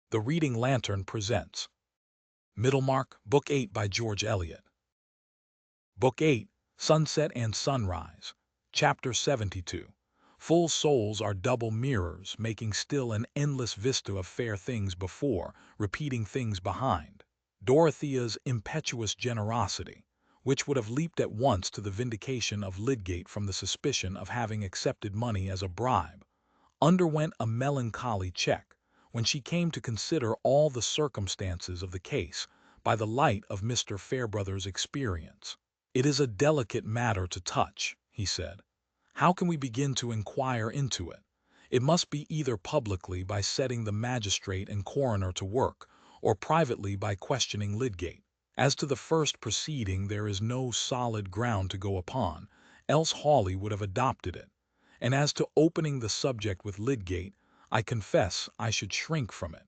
The Reading Lantern presents Middlemarch, Book 8 by George Eliot. Book 8, Sunset and Sunrise, Chapter 72. Full souls are double mirrors, making still an endless vista of fair things before, repeating things behind. Dorothea's impetuous generosity, which would have leaped at once to the vindication of Lydgate from the suspicion of having accepted money as a bribe, underwent a melancholy check when she came to consider all the circumstances of the case by the light of Mr. Fairbrother's experience. "It is a delicate matter to touch," he said. "How can we begin to inquire into it? It must be either publicly by setting the magistrate and coroner to work, or privately by questioning Lydgate. As to the first proceeding there is no solid ground to go upon, else Hawley would have adopted it. And as to opening the subject with Lydgate, I confess I should shrink from it.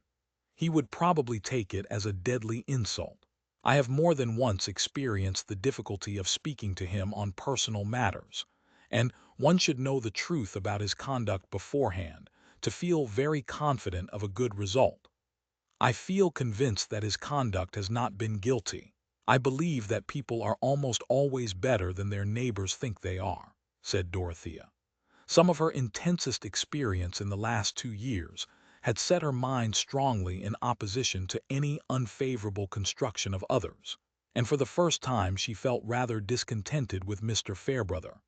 He would probably take it as a deadly insult. I have more than once experienced the difficulty of speaking to him on personal matters, and one should know the truth about his conduct beforehand to feel very confident of a good result. I feel convinced that his conduct has not been guilty. I believe that people are almost always better than their neighbors think they are," said Dorothea. Some of her intensest experience in the last 2 years had set her mind strongly in opposition to any unfavorable construction of others, and for the first time she felt rather discontented with Mr. Fairbrother.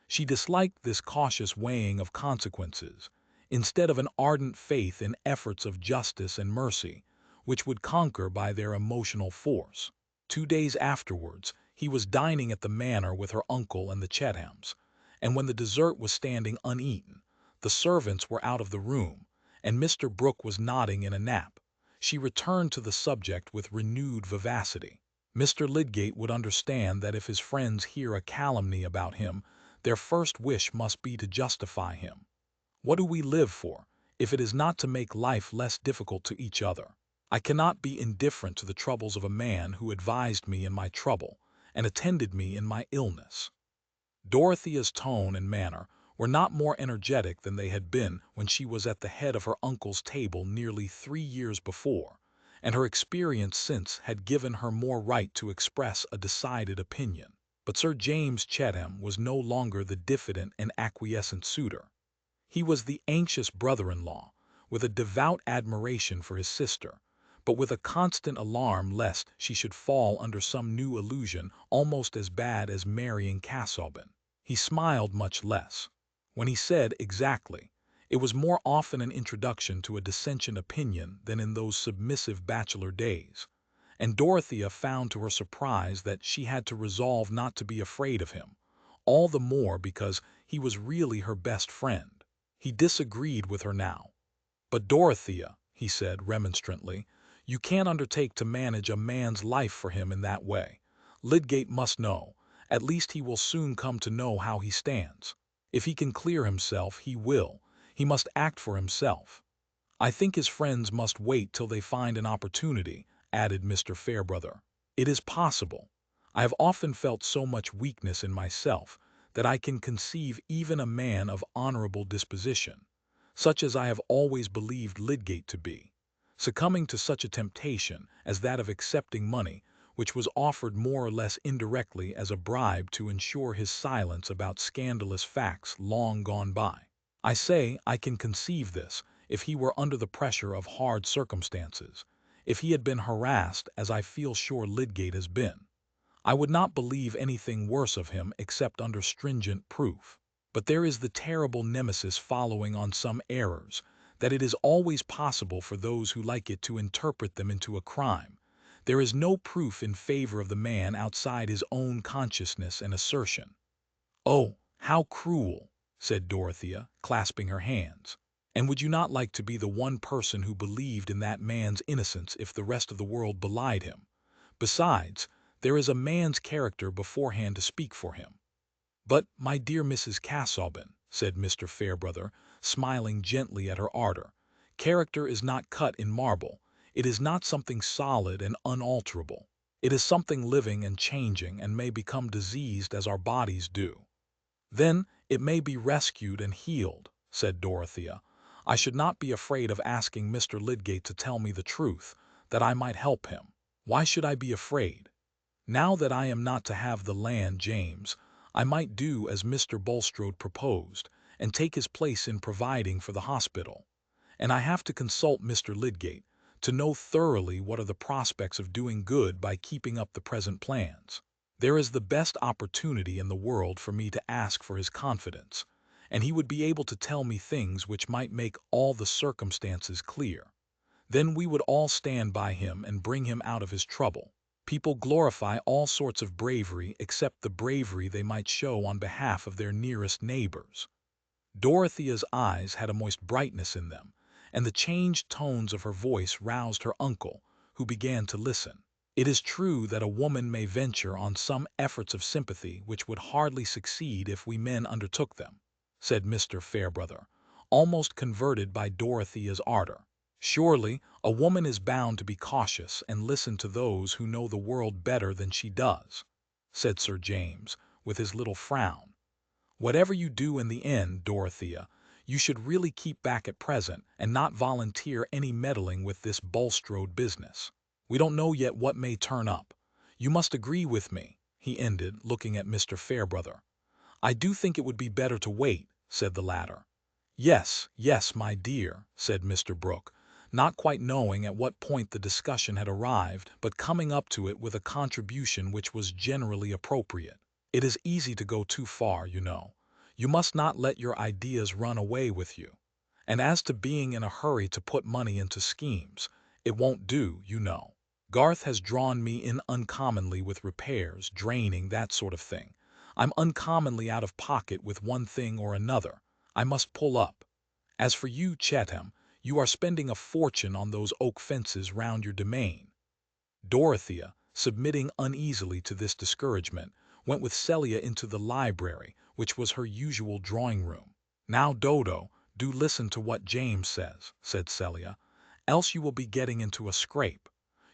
She disliked this cautious weighing of consequences, instead of an ardent faith in efforts of justice and mercy, which would conquer by their emotional force. 2 days afterwards he was dining at the Manor with her uncle and the Chethams, and when the dessert was standing uneaten, the servants were out of the room, and Mr. Brooke was nodding in a nap, she returned to the subject with renewed vivacity. Mr. Lydgate would understand that if his friends hear a calumny about him, their first wish must be to justify him. What do we live for, if it is not to make life less difficult to each other? I cannot be indifferent to the troubles of a man who advised me in my trouble, and attended me in my illness." Dorothea's tone and manner were not more energetic than they had been when she was at the head of her uncle's table nearly 3 years before, and her experience since had given her more right to express a decided opinion. But Sir James Chetham was no longer the diffident and acquiescent suitor. He was the anxious brother-in-law, with a devout admiration for his sister, but with a constant alarm lest she should fall under some new illusion almost as bad as marrying Casaubon. He smiled much less. When he said exactly, it was more often an introduction to a dissentient opinion than in those submissive bachelor days, and Dorothea found to her surprise that she had to resolve not to be afraid of him, all the more because he was really her best friend. He disagreed with her now. "But Dorothea," he said remonstrantly, "you can't undertake to manage a man's life for him in that way. Lydgate must know. At least he will soon come to know how he stands. If he can clear himself, he will. He must act for himself. I think his friends must wait till they find an opportunity," added Mr. Fairbrother. "It is possible. I have often felt so much weakness in myself that I can conceive even a man of honorable disposition, such as I have always believed Lydgate to be, succumbing to such a temptation as that of accepting money which was offered more or less indirectly as a bribe to ensure his silence about scandalous facts long gone by. I say I can conceive this if he were under the pressure of hard circumstances, if he had been harassed as I feel sure Lydgate has been. I would not believe anything worse of him except under stringent proof. But there is the terrible nemesis following on some errors, that it is always possible for those who like it to interpret them into a crime. There is no proof in favor of the man outside his own consciousness and assertion." "Oh, how cruel!" said Dorothea, clasping her hands. "And would you not like to be the one person who believed in that man's innocence if the rest of the world belied him? Besides, there is a man's character beforehand to speak for him." "But, my dear Mrs. Casaubon," said Mr. Fairbrother, smiling gently at her ardor, "character is not cut in marble. It is not something solid and unalterable. It is something living and changing, and may become diseased as our bodies do." "Then it may be rescued and healed," said Dorothea. I should not be afraid of asking Mr. Lydgate to tell me the truth, that I might help him. Why should I be afraid? Now that I am not to have the land, James, I might do as Mr. Bulstrode proposed, and take his place in providing for the hospital. And I have to consult Mr. Lydgate, to know thoroughly what are the prospects of doing good by keeping up the present plans. There is the best opportunity in the world for me to ask for his confidence, and he would be able to tell me things which might make all the circumstances clear. Then we would all stand by him and bring him out of his trouble. People glorify all sorts of bravery except the bravery they might show on behalf of their nearest neighbors. Dorothea's eyes had a moist brightness in them, and the changed tones of her voice roused her uncle, who began to listen. It is true that a woman may venture on some efforts of sympathy which would hardly succeed if we men undertook them, said Mr. Fairbrother, almost converted by Dorothea's ardor. Surely, a woman is bound to be cautious and listen to those who know the world better than she does, said Sir James, with his little frown. Whatever you do in the end, Dorothea, you should really keep back at present and not volunteer any meddling with this Bulstrode business. We don't know yet what may turn up. You must agree with me, he ended, looking at Mr. Fairbrother. I do think it would be better to wait, said the latter. Yes, yes, my dear, said Mr. Brooke, not quite knowing at what point the discussion had arrived, but coming up to it with a contribution which was generally appropriate. It is easy to go too far, you know. You must not let your ideas run away with you. And as to being in a hurry to put money into schemes, it won't do, you know. Garth has drawn me in uncommonly with repairs, draining, that sort of thing. I'm uncommonly out of pocket with one thing or another. I must pull up. As for you, Chatham, you are spending a fortune on those oak fences round your domain. Dorothea, submitting uneasily to this discouragement, went with Celia into the library, which was her usual drawing-room. Now, Dodo, do listen to what James says, said Celia, else you will be getting into a scrape.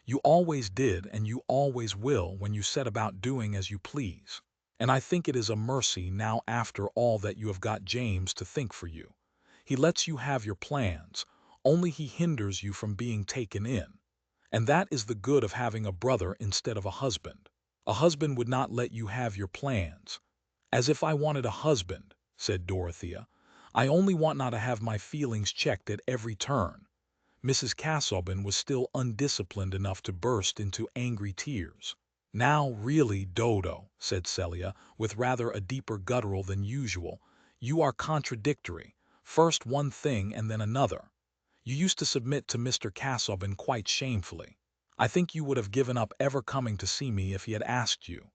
You always did and you always will when you set about doing as you please. And I think it is a mercy now after all that you have got James to think for you. He lets you have your plans, only he hinders you from being taken in. And that is the good of having a brother instead of a husband. A husband would not let you have your plans. As if I wanted a husband, said Dorothea. I only want not to have my feelings checked at every turn. Mrs. Casaubon was still undisciplined enough to burst into angry tears. Now, really, Dodo, said Celia, with rather a deeper guttural than usual, you are contradictory, first one thing and then another. You used to submit to Mr. Casaubon quite shamefully. I think you would have given up ever coming to see me if he had asked you.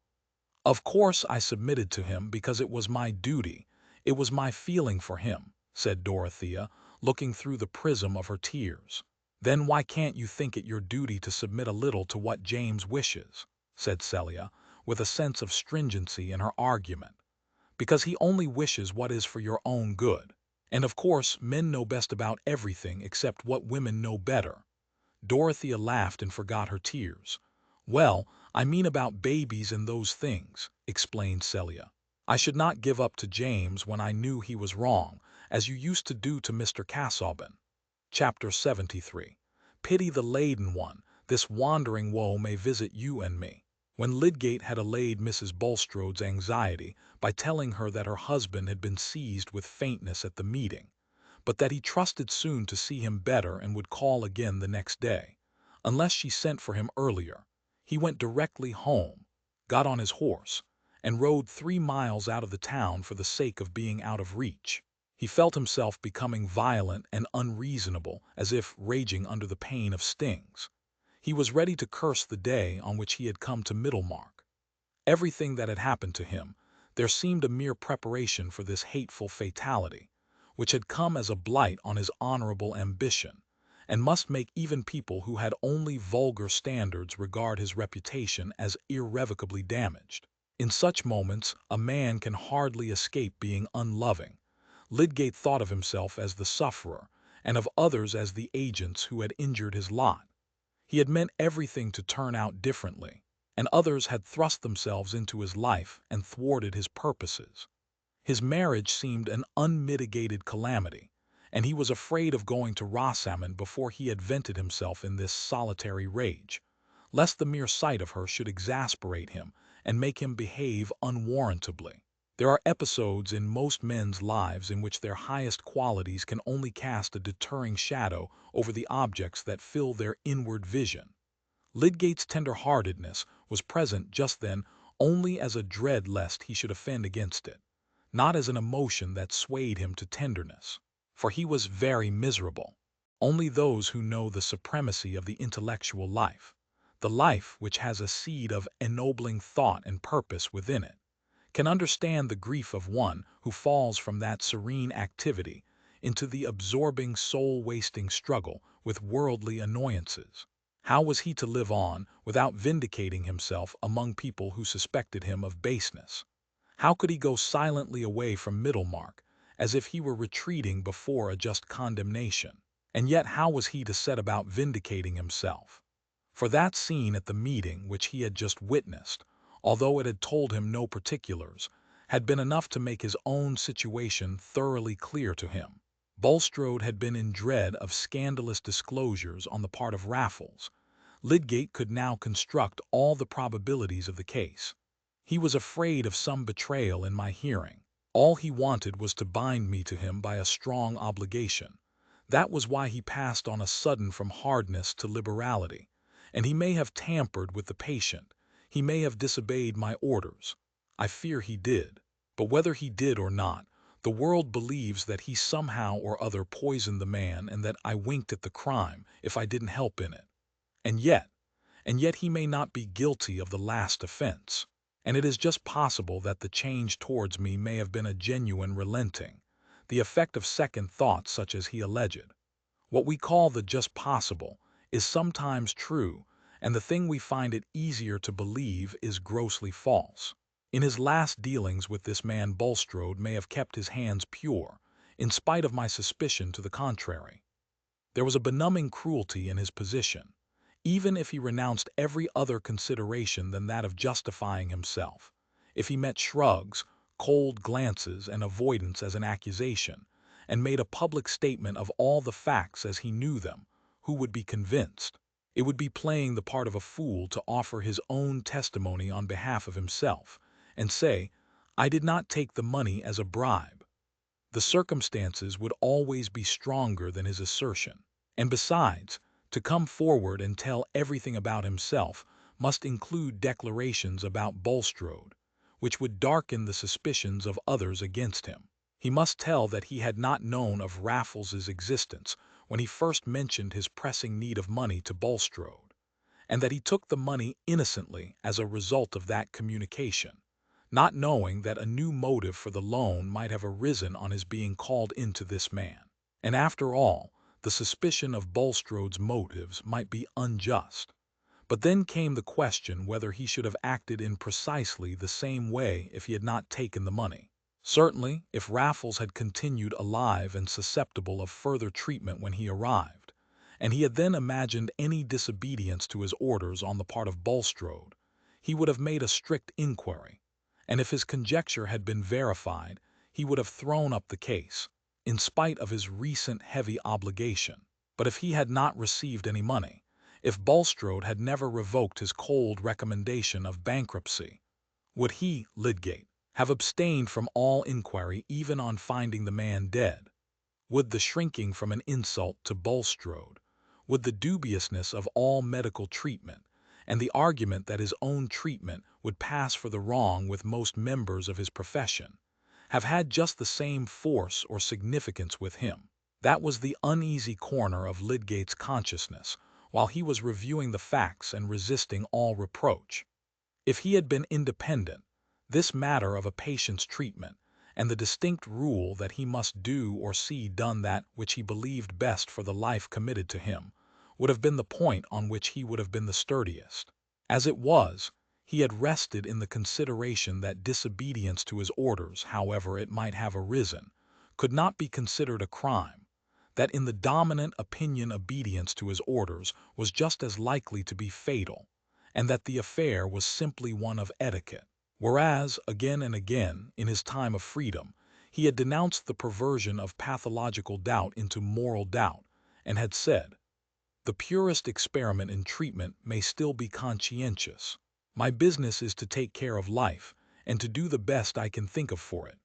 Of course I submitted to him because it was my duty, it was my feeling for him, said Dorothea, looking through the prism of her tears. Then why can't you think it your duty to submit a little to what James wishes, said Celia, with a sense of stringency in her argument. Because he only wishes what is for your own good. And of course men know best about everything except what women know better. Dorothea laughed and forgot her tears. Well, I mean about babies and those things, explained Celia. I should not give up to James when I knew he was wrong, as you used to do to Mr. Casaubon. Chapter 73. Pity the laden one, this wandering woe may visit you and me. When Lydgate had allayed Mrs. Bulstrode's anxiety by telling her that her husband had been seized with faintness at the meeting, but that he trusted soon to see him better and would call again the next day, unless she sent for him earlier, he went directly home, got on his horse, and rode 3 miles out of the town for the sake of being out of reach. He felt himself becoming violent and unreasonable, as if raging under the pain of stings. He was ready to curse the day on which he had come to Middlemarch. Everything that had happened to him, there seemed a mere preparation for this hateful fatality, which had come as a blight on his honorable ambition, and must make even people who had only vulgar standards regard his reputation as irrevocably damaged. In such moments, a man can hardly escape being unloving. Lydgate thought of himself as the sufferer, and of others as the agents who had injured his lot. He had meant everything to turn out differently, and others had thrust themselves into his life and thwarted his purposes. His marriage seemed an unmitigated calamity, and he was afraid of going to Rossammon before he had vented himself in this solitary rage, lest the mere sight of her should exasperate him and make him behave unwarrantably. There are episodes in most men's lives in which their highest qualities can only cast a deterring shadow over the objects that fill their inward vision. Lydgate's tender-heartedness was present just then only as a dread lest he should offend against it, not as an emotion that swayed him to tenderness. For he was very miserable. Only those who know the supremacy of the intellectual life, the life which has a seed of ennobling thought and purpose within it, can understand the grief of one who falls from that serene activity into the absorbing, soul-wasting struggle with worldly annoyances. How was he to live on without vindicating himself among people who suspected him of baseness? How could he go silently away from Middlemarch, as if he were retreating before a just condemnation? And yet how was he to set about vindicating himself? For that scene at the meeting which he had just witnessed, although it had told him no particulars, had been enough to make his own situation thoroughly clear to him. Bulstrode had been in dread of scandalous disclosures on the part of Raffles. Lydgate could now construct all the probabilities of the case. He was afraid of some betrayal in my hearing. All he wanted was to bind me to him by a strong obligation. That was why he passed on a sudden from hardness to liberality, and he may have tampered with the patient. He may have disobeyed my orders. I fear he did. But whether he did or not, the world believes that he somehow or other poisoned the man and that I winked at the crime if I didn't help in it. And yet he may not be guilty of the last offense. And it is just possible that the change towards me may have been a genuine relenting, the effect of second thoughts such as he alleged. What we call the just possible is sometimes true, and the thing we find it easier to believe is grossly false. In his last dealings with this man Bulstrode may have kept his hands pure, in spite of my suspicion to the contrary. There was a benumbing cruelty in his position, even if he renounced every other consideration than that of justifying himself, if he met shrugs, cold glances, and avoidance as an accusation, and made a public statement of all the facts as he knew them, who would be convinced? It would be playing the part of a fool to offer his own testimony on behalf of himself, and say, "I did not take the money as a bribe." The circumstances would always be stronger than his assertion. And besides, to come forward and tell everything about himself must include declarations about Bulstrode, which would darken the suspicions of others against him. He must tell that he had not known of Raffles's existence when he first mentioned his pressing need of money to Bulstrode, and that he took the money innocently as a result of that communication, not knowing that a new motive for the loan might have arisen on his being called into this man. And after all, the suspicion of Bulstrode's motives might be unjust. But then came the question whether he should have acted in precisely the same way if he had not taken the money. Certainly, if Raffles had continued alive and susceptible of further treatment when he arrived, and he had then imagined any disobedience to his orders on the part of Bulstrode, he would have made a strict inquiry, and if his conjecture had been verified, he would have thrown up the case, in spite of his recent heavy obligation. But if he had not received any money, if Bulstrode had never revoked his cold recommendation of bankruptcy, would he, Lydgate, have abstained from all inquiry even on finding the man dead? Would the shrinking from an insult to Bulstrode, would the dubiousness of all medical treatment, and the argument that his own treatment would pass for the wrong with most members of his profession, have had just the same force or significance with him? That was the uneasy corner of Lydgate's consciousness while he was reviewing the facts and resisting all reproach. If he had been independent, this matter of a patient's treatment, and the distinct rule that he must do or see done that which he believed best for the life committed to him, would have been the point on which he would have been the sturdiest. As it was, he had rested in the consideration that disobedience to his orders, however it might have arisen, could not be considered a crime, that in the dominant opinion obedience to his orders was just as likely to be fatal, and that the affair was simply one of etiquette. Whereas, again and again, in his time of freedom, He had denounced the perversion of pathological doubt into moral doubt, and had said, "The purest experiment in treatment may still be conscientious. My business is to take care of life, and to do the best I can think of for it.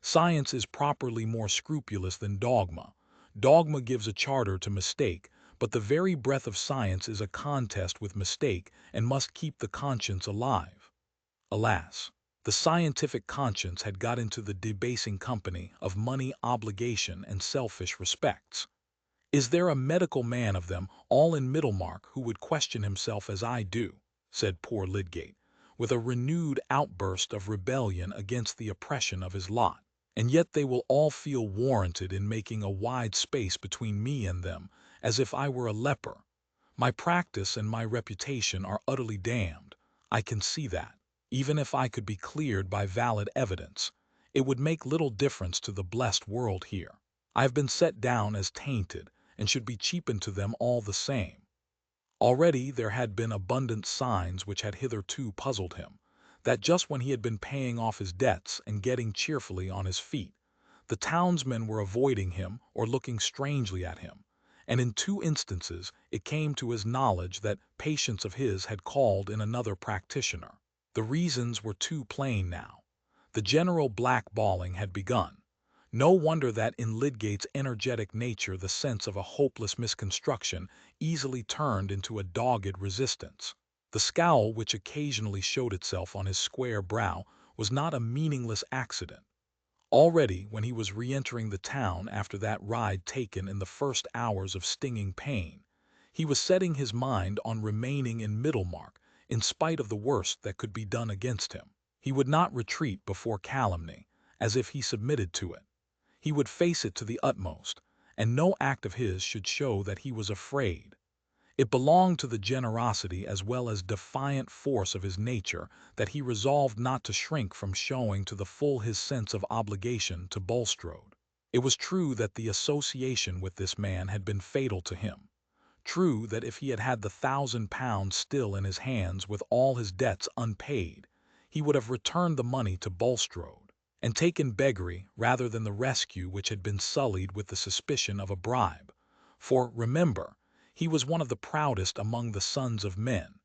Science is properly more scrupulous than dogma. Dogma gives a charter to mistake, but the very breath of science is a contest with mistake and must keep the conscience alive." Alas, the scientific conscience had got into the debasing company of money, obligation, and selfish respects. "Is there a medical man of them all in Middlemarch who would question himself as I do?" said poor Lydgate, with a renewed outburst of rebellion against the oppression of his lot. "And yet they will all feel warranted in making a wide space between me and them, as if I were a leper. My practice and my reputation are utterly damned. I can see that. Even if I could be cleared by valid evidence, it would make little difference to the blessed world here. I have been set down as tainted, and should be cheapened to them all the same." Already there had been abundant signs which had hitherto puzzled him, that just when he had been paying off his debts and getting cheerfully on his feet, the townsmen were avoiding him or looking strangely at him, and in 2 instances it came to his knowledge that patients of his had called in another practitioner. The reasons were too plain now. The general blackballing had begun. No wonder that in Lydgate's energetic nature the sense of a hopeless misconstruction easily turned into a dogged resistance. The scowl which occasionally showed itself on his square brow was not a meaningless accident. Already, when he was re-entering the town after that ride taken in the first hours of stinging pain, he was setting his mind on remaining in Middlemarch in spite of the worst that could be done against him. He would not retreat before calumny, as if he submitted to it. He would face it to the utmost, and no act of his should show that he was afraid. It belonged to the generosity as well as defiant force of his nature that he resolved not to shrink from showing to the full his sense of obligation to Bulstrode. It was true that the association with this man had been fatal to him. True that if he had had the £1,000 still in his hands with all his debts unpaid, he would have returned the money to Bulstrode, and taken beggary rather than the rescue which had been sullied with the suspicion of a bribe. For, remember, he was one of the proudest among the sons of men.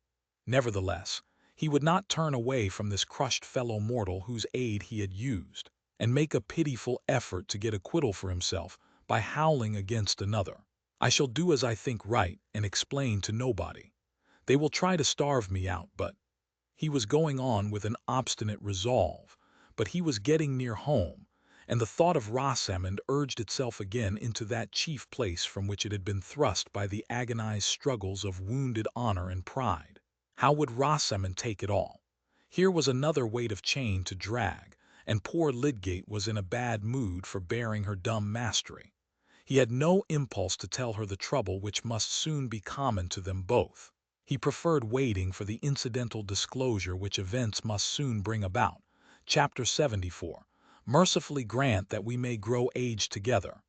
Nevertheless, he would not turn away from this crushed fellow mortal whose aid he had used, and make a pitiful effort to get acquittal for himself by howling against another. "I shall do as I think right and explain to nobody. They will try to starve me out, but—" He was going on with an obstinate resolve, but he was getting near home, and the thought of Rosamond urged itself again into that chief place from which it had been thrust by the agonized struggles of wounded honor and pride. How would Rosamond take it all? Here was another weight of chain to drag, and poor Lydgate was in a bad mood for bearing her dumb mastery. He had no impulse to tell her the trouble which must soon be common to them both. He preferred waiting for the incidental disclosure which events must soon bring about. Chapter 74. Mercifully grant that we may grow aged together.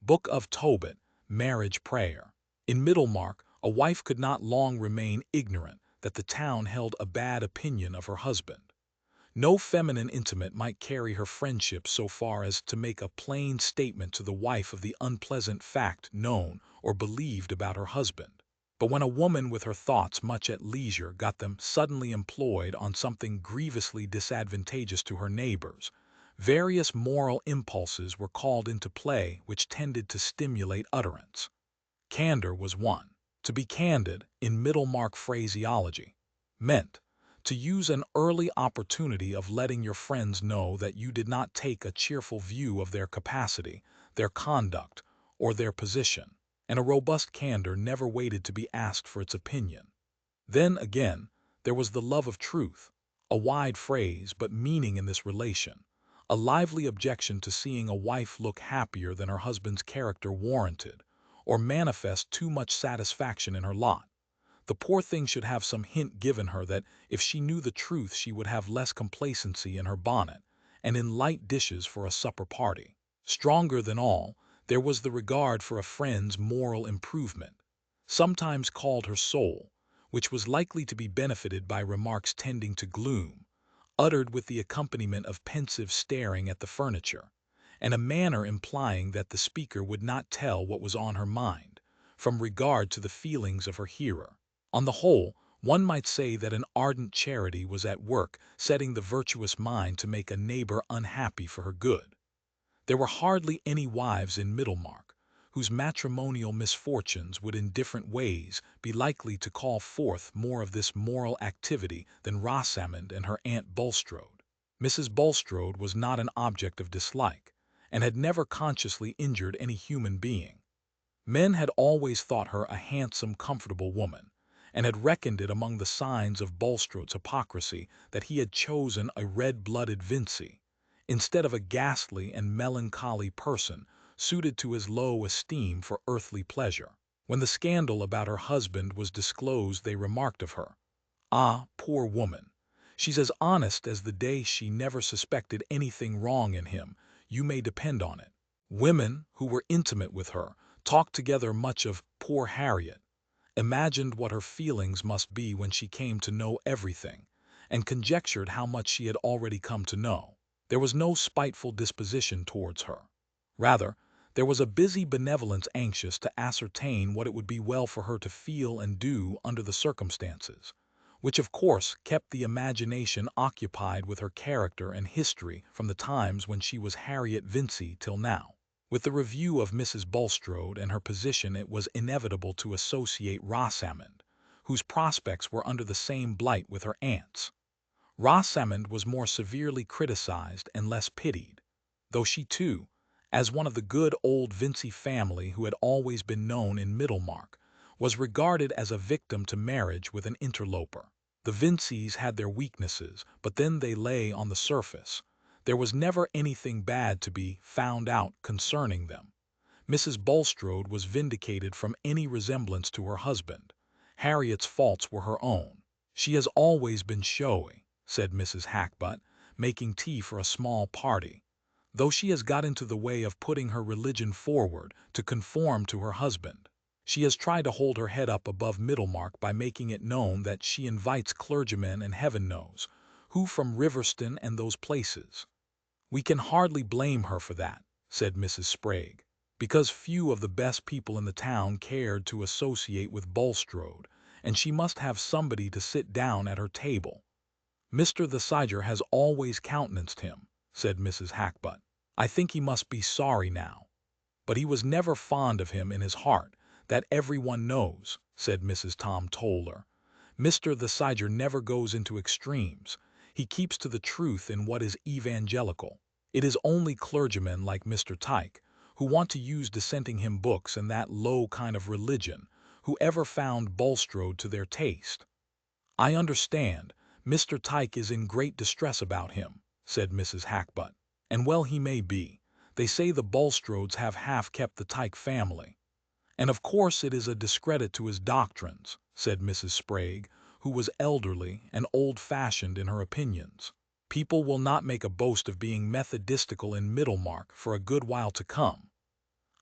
Book of Tobit, Marriage Prayer. In Middlemarch, a wife could not long remain ignorant that the town held a bad opinion of her husband. No feminine intimate might carry her friendship so far as to make a plain statement to the wife of the unpleasant fact known or believed about her husband. But when a woman with her thoughts much at leisure got them suddenly employed on something grievously disadvantageous to her neighbors, various moral impulses were called into play which tended to stimulate utterance. Candor was one. To be candid, in Middlemarch phraseology, meant to use an early opportunity of letting your friends know that you did not take a cheerful view of their capacity, their conduct, or their position, and a robust candor never waited to be asked for its opinion. Then, again, there was the love of truth, a wide phrase but meaning in this relation, a lively objection to seeing a wife look happier than her husband's character warranted, or manifest too much satisfaction in her lot. The poor thing should have some hint given her that if she knew the truth she would have less complacency in her bonnet, and in light dishes for a supper party. Stronger than all, there was the regard for a friend's moral improvement, sometimes called her soul, which was likely to be benefited by remarks tending to gloom, uttered with the accompaniment of pensive staring at the furniture, and a manner implying that the speaker would not tell what was on her mind, from regard to the feelings of her hearer. On the whole, one might say that an ardent charity was at work setting the virtuous mind to make a neighbor unhappy for her good. There were hardly any wives in Middlemarch whose matrimonial misfortunes would in different ways be likely to call forth more of this moral activity than Rosamond and her aunt Bulstrode. Mrs. Bulstrode was not an object of dislike, and had never consciously injured any human being. Men had always thought her a handsome, comfortable woman, and had reckoned it among the signs of Bulstrode's hypocrisy that he had chosen a red-blooded Vincey, instead of a ghastly and melancholy person suited to his low esteem for earthly pleasure. When the scandal about her husband was disclosed, they remarked of her, "Ah, poor woman! She's as honest as the day she never suspected anything wrong in him, you may depend on it." Women who were intimate with her talked together much of poor Harriet, imagined what her feelings must be when she came to know everything, and conjectured how much she had already come to know. There was no spiteful disposition towards her. Rather, there was a busy benevolence anxious to ascertain what it would be well for her to feel and do under the circumstances, which of course kept the imagination occupied with her character and history from the times when she was Harriet Vincey till now. With the review of Mrs. Bulstrode and her position it was inevitable to associate Rosamond, whose prospects were under the same blight with her aunt's. Rosamond was more severely criticized and less pitied, though she too, as one of the good old Vincey family who had always been known in Middlemarch, was regarded as a victim to marriage with an interloper. The Vinceys had their weaknesses, but then they lay on the surface. There was never anything bad to be found out concerning them. Mrs. Bulstrode was vindicated from any resemblance to her husband. Harriet's faults were her own. "She has always been showy," said Mrs. Hackbutt, making tea for a small party, "though she has got into the way of putting her religion forward to conform to her husband. She has tried to hold her head up above Middlemarch by making it known that she invites clergymen and heaven knows who from Riverston and those places. We can hardly blame her for that," said Mrs. Sprague, "because few of the best people in the town cared to associate with Bulstrode, and she must have somebody to sit down at her table." "Mr. Thesiger has always countenanced him," said Mrs. Hackbutt. "I think he must be sorry now. But he was never fond of him in his heart, that every one knows," said Mrs. Tom Toller. "Mr. Thesiger never goes into extremes. He keeps to the truth in what is evangelical. It is only clergymen like Mr. Tyke, who want to use dissenting hymn books and that low kind of religion, who ever found Bulstrode to their taste." "I understand. Mr. Tyke is in great distress about him," said Mrs. Hackbutt. "And well he may be. They say the Bulstrodes have half kept the Tyke family." "And of course it is a discredit to his doctrines," said Mrs. Sprague, who was elderly and old-fashioned in her opinions. "People will not make a boast of being Methodistical in Middlemarch for a good while to come."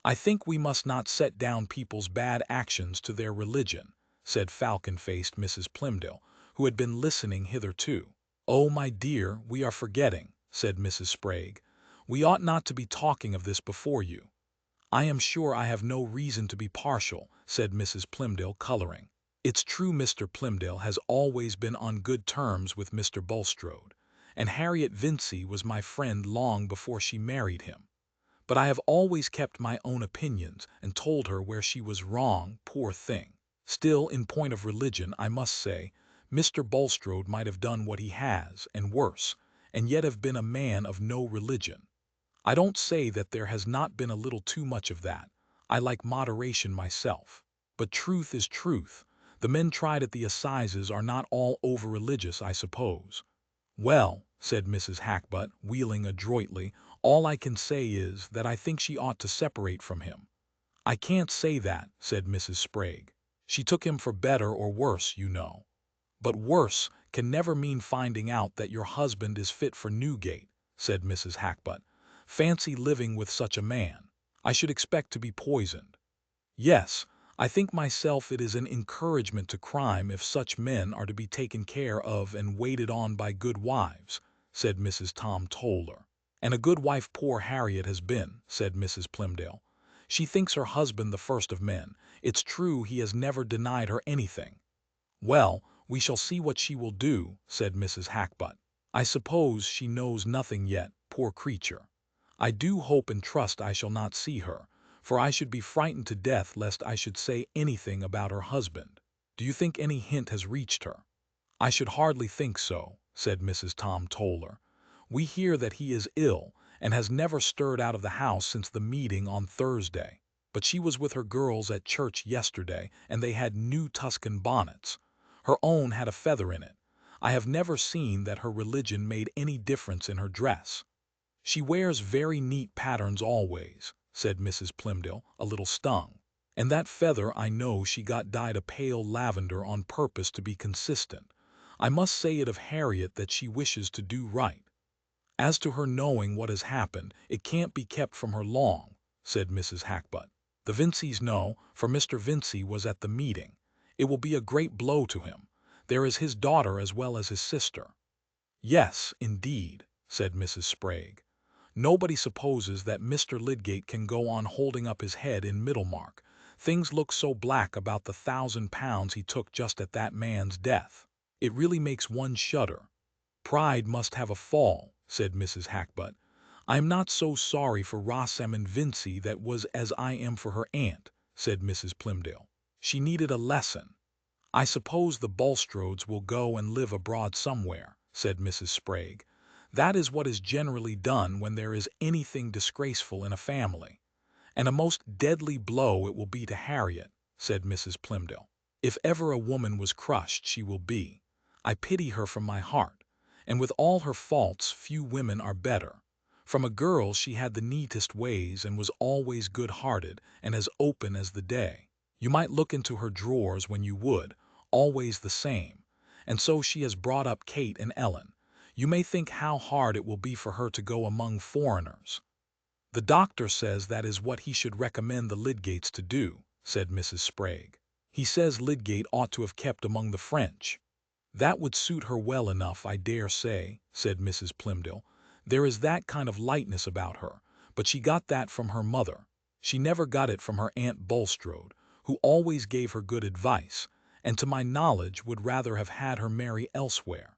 "I think we must not set down people's bad actions to their religion," said falcon-faced Mrs. Plymdale, who had been listening hitherto. "Oh, my dear, we are forgetting," said Mrs. Sprague. "We ought not to be talking of this before you." "I am sure I have no reason to be partial," said Mrs. Plymdale, coloring. "It's true Mr. Plymdale has always been on good terms with Mr. Bulstrode, and Harriet Vincey was my friend long before she married him. But I have always kept my own opinions and told her where she was wrong, poor thing. Still, in point of religion, I must say, Mr. Bulstrode might have done what he has, and worse, and yet have been a man of no religion. I don't say that there has not been a little too much of that. I like moderation myself. But truth is truth. The men tried at the assizes are not all over-religious, I suppose." "Well," said Mrs. Hackbutt, wheeling adroitly, "all I can say is that I think she ought to separate from him." "I can't say that," said Mrs. Sprague. "She took him for better or worse, you know." "But worse can never mean finding out that your husband is fit for Newgate," said Mrs. Hackbutt. "Fancy living with such a man. I should expect to be poisoned." "Yes, I think myself it is an encouragement to crime if such men are to be taken care of and waited on by good wives," said Mrs. Tom Toller. "And a good wife poor Harriet has been," said Mrs. Plymdale. "She thinks her husband the first of men. It's true he has never denied her anything." "Well, we shall see what she will do," said Mrs. Hackbutt. "I suppose she knows nothing yet, poor creature. I do hope and trust I shall not see her, for I should be frightened to death lest I should say anything about her husband. Do you think any hint has reached her?" "I should hardly think so," said Mrs. Tom Toller. "We hear that he is ill, and has never stirred out of the house since the meeting on Thursday. But she was with her girls at church yesterday, and they had new Tuscan bonnets. Her own had a feather in it. I have never seen that her religion made any difference in her dress." "She wears very neat patterns always," said Mrs. Plymdale, a little stung. "And that feather I know she got dyed a pale lavender on purpose to be consistent. I must say it of Harriet that she wishes to do right." "As to her knowing what has happened, it can't be kept from her long," said Mrs. Hackbutt. "The Vinceys know, for Mr. Vincey was at the meeting. It will be a great blow to him. There is his daughter as well as his sister." "Yes, indeed," said Mrs. Sprague. "Nobody supposes that Mr. Lydgate can go on holding up his head in Middlemarch. Things look so black about the £1,000 he took just at that man's death. It really makes one shudder." "Pride must have a fall," said Mrs. Hackbutt. "I am not so sorry for Rosamond Vincey that was as I am for her aunt," said Mrs. Plymdale. "She needed a lesson." "I suppose the Bulstrodes will go and live abroad somewhere," said Mrs. Sprague. "That is what is generally done when there is anything disgraceful in a family." "And a most deadly blow it will be to Harriet," said Mrs. Plymdale. "If ever a woman was crushed, she will be. I pity her from my heart. And with all her faults, few women are better. From a girl she had the neatest ways and was always good-hearted and as open as the day. You might look into her drawers when you would, always the same. And so she has brought up Kate and Ellen. You may think how hard it will be for her to go among foreigners." "The doctor says that is what he should recommend the Lydgates to do," said Mrs. Sprague. "He says Lydgate ought to have kept among the French." "That would suit her well enough, I dare say," said Mrs. Plymdale. "There is that kind of lightness about her, but she got that from her mother. She never got it from her Aunt Bulstrode, who always gave her good advice, and to my knowledge would rather have had her marry elsewhere."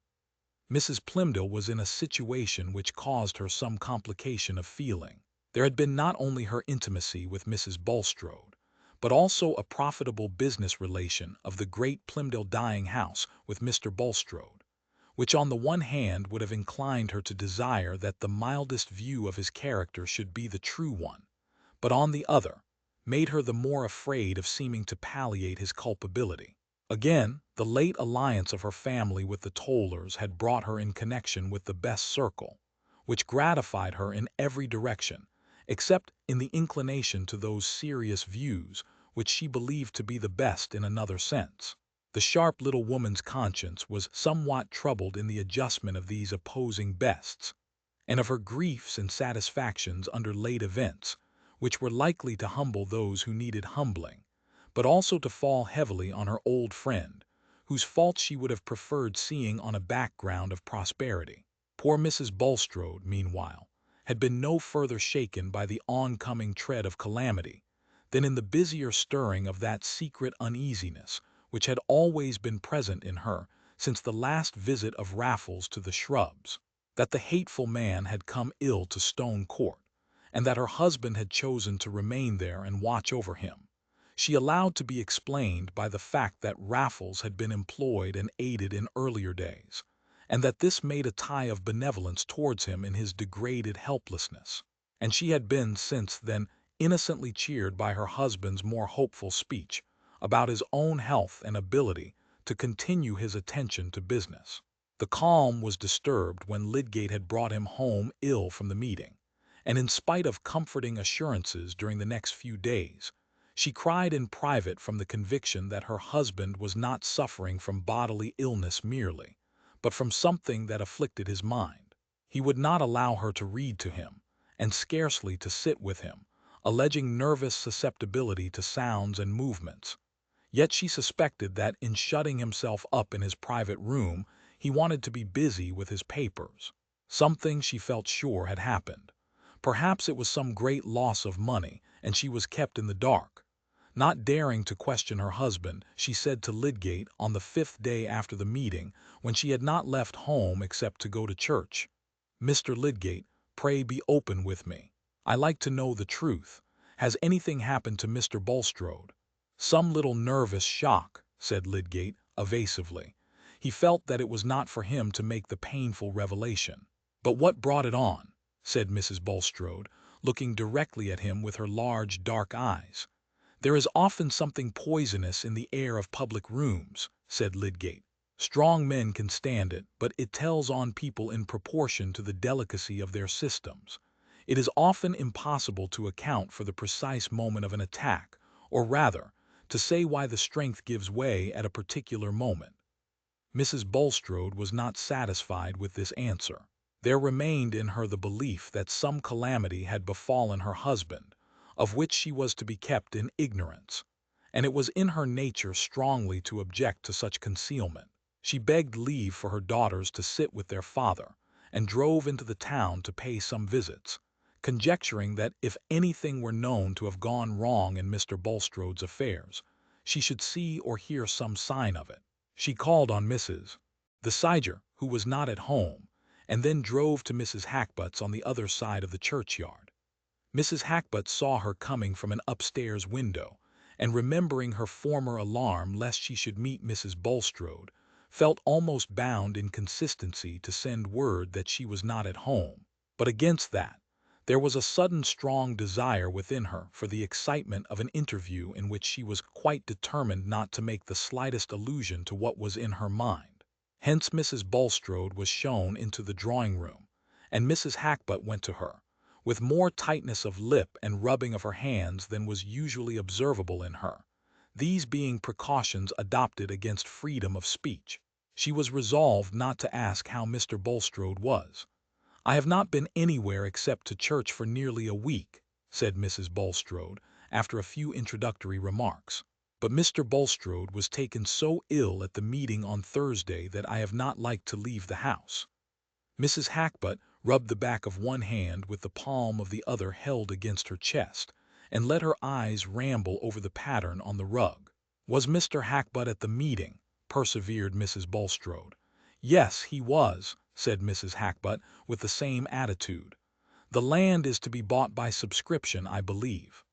Mrs. Plymdale was in a situation which caused her some complication of feeling. There had been not only her intimacy with Mrs. Bulstrode, but also a profitable business relation of the great Plymdale dyeing house with Mr. Bulstrode, which on the one hand would have inclined her to desire that the mildest view of his character should be the true one, but on the other, made her the more afraid of seeming to palliate his culpability. Again, the late alliance of her family with the Tollers had brought her in connection with the best circle, which gratified her in every direction, except in the inclination to those serious views which she believed to be the best in another sense. The sharp little woman's conscience was somewhat troubled in the adjustment of these opposing bests, and of her griefs and satisfactions under late events, which were likely to humble those who needed humbling, but also to fall heavily on her old friend, whose faults she would have preferred seeing on a background of prosperity. Poor Mrs. Bulstrode, meanwhile, had been no further shaken by the oncoming tread of calamity than in the busier stirring of that secret uneasiness which had always been present in her since the last visit of Raffles to the Shrubs, that the hateful man had come ill to Stone Court, and that her husband had chosen to remain there and watch over him. She allowed to be explained by the fact that Raffles had been employed and aided in earlier days, and that this made a tie of benevolence towards him in his degraded helplessness, and she had been since then innocently cheered by her husband's more hopeful speech about his own health and ability to continue his attention to business. The calm was disturbed when Lydgate had brought him home ill from the meeting, and in spite of comforting assurances during the next few days, she cried in private from the conviction that her husband was not suffering from bodily illness merely, but from something that afflicted his mind. He would not allow her to read to him, and scarcely to sit with him, alleging nervous susceptibility to sounds and movements. Yet she suspected that in shutting himself up in his private room he wanted to be busy with his papers. Something she felt sure had happened. Perhaps it was some great loss of money, and she was kept in the dark. Not daring to question her husband, she said to Lydgate on the 5th day after the meeting, when she had not left home except to go to church, "Mr. Lydgate, pray be open with me. I like to know the truth. Has anything happened to Mr. Bulstrode?" "Some little nervous shock," said Lydgate, evasively. He felt that it was not for him to make the painful revelation. "But what brought it on?" said Mrs. Bulstrode, looking directly at him with her large dark eyes. "There is often something poisonous in the air of public rooms," said Lydgate. "Strong men can stand it, but it tells on people in proportion to the delicacy of their systems. It is often impossible to account for the precise moment of an attack, or rather, to say why the strength gives way at a particular moment." Mrs. Bulstrode was not satisfied with this answer. There remained in her the belief that some calamity had befallen her husband, of which she was to be kept in ignorance, and it was in her nature strongly to object to such concealment. She begged leave for her daughters to sit with their father, and drove into the town to pay some visits, conjecturing that if anything were known to have gone wrong in Mr. Bulstrode's affairs, she should see or hear some sign of it. She called on Mrs. the Siger, who was not at home, and then drove to Mrs. Hackbutt's on the other side of the churchyard. Mrs. Hackbutt saw her coming from an upstairs window, and remembering her former alarm lest she should meet Mrs. Bulstrode, felt almost bound in consistency to send word that she was not at home. But against that, there was a sudden strong desire within her for the excitement of an interview in which she was quite determined not to make the slightest allusion to what was in her mind. Hence Mrs. Bulstrode was shown into the drawing-room, and Mrs. Hackbutt went to her, with more tightness of lip and rubbing of her hands than was usually observable in her, these being precautions adopted against freedom of speech. She was resolved not to ask how Mr. Bulstrode was. "I have not been anywhere except to church for nearly a week," said Mrs. Bulstrode, after a few introductory remarks. "But Mr. Bulstrode was taken so ill at the meeting on Thursday that I have not liked to leave the house." Mrs. Hackbutt rubbed the back of one hand with the palm of the other held against her chest, and let her eyes ramble over the pattern on the rug. "Was Mr. Hackbutt at the meeting?" persevered Mrs. Bulstrode. "Yes, he was," said Mrs. Hackbutt, with the same attitude. "The land is to be bought by subscription, I believe."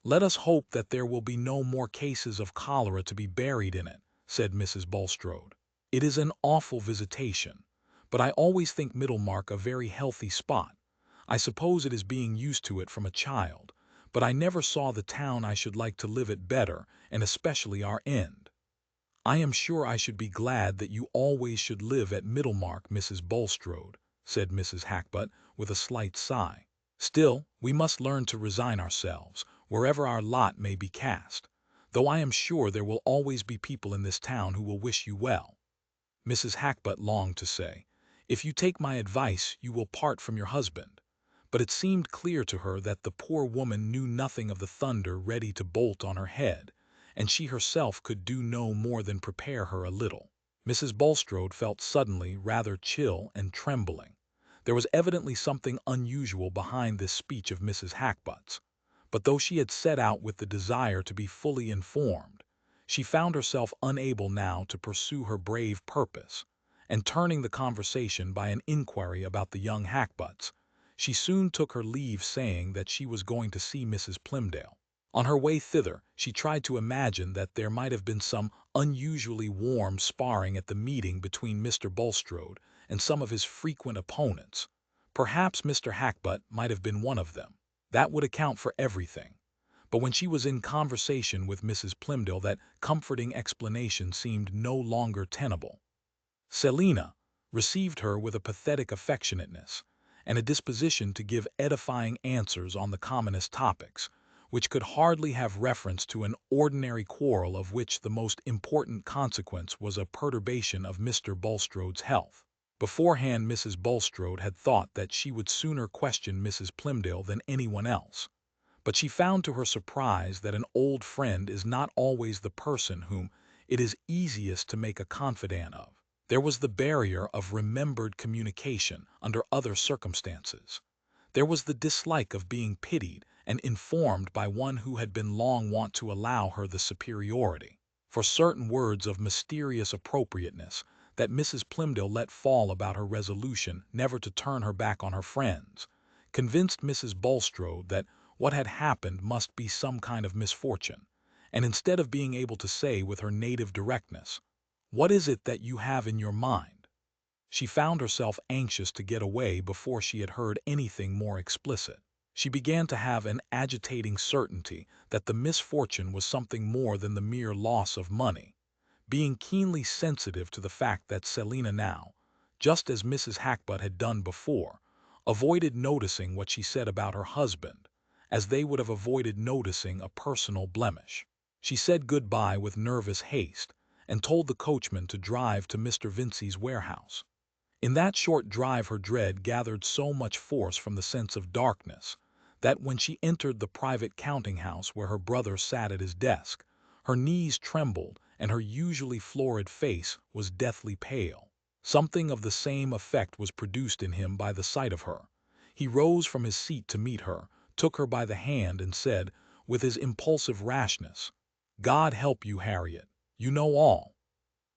"Let us hope that there will be no more cases of cholera to be buried in it," said Mrs. Bulstrode. "It is an awful visitation, but I always think Middlemarch a very healthy spot. I suppose it is being used to it from a child, but I never saw the town I should like to live at better, and especially our end." "I am sure I should be glad that you always should live at Middlemarch, Mrs. Bulstrode," said Mrs. Hackbutt, with a slight sigh. "Still, we must learn to resign ourselves, wherever our lot may be cast, though I am sure there will always be people in this town who will wish you well." Mrs. Hackbutt longed to say, "If you take my advice, you will part from your husband," but it seemed clear to her that the poor woman knew nothing of the thunder ready to bolt on her head, and she herself could do no more than prepare her a little. Mrs. Bulstrode felt suddenly rather chill and trembling. There was evidently something unusual behind this speech of Mrs. Hackbutt's, but though she had set out with the desire to be fully informed, she found herself unable now to pursue her brave purpose, and turning the conversation by an inquiry about the young Hackbutts, she soon took her leave, saying that she was going to see Mrs. Plymdale. On her way thither she tried to imagine that there might have been some unusually warm sparring at the meeting between Mr. Bulstrode and some of his frequent opponents. Perhaps Mr. Hackbutt might have been one of them. That would account for everything. But when she was in conversation with Mrs. Plymdale, that comforting explanation seemed no longer tenable. Selina received her with a pathetic affectionateness, and a disposition to give edifying answers on the commonest topics, which could hardly have reference to an ordinary quarrel of which the most important consequence was a perturbation of Mr. Bulstrode's health. Beforehand Mrs. Bulstrode had thought that she would sooner question Mrs. Plymdale than anyone else, but she found to her surprise that an old friend is not always the person whom it is easiest to make a confidant of. There was the barrier of remembered communication under other circumstances. There was the dislike of being pitied and informed by one who had been long wont to allow her the superiority. For certain words of mysterious appropriateness that Mrs. Plymdale let fall about her resolution never to turn her back on her friends, convinced Mrs. Bulstrode that what had happened must be some kind of misfortune, and instead of being able to say with her native directness, "What is it that you have in your mind?" she found herself anxious to get away before she had heard anything more explicit. She began to have an agitating certainty that the misfortune was something more than the mere loss of money, being keenly sensitive to the fact that Selina now, just as Mrs. Hackbutt had done before, avoided noticing what she said about her husband, as they would have avoided noticing a personal blemish. She said good-bye with nervous haste, and told the coachman to drive to Mr. Vincey's warehouse. In that short drive her dread gathered so much force from the sense of darkness, that when she entered the private counting-house where her brother sat at his desk, her knees trembled and her usually florid face was deathly pale. Something of the same effect was produced in him by the sight of her. He rose from his seat to meet her, took her by the hand, and said, with his impulsive rashness, "God help you, Harriet. You know all."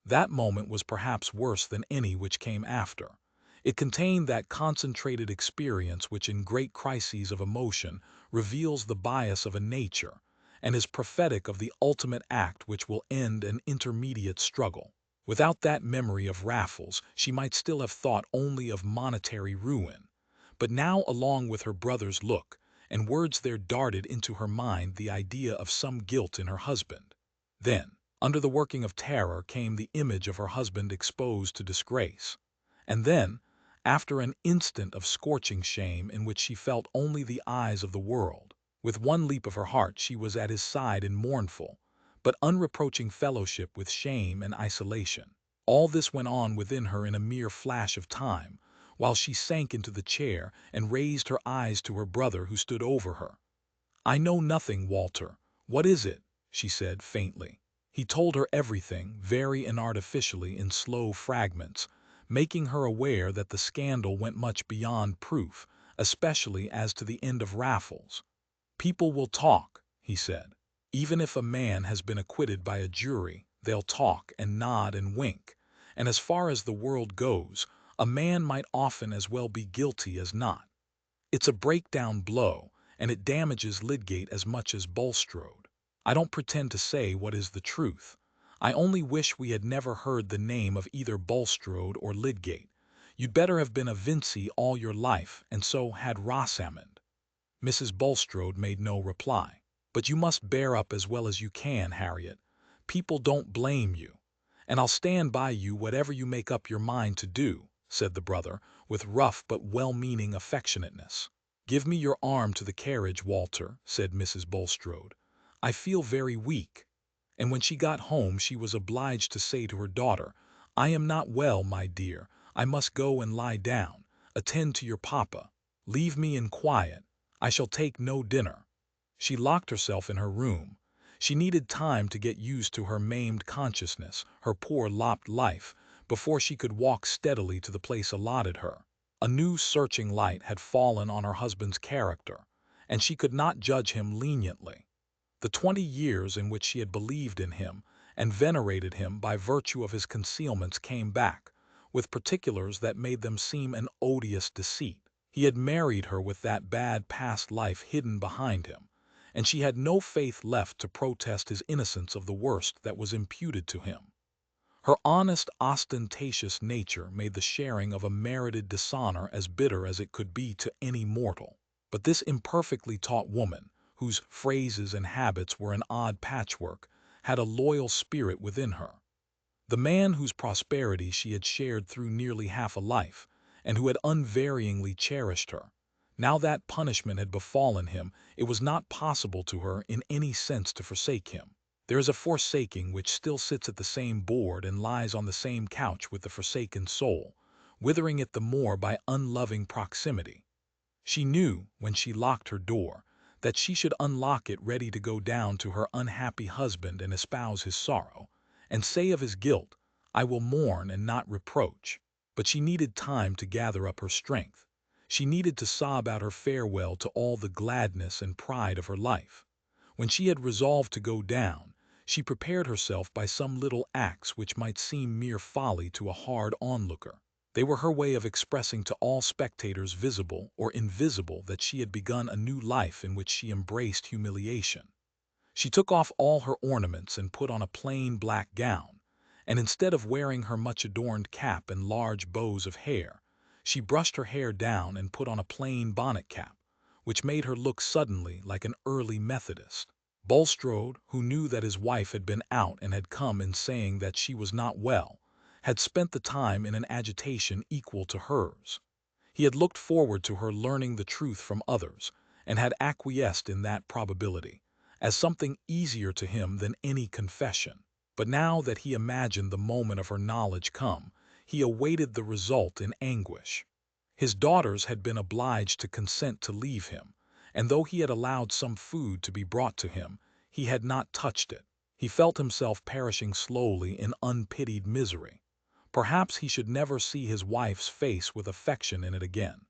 That moment was perhaps worse than any which came after. It contained that concentrated experience which in great crises of emotion reveals the bias of a nature, and is prophetic of the ultimate act which will end an intermediate struggle. Without that memory of Raffles, she might still have thought only of monetary ruin. But now, along with her brother's look and words, there darted into her mind the idea of some guilt in her husband. Then, under the working of terror, came the image of her husband exposed to disgrace. And then, after an instant of scorching shame in which she felt only the eyes of the world, with one leap of her heart she was at his side in mournful but unreproaching fellowship with shame and isolation. All this went on within her in a mere flash of time, while she sank into the chair and raised her eyes to her brother, who stood over her. "I know nothing, Walter. What is it?" she said faintly. He told her everything, very inartificially, in slow fragments, making her aware that the scandal went much beyond proof, especially as to the end of Raffles. "People will talk," he said. "Even if a man has been acquitted by a jury, they'll talk and nod and wink, and as far as the world goes, a man might often as well be guilty as not. It's a breakdown blow, and it damages Lydgate as much as Bulstrode. I don't pretend to say what is the truth. I only wish we had never heard the name of either Bulstrode or Lydgate. You'd better have been a Vincey all your life, and so had Rosamond." Mrs. Bulstrode made no reply. "But you must bear up as well as you can, Harriet. People don't blame you, and I'll stand by you whatever you make up your mind to do," said the brother, with rough but well-meaning affectionateness. "Give me your arm to the carriage, Walter," said Mrs. Bulstrode. "I feel very weak." And when she got home she was obliged to say to her daughter, "I am not well, my dear. I must go and lie down. Attend to your papa. Leave me in quiet. I shall take no dinner." She locked herself in her room. She needed time to get used to her maimed consciousness, her poor lopped life, before she could walk steadily to the place allotted her. A new searching light had fallen on her husband's character, and she could not judge him leniently. The 20 years in which she had believed in him and venerated him by virtue of his concealments came back, with particulars that made them seem an odious deceit. He had married her with that bad past life hidden behind him, and she had no faith left to protest his innocence of the worst that was imputed to him. Her honest, ostentatious nature made the sharing of a merited dishonor as bitter as it could be to any mortal. But this imperfectly taught woman, whose phrases and habits were an odd patchwork, had a loyal spirit within her. The man whose prosperity she had shared through nearly half a life, and who had unvaryingly cherished her, now that punishment had befallen him, it was not possible to her in any sense to forsake him. There is a forsaking which still sits at the same board and lies on the same couch with the forsaken soul, withering it the more by unloving proximity. She knew, when she locked her door, that she should unlock it ready to go down to her unhappy husband and espouse his sorrow, and say of his guilt, I will mourn and not reproach. But she needed time to gather up her strength. She needed to sob out her farewell to all the gladness and pride of her life. When she had resolved to go down, she prepared herself by some little acts which might seem mere folly to a hard onlooker. They were her way of expressing to all spectators, visible or invisible, that she had begun a new life in which she embraced humiliation. She took off all her ornaments and put on a plain black gown, and instead of wearing her much adorned cap and large bows of hair, she brushed her hair down and put on a plain bonnet cap, which made her look suddenly like an early Methodist. Bulstrode, who knew that his wife had been out and had come in saying that she was not well, had spent the time in an agitation equal to hers. He had looked forward to her learning the truth from others, and had acquiesced in that probability, as something easier to him than any confession. But now that he imagined the moment of her knowledge come, he awaited the result in anguish. His daughters had been obliged to consent to leave him, and though he had allowed some food to be brought to him, he had not touched it. He felt himself perishing slowly in unpitied misery. Perhaps he should never see his wife's face with affection in it again.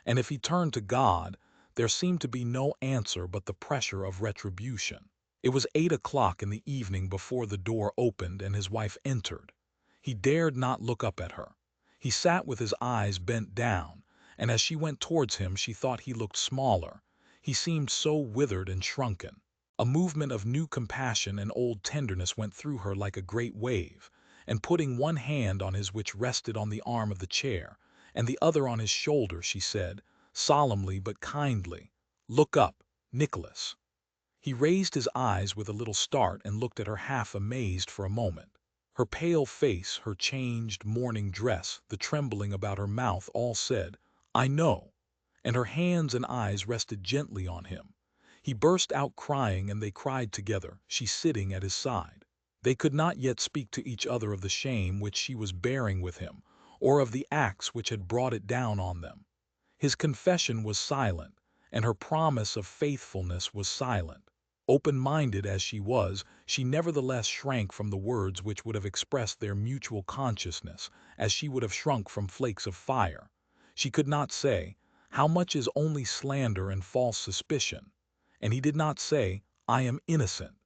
And if he turned to God, there seemed to be no answer but the pressure of retribution. It was 8 o'clock in the evening before the door opened and his wife entered. He dared not look up at her. He sat with his eyes bent down, and as she went towards him she thought he looked smaller. He seemed so withered and shrunken. A movement of new compassion and old tenderness went through her like a great wave, and putting one hand on his which rested on the arm of the chair, and the other on his shoulder, she said, solemnly but kindly, "Look up, Nicholas." He raised his eyes with a little start and looked at her half amazed for a moment. Her pale face, her changed mourning dress, the trembling about her mouth, all said, "I know," and her hands and eyes rested gently on him. He burst out crying, and they cried together, she sitting at his side. They could not yet speak to each other of the shame which she was bearing with him, or of the acts which had brought it down on them. His confession was silent, and her promise of faithfulness was silent. Open-minded as she was, she nevertheless shrank from the words which would have expressed their mutual consciousness, as she would have shrunk from flakes of fire. She could not say, "How much is only slander and false suspicion?" And he did not say, "I am innocent."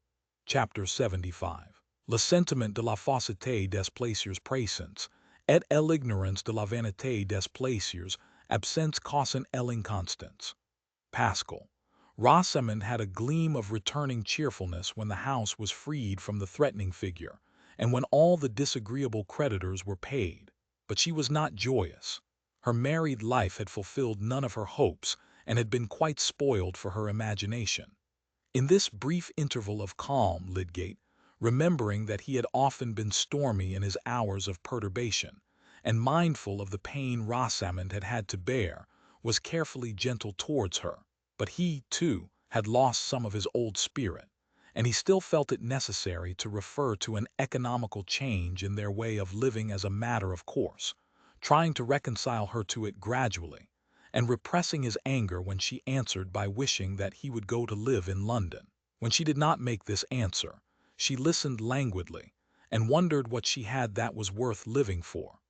Chapter 75. Le sentiment de la fausseté des plaisirs présents, et l'ignorance de la vanité des plaisirs absents causent l'inconstance. Pascal. Rosamond had a gleam of returning cheerfulness when the house was freed from the threatening figure, and when all the disagreeable creditors were paid. But she was not joyous. Her married life had fulfilled none of her hopes, and had been quite spoiled for her imagination. In this brief interval of calm, Lydgate, remembering that he had often been stormy in his hours of perturbation, and mindful of the pain Rosamond had had to bear, was carefully gentle towards her. But he, too, had lost some of his old spirit, and he still felt it necessary to refer to an economical change in their way of living as a matter of course, trying to reconcile her to it gradually, and repressing his anger when she answered by wishing that he would go to live in London. When she did not make this answer, she listened languidly, and wondered what she had that was worth living for.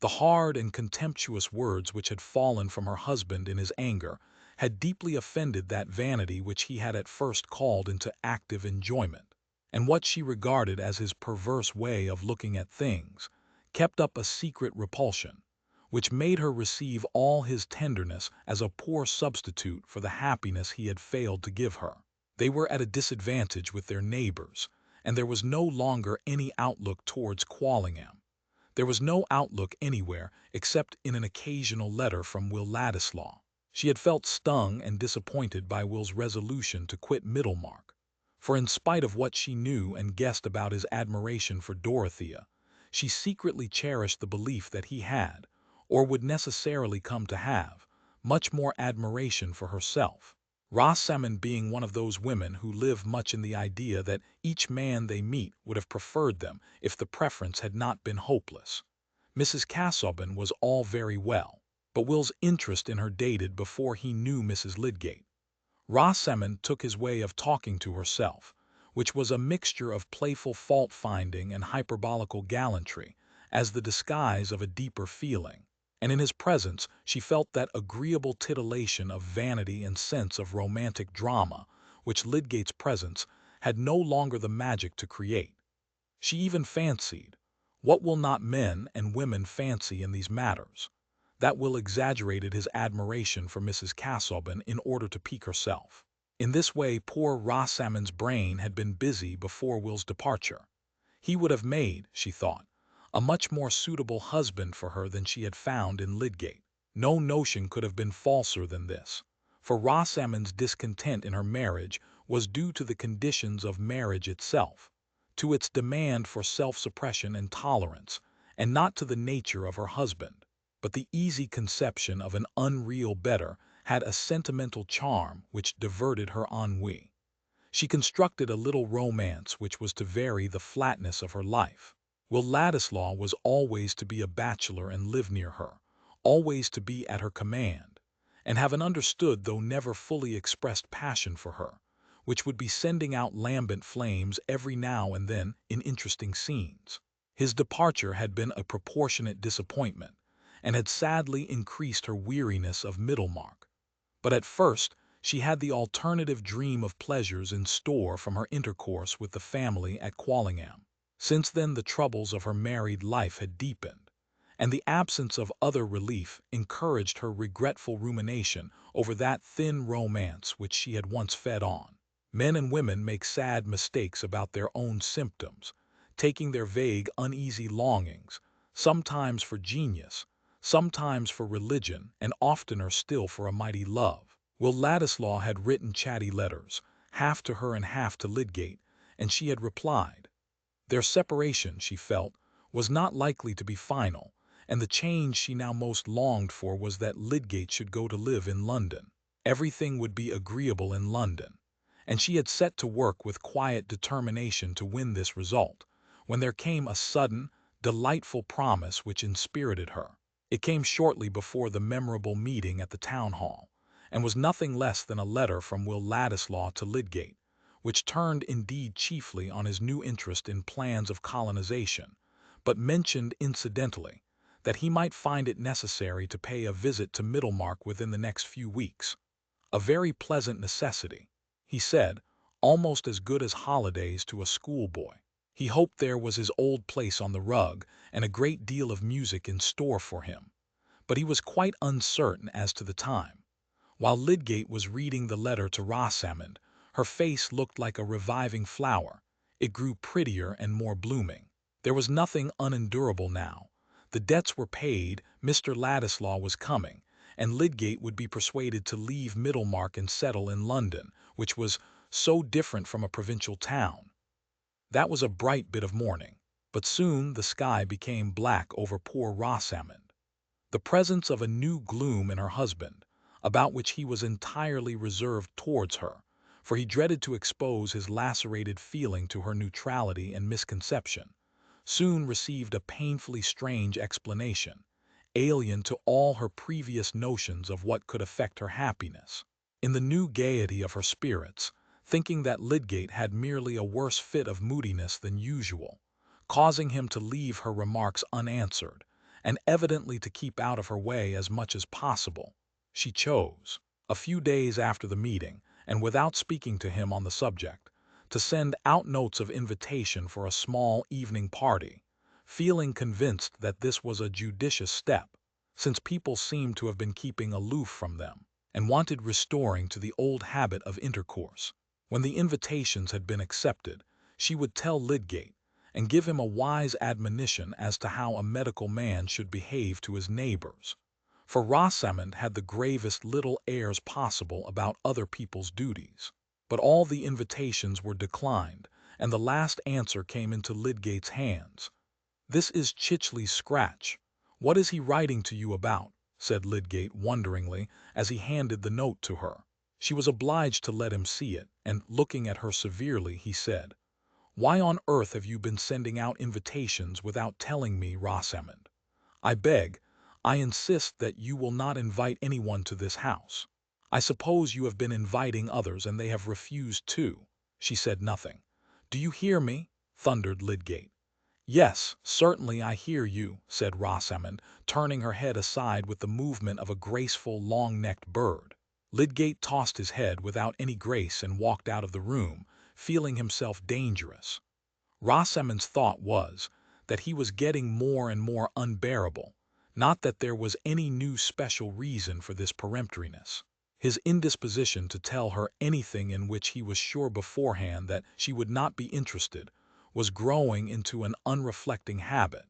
The hard and contemptuous words which had fallen from her husband in his anger had deeply offended that vanity which he had at first called into active enjoyment, and what she regarded as his perverse way of looking at things kept up a secret repulsion, which made her receive all his tenderness as a poor substitute for the happiness he had failed to give her. They were at a disadvantage with their neighbors, and there was no longer any outlook towards Quallingham. There was no outlook anywhere except in an occasional letter from Will Ladislaw. She had felt stung and disappointed by Will's resolution to quit Middlemarch, for in spite of what she knew and guessed about his admiration for Dorothea, she secretly cherished the belief that he had, or would necessarily come to have, much more admiration for herself. Rosamond being one of those women who live much in the idea that each man they meet would have preferred them if the preference had not been hopeless. Mrs. Casaubon was all very well, but Will's interest in her dated before he knew Mrs. Lydgate. Rosamond took his way of talking to herself, which was a mixture of playful fault-finding and hyperbolical gallantry, as the disguise of a deeper feeling, and in his presence she felt that agreeable titillation of vanity and sense of romantic drama which Lydgate's presence had no longer the magic to create. She even fancied, what will not men and women fancy in these matters, that Will exaggerated his admiration for Mrs. Casaubon in order to pique herself. In this way poor Rosamond's brain had been busy before Will's departure. He would have made, she thought, a much more suitable husband for her than she had found in Lydgate. No notion could have been falser than this, for Rosamond's discontent in her marriage was due to the conditions of marriage itself, to its demand for self-suppression and tolerance, and not to the nature of her husband. But the easy conception of an unreal better had a sentimental charm which diverted her ennui. She constructed a little romance which was to vary the flatness of her life. Will Ladislaw was always to be a bachelor and live near her, always to be at her command, and have an understood though never fully expressed passion for her, which would be sending out lambent flames every now and then in interesting scenes. His departure had been a proportionate disappointment, and had sadly increased her weariness of Middlemarch. But at first she had the alternative dream of pleasures in store from her intercourse with the family at Quallingham. Since then the troubles of her married life had deepened, and the absence of other relief encouraged her regretful rumination over that thin romance which she had once fed on. Men and women make sad mistakes about their own symptoms, taking their vague, uneasy longings, sometimes for genius, sometimes for religion, and oftener still for a mighty love. Will Ladislaw had written chatty letters, half to her and half to Lydgate, and she had replied. Their separation, she felt, was not likely to be final, and the change she now most longed for was that Lydgate should go to live in London. Everything would be agreeable in London, and she had set to work with quiet determination to win this result, when there came a sudden, delightful promise which inspirited her. It came shortly before the memorable meeting at the town hall, and was nothing less than a letter from Will Ladislaw to Lydgate, which turned indeed chiefly on his new interest in plans of colonization, but mentioned incidentally that he might find it necessary to pay a visit to Middlemarch within the next few weeks. A very pleasant necessity, he said, almost as good as holidays to a schoolboy. He hoped there was his old place on the rug and a great deal of music in store for him, but he was quite uncertain as to the time. While Lydgate was reading the letter to Rosamond, her face looked like a reviving flower. It grew prettier and more blooming. There was nothing unendurable now. The debts were paid, Mr. Ladislaw was coming, and Lydgate would be persuaded to leave Middlemarch and settle in London, which was so different from a provincial town. That was a bright bit of morning, but soon the sky became black over poor Rosamond. The presence of a new gloom in her husband, about which he was entirely reserved towards her, for he dreaded to expose his lacerated feeling to her neutrality and misconception, soon received a painfully strange explanation, alien to all her previous notions of what could affect her happiness. In the new gaiety of her spirits, thinking that Lydgate had merely a worse fit of moodiness than usual, causing him to leave her remarks unanswered, and evidently to keep out of her way as much as possible, she chose, a few days after the meeting, and without speaking to him on the subject, to send out notes of invitation for a small evening party, feeling convinced that this was a judicious step, since people seemed to have been keeping aloof from them, and wanted restoring to the old habit of intercourse. When the invitations had been accepted, she would tell Lydgate, and give him a wise admonition as to how a medical man should behave to his neighbors. For Rosamond had the gravest little airs possible about other people's duties. But all the invitations were declined, and the last answer came into Lydgate's hands. "This is Chichley's scratch. What is he writing to you about?" said Lydgate wonderingly as he handed the note to her. She was obliged to let him see it, and looking at her severely, he said, "Why on earth have you been sending out invitations without telling me, Rosamond? I insist that you will not invite anyone to this house. I suppose you have been inviting others and they have refused too." She said nothing. "Do you hear me?" thundered Lydgate. "Yes, certainly I hear you," said Rosamond, turning her head aside with the movement of a graceful, long-necked bird. Lydgate tossed his head without any grace and walked out of the room, feeling himself dangerous. Rosamond's thought was that he was getting more and more unbearable, not that there was any new special reason for this peremptoriness. His indisposition to tell her anything in which he was sure beforehand that she would not be interested was growing into an unreflecting habit,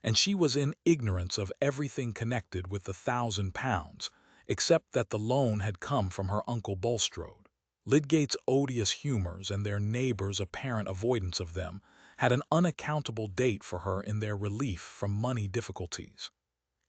and she was in ignorance of everything connected with the £1,000, except that the loan had come from her uncle Bulstrode. Lydgate's odious humors and their neighbors' apparent avoidance of them had an unaccountable date for her in their relief from money difficulties.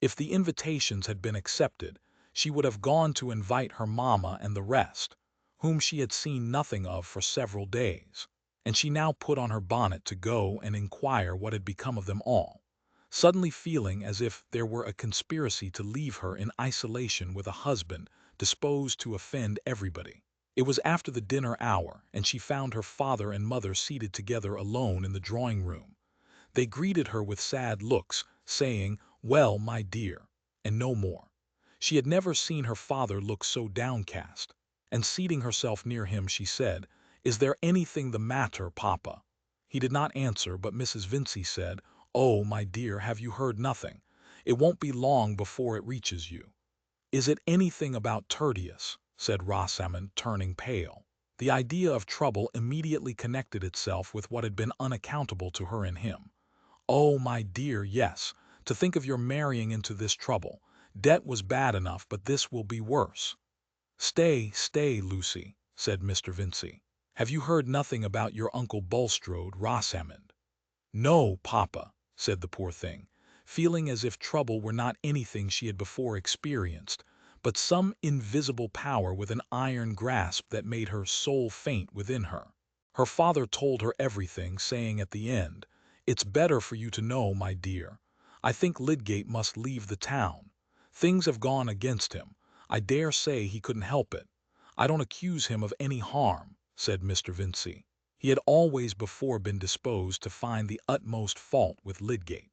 If the invitations had been accepted, she would have gone to invite her mamma and the rest, whom she had seen nothing of for several days, and she now put on her bonnet to go and inquire what had become of them all, suddenly feeling as if there were a conspiracy to leave her in isolation with a husband disposed to offend everybody. It was after the dinner hour, and she found her father and mother seated together alone in the drawing-room. They greeted her with sad looks, saying, "Well, my dear," and no more. She had never seen her father look so downcast, and seating herself near him, she said, "Is there anything the matter, Papa?" He did not answer, but Mrs. Vincey said, "Oh, my dear, have you heard nothing? It won't be long before it reaches you." "Is it anything about Tertius?" said Rosamond, turning pale. The idea of trouble immediately connected itself with what had been unaccountable to her in him. "Oh, my dear, yes. To think of your marrying into this trouble. Debt was bad enough, but this will be worse." "Stay, stay, Lucy," said Mr. Vincey. "Have you heard nothing about your uncle Bulstrode, Rosamond?" "No, Papa," said the poor thing, feeling as if trouble were not anything she had before experienced, but some invisible power with an iron grasp that made her soul faint within her. Her father told her everything, saying at the end, "It's better for you to know, my dear. I think Lydgate must leave the town. Things have gone against him. I dare say he couldn't help it. I don't accuse him of any harm," said Mr. Vincey. He had always before been disposed to find the utmost fault with Lydgate.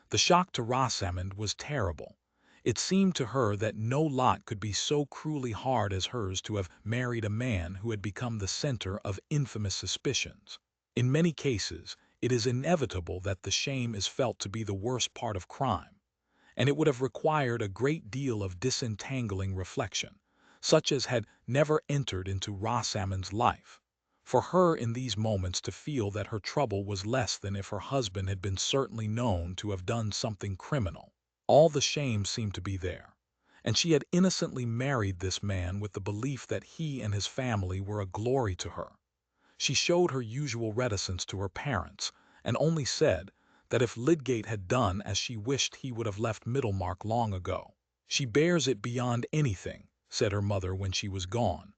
The shock to Rosamond was terrible. It seemed to her that no lot could be so cruelly hard as hers to have married a man who had become the center of infamous suspicions. In many cases, it is inevitable that the shame is felt to be the worst part of crime, and it would have required a great deal of disentangling reflection, such as had never entered into Rosamond's life, for her in these moments to feel that her trouble was less than if her husband had been certainly known to have done something criminal. All the shame seemed to be there, and she had innocently married this man with the belief that he and his family were a glory to her. She showed her usual reticence to her parents, and only said that if Lydgate had done as she wished he would have left Middlemarch long ago. "She bears it beyond anything," said her mother when she was gone.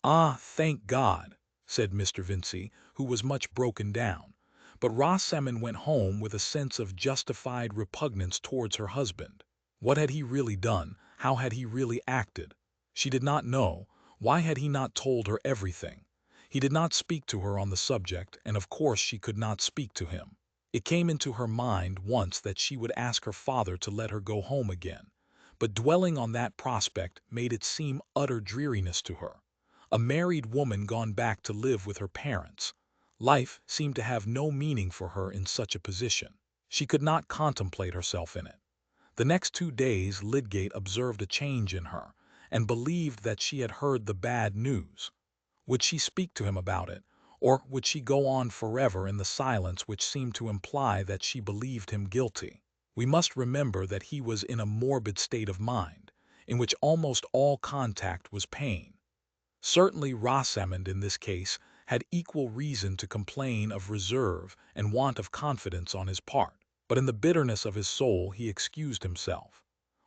"Ah, thank God," said Mr. Vincey, who was much broken down. But Rosamond went home with a sense of justified repugnance towards her husband. What had he really done? How had he really acted? She did not know. Why had he not told her everything? He did not speak to her on the subject, and of course she could not speak to him. It came into her mind once that she would ask her father to let her go home again, but dwelling on that prospect made it seem utter dreariness to her. A married woman gone back to live with her parents. Life seemed to have no meaning for her in such a position. She could not contemplate herself in it. The next 2 days Lydgate observed a change in her, and believed that she had heard the bad news. Would she speak to him about it, or would she go on forever in the silence which seemed to imply that she believed him guilty? We must remember that he was in a morbid state of mind, in which almost all contact was pain. Certainly Rosamond in this case had equal reason to complain of reserve and want of confidence on his part, but in the bitterness of his soul he excused himself.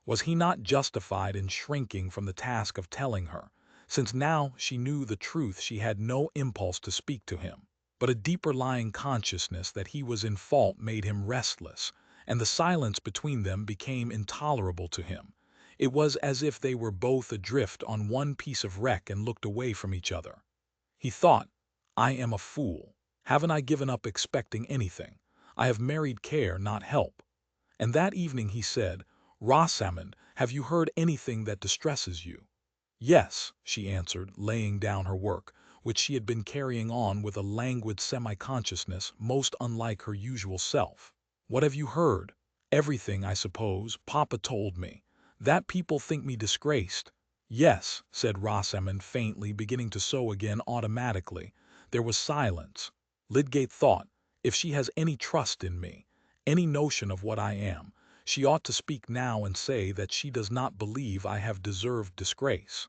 Was he not justified in shrinking from the task of telling her, since now she knew the truth she had no impulse to speak to him? But a deeper lying consciousness that he was in fault made him restless, and the silence between them became intolerable to him. It was as if they were both adrift on one piece of wreck and looked away from each other. He thought, "I am a fool. Haven't I given up expecting anything? I have married care, not help." And that evening he said, "Rosamond, have you heard anything that distresses you?" "Yes," she answered, laying down her work, which she had been carrying on with a languid semi-consciousness most unlike her usual self. "What have you heard?" "Everything, I suppose. Papa told me. That people think me disgraced." "Yes," said Rosamond faintly, beginning to sew again automatically. There was silence. Lydgate thought, if she has any trust in me, any notion of what I am, she ought to speak now and say that she does not believe I have deserved disgrace.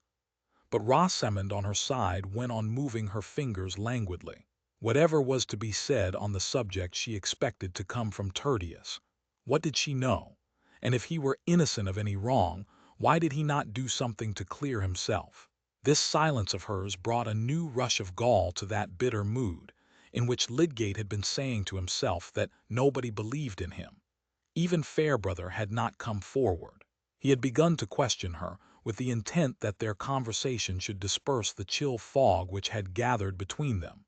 But Rosamond on her side went on moving her fingers languidly. Whatever was to be said on the subject she expected to come from Tertius. What did she know? And if he were innocent of any wrong, why did he not do something to clear himself? This silence of hers brought a new rush of gall to that bitter mood, in which Lydgate had been saying to himself that nobody believed in him. Even Fairbrother had not come forward. He had begun to question her, with the intent that their conversation should disperse the chill fog which had gathered between them.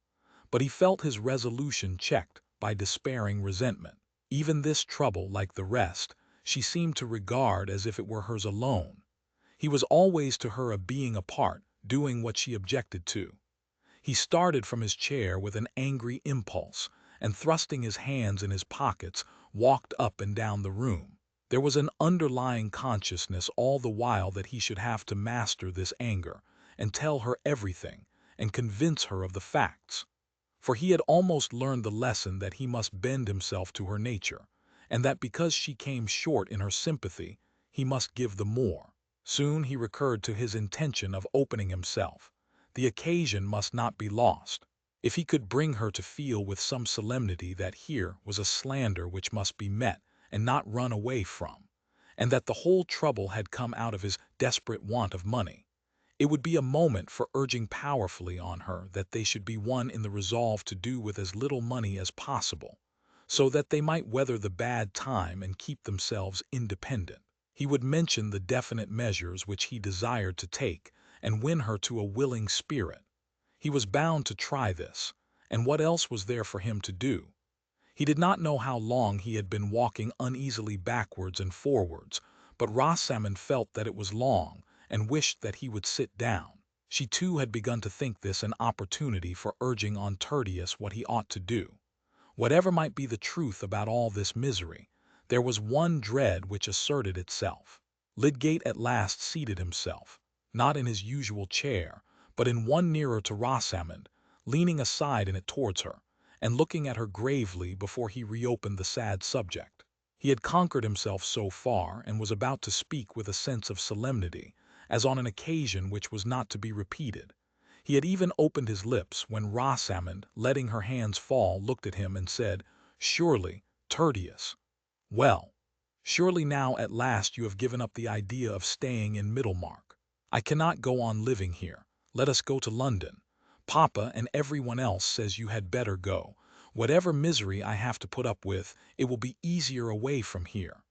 But he felt his resolution checked by despairing resentment. Even this trouble, like the rest, she seemed to regard as if it were hers alone. He was always to her a being apart, doing what she objected to. He started from his chair with an angry impulse, and thrusting his hands in his pockets, walked up and down the room. There was an underlying consciousness all the while that he should have to master this anger, and tell her everything, and convince her of the facts. For he had almost learned the lesson that he must bend himself to her nature, and that because she came short in her sympathy, he must give the more. Soon he recurred to his intention of opening himself. The occasion must not be lost. If he could bring her to feel with some solemnity that here was a slander which must be met and not run away from, and that the whole trouble had come out of his desperate want of money, it would be a moment for urging powerfully on her that they should be one in the resolve to do with as little money as possible, so that they might weather the bad time and keep themselves independent. He would mention the definite measures which he desired to take and win her to a willing spirit. He was bound to try this, and what else was there for him to do? He did not know how long he had been walking uneasily backwards and forwards, but Rosamond felt that it was long, and wished that he would sit down. She too had begun to think this an opportunity for urging on Tertius what he ought to do. Whatever might be the truth about all this misery, there was one dread which asserted itself. Lydgate at last seated himself, not in his usual chair, but in one nearer to Rosamond, leaning aside in it towards her, and looking at her gravely before he reopened the sad subject. He had conquered himself so far, and was about to speak with a sense of solemnity, as on an occasion which was not to be repeated. He had even opened his lips when Rosamond, letting her hands fall, looked at him and said, "Surely, Tertius, well, surely now at last you have given up the idea of staying in Middlemarch. I cannot go on living here. Let us go to London. Papa and everyone else says you had better go. Whatever misery I have to put up with, it will be easier away from here."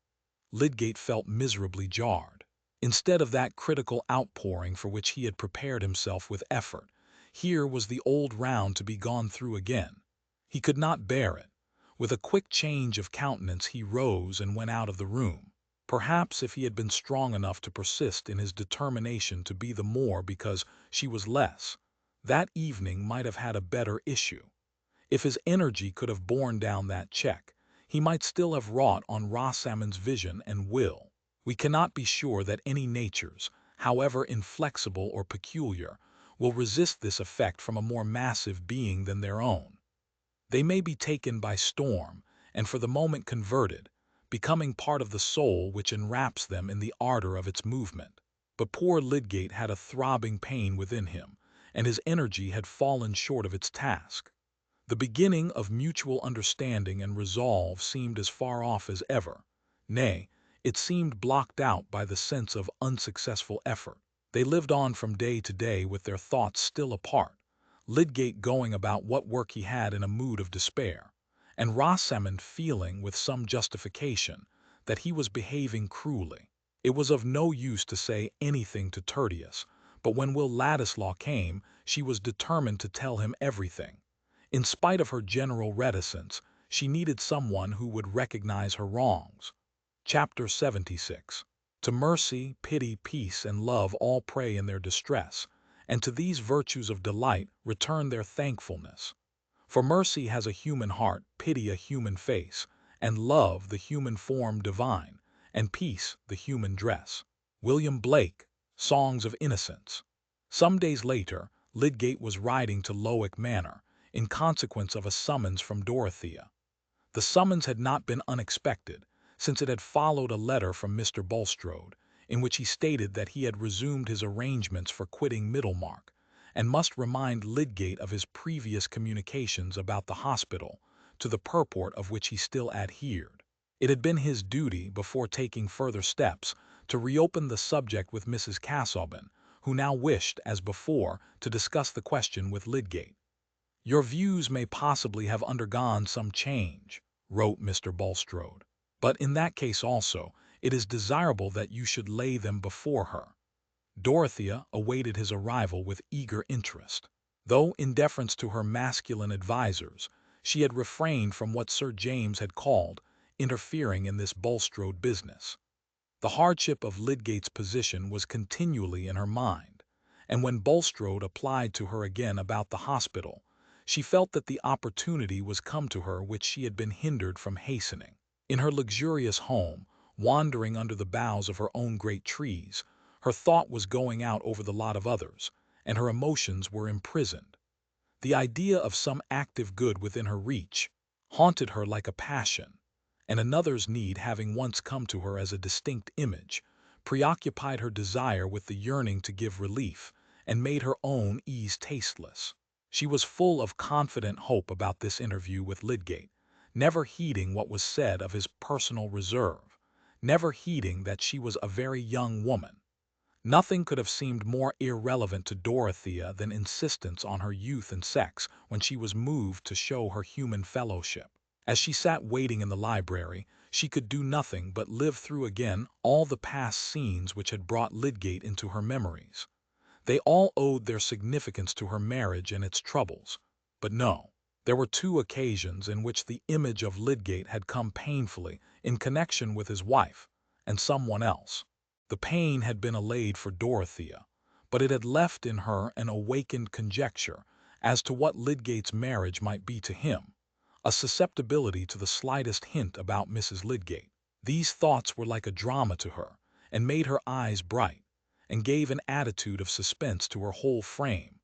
Lydgate felt miserably jarred. Instead of that critical outpouring for which he had prepared himself with effort, here was the old round to be gone through again. He could not bear it. With a quick change of countenance he rose and went out of the room. Perhaps if he had been strong enough to persist in his determination to be the more because she was less, that evening might have had a better issue. If his energy could have borne down that check, he might still have wrought on Rosamond's vision and will. We cannot be sure that any natures, however inflexible or peculiar, will resist this effect from a more massive being than their own. They may be taken by storm, and for the moment converted, becoming part of the soul which enwraps them in the ardor of its movement. But poor Lydgate had a throbbing pain within him, and his energy had fallen short of its task. The beginning of mutual understanding and resolve seemed as far off as ever. Nay, it seemed blocked out by the sense of unsuccessful effort. They lived on from day to day with their thoughts still apart, Lydgate going about what work he had in a mood of despair, and Rosamond feeling, with some justification, that he was behaving cruelly. It was of no use to say anything to Tertius, but when Will Ladislaw came, she was determined to tell him everything. In spite of her general reticence, She needed someone who would recognize her wrongs. Chapter 76. To mercy, pity, peace, and love all pray in their distress, and to these virtues of delight return their thankfulness. For mercy has a human heart, pity a human face, and love the human form divine, and peace the human dress. William Blake, Songs of Innocence. Some days later, Lydgate was riding to Lowick Manor, in consequence of a summons from Dorothea. The summons had not been unexpected, since it had followed a letter from Mr. Bulstrode, in which he stated that he had resumed his arrangements for quitting Middlemarch, and must remind Lydgate of his previous communications about the hospital, to the purport of which he still adhered. It had been his duty, before taking further steps, to reopen the subject with Mrs. Casaubon, who now wished, as before, to discuss the question with Lydgate. "Your views may possibly have undergone some change," wrote Mr. Bulstrode, "but in that case also it is desirable that you should lay them before her." Dorothea awaited his arrival with eager interest. Though, in deference to her masculine advisers, she had refrained from what Sir James had called interfering in this Bulstrode business. The hardship of Lydgate's position was continually in her mind, and when Bulstrode applied to her again about the hospital, she felt that the opportunity was come to her which she had been hindered from hastening. In her luxurious home, wandering under the boughs of her own great trees, her thought was going out over the lot of others, and her emotions were imprisoned. The idea of some active good within her reach haunted her like a passion, and another's need having once come to her as a distinct image, preoccupied her desire with the yearning to give relief, and made her own ease tasteless. She was full of confident hope about this interview with Lydgate, never heeding what was said of his personal reserve, never heeding that she was a very young woman. Nothing could have seemed more irrelevant to Dorothea than insistence on her youth and sex when she was moved to show her human fellowship. As she sat waiting in the library, she could do nothing but live through again all the past scenes which had brought Lydgate into her memories. They all owed their significance to her marriage and its troubles. But no, there were two occasions in which the image of Lydgate had come painfully in connection with his wife and someone else. The pain had been allayed for Dorothea, but it had left in her an awakened conjecture as to what Lydgate's marriage might be to him, a susceptibility to the slightest hint about Mrs. Lydgate. These thoughts were like a drama to her, and made her eyes bright, and gave an attitude of suspense to her whole frame,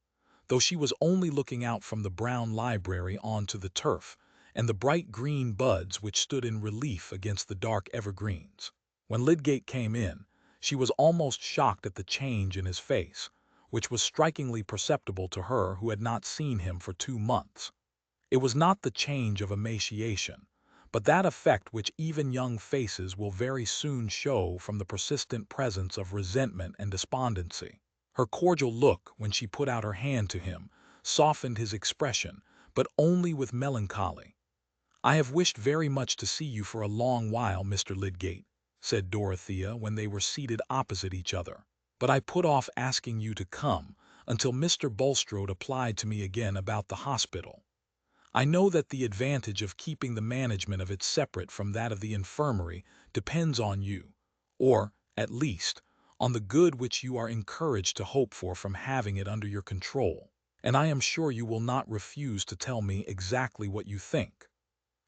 though she was only looking out from the brown library on to the turf and the bright green buds which stood in relief against the dark evergreens. When Lydgate came in, she was almost shocked at the change in his face, which was strikingly perceptible to her who had not seen him for 2 months. It was not the change of emaciation, but that effect which even young faces will very soon show from the persistent presence of resentment and despondency. Her cordial look, when she put out her hand to him, softened his expression, but only with melancholy. "I have wished very much to see you for a long while, Mr. Lydgate," said Dorothea when they were seated opposite each other, "but I put off asking you to come until Mr. Bulstrode applied to me again about the hospital. I know that the advantage of keeping the management of it separate from that of the infirmary depends on you, or, at least, on the good which you are encouraged to hope for from having it under your control, and I am sure you will not refuse to tell me exactly what you think.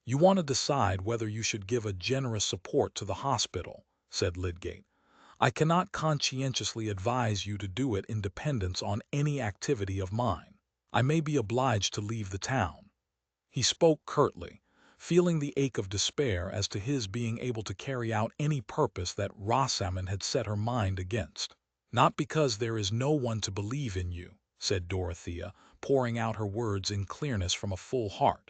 You want to decide whether you should give a generous support to the hospital," said Lydgate. "I cannot conscientiously advise you to do it in dependence on any activity of mine. I may be obliged to leave the town." He spoke curtly, feeling the ache of despair as to his being able to carry out any purpose that Rosamond had set her mind against. "Not because there is no one to believe in you," said Dorothea, pouring out her words in clearness from a full heart.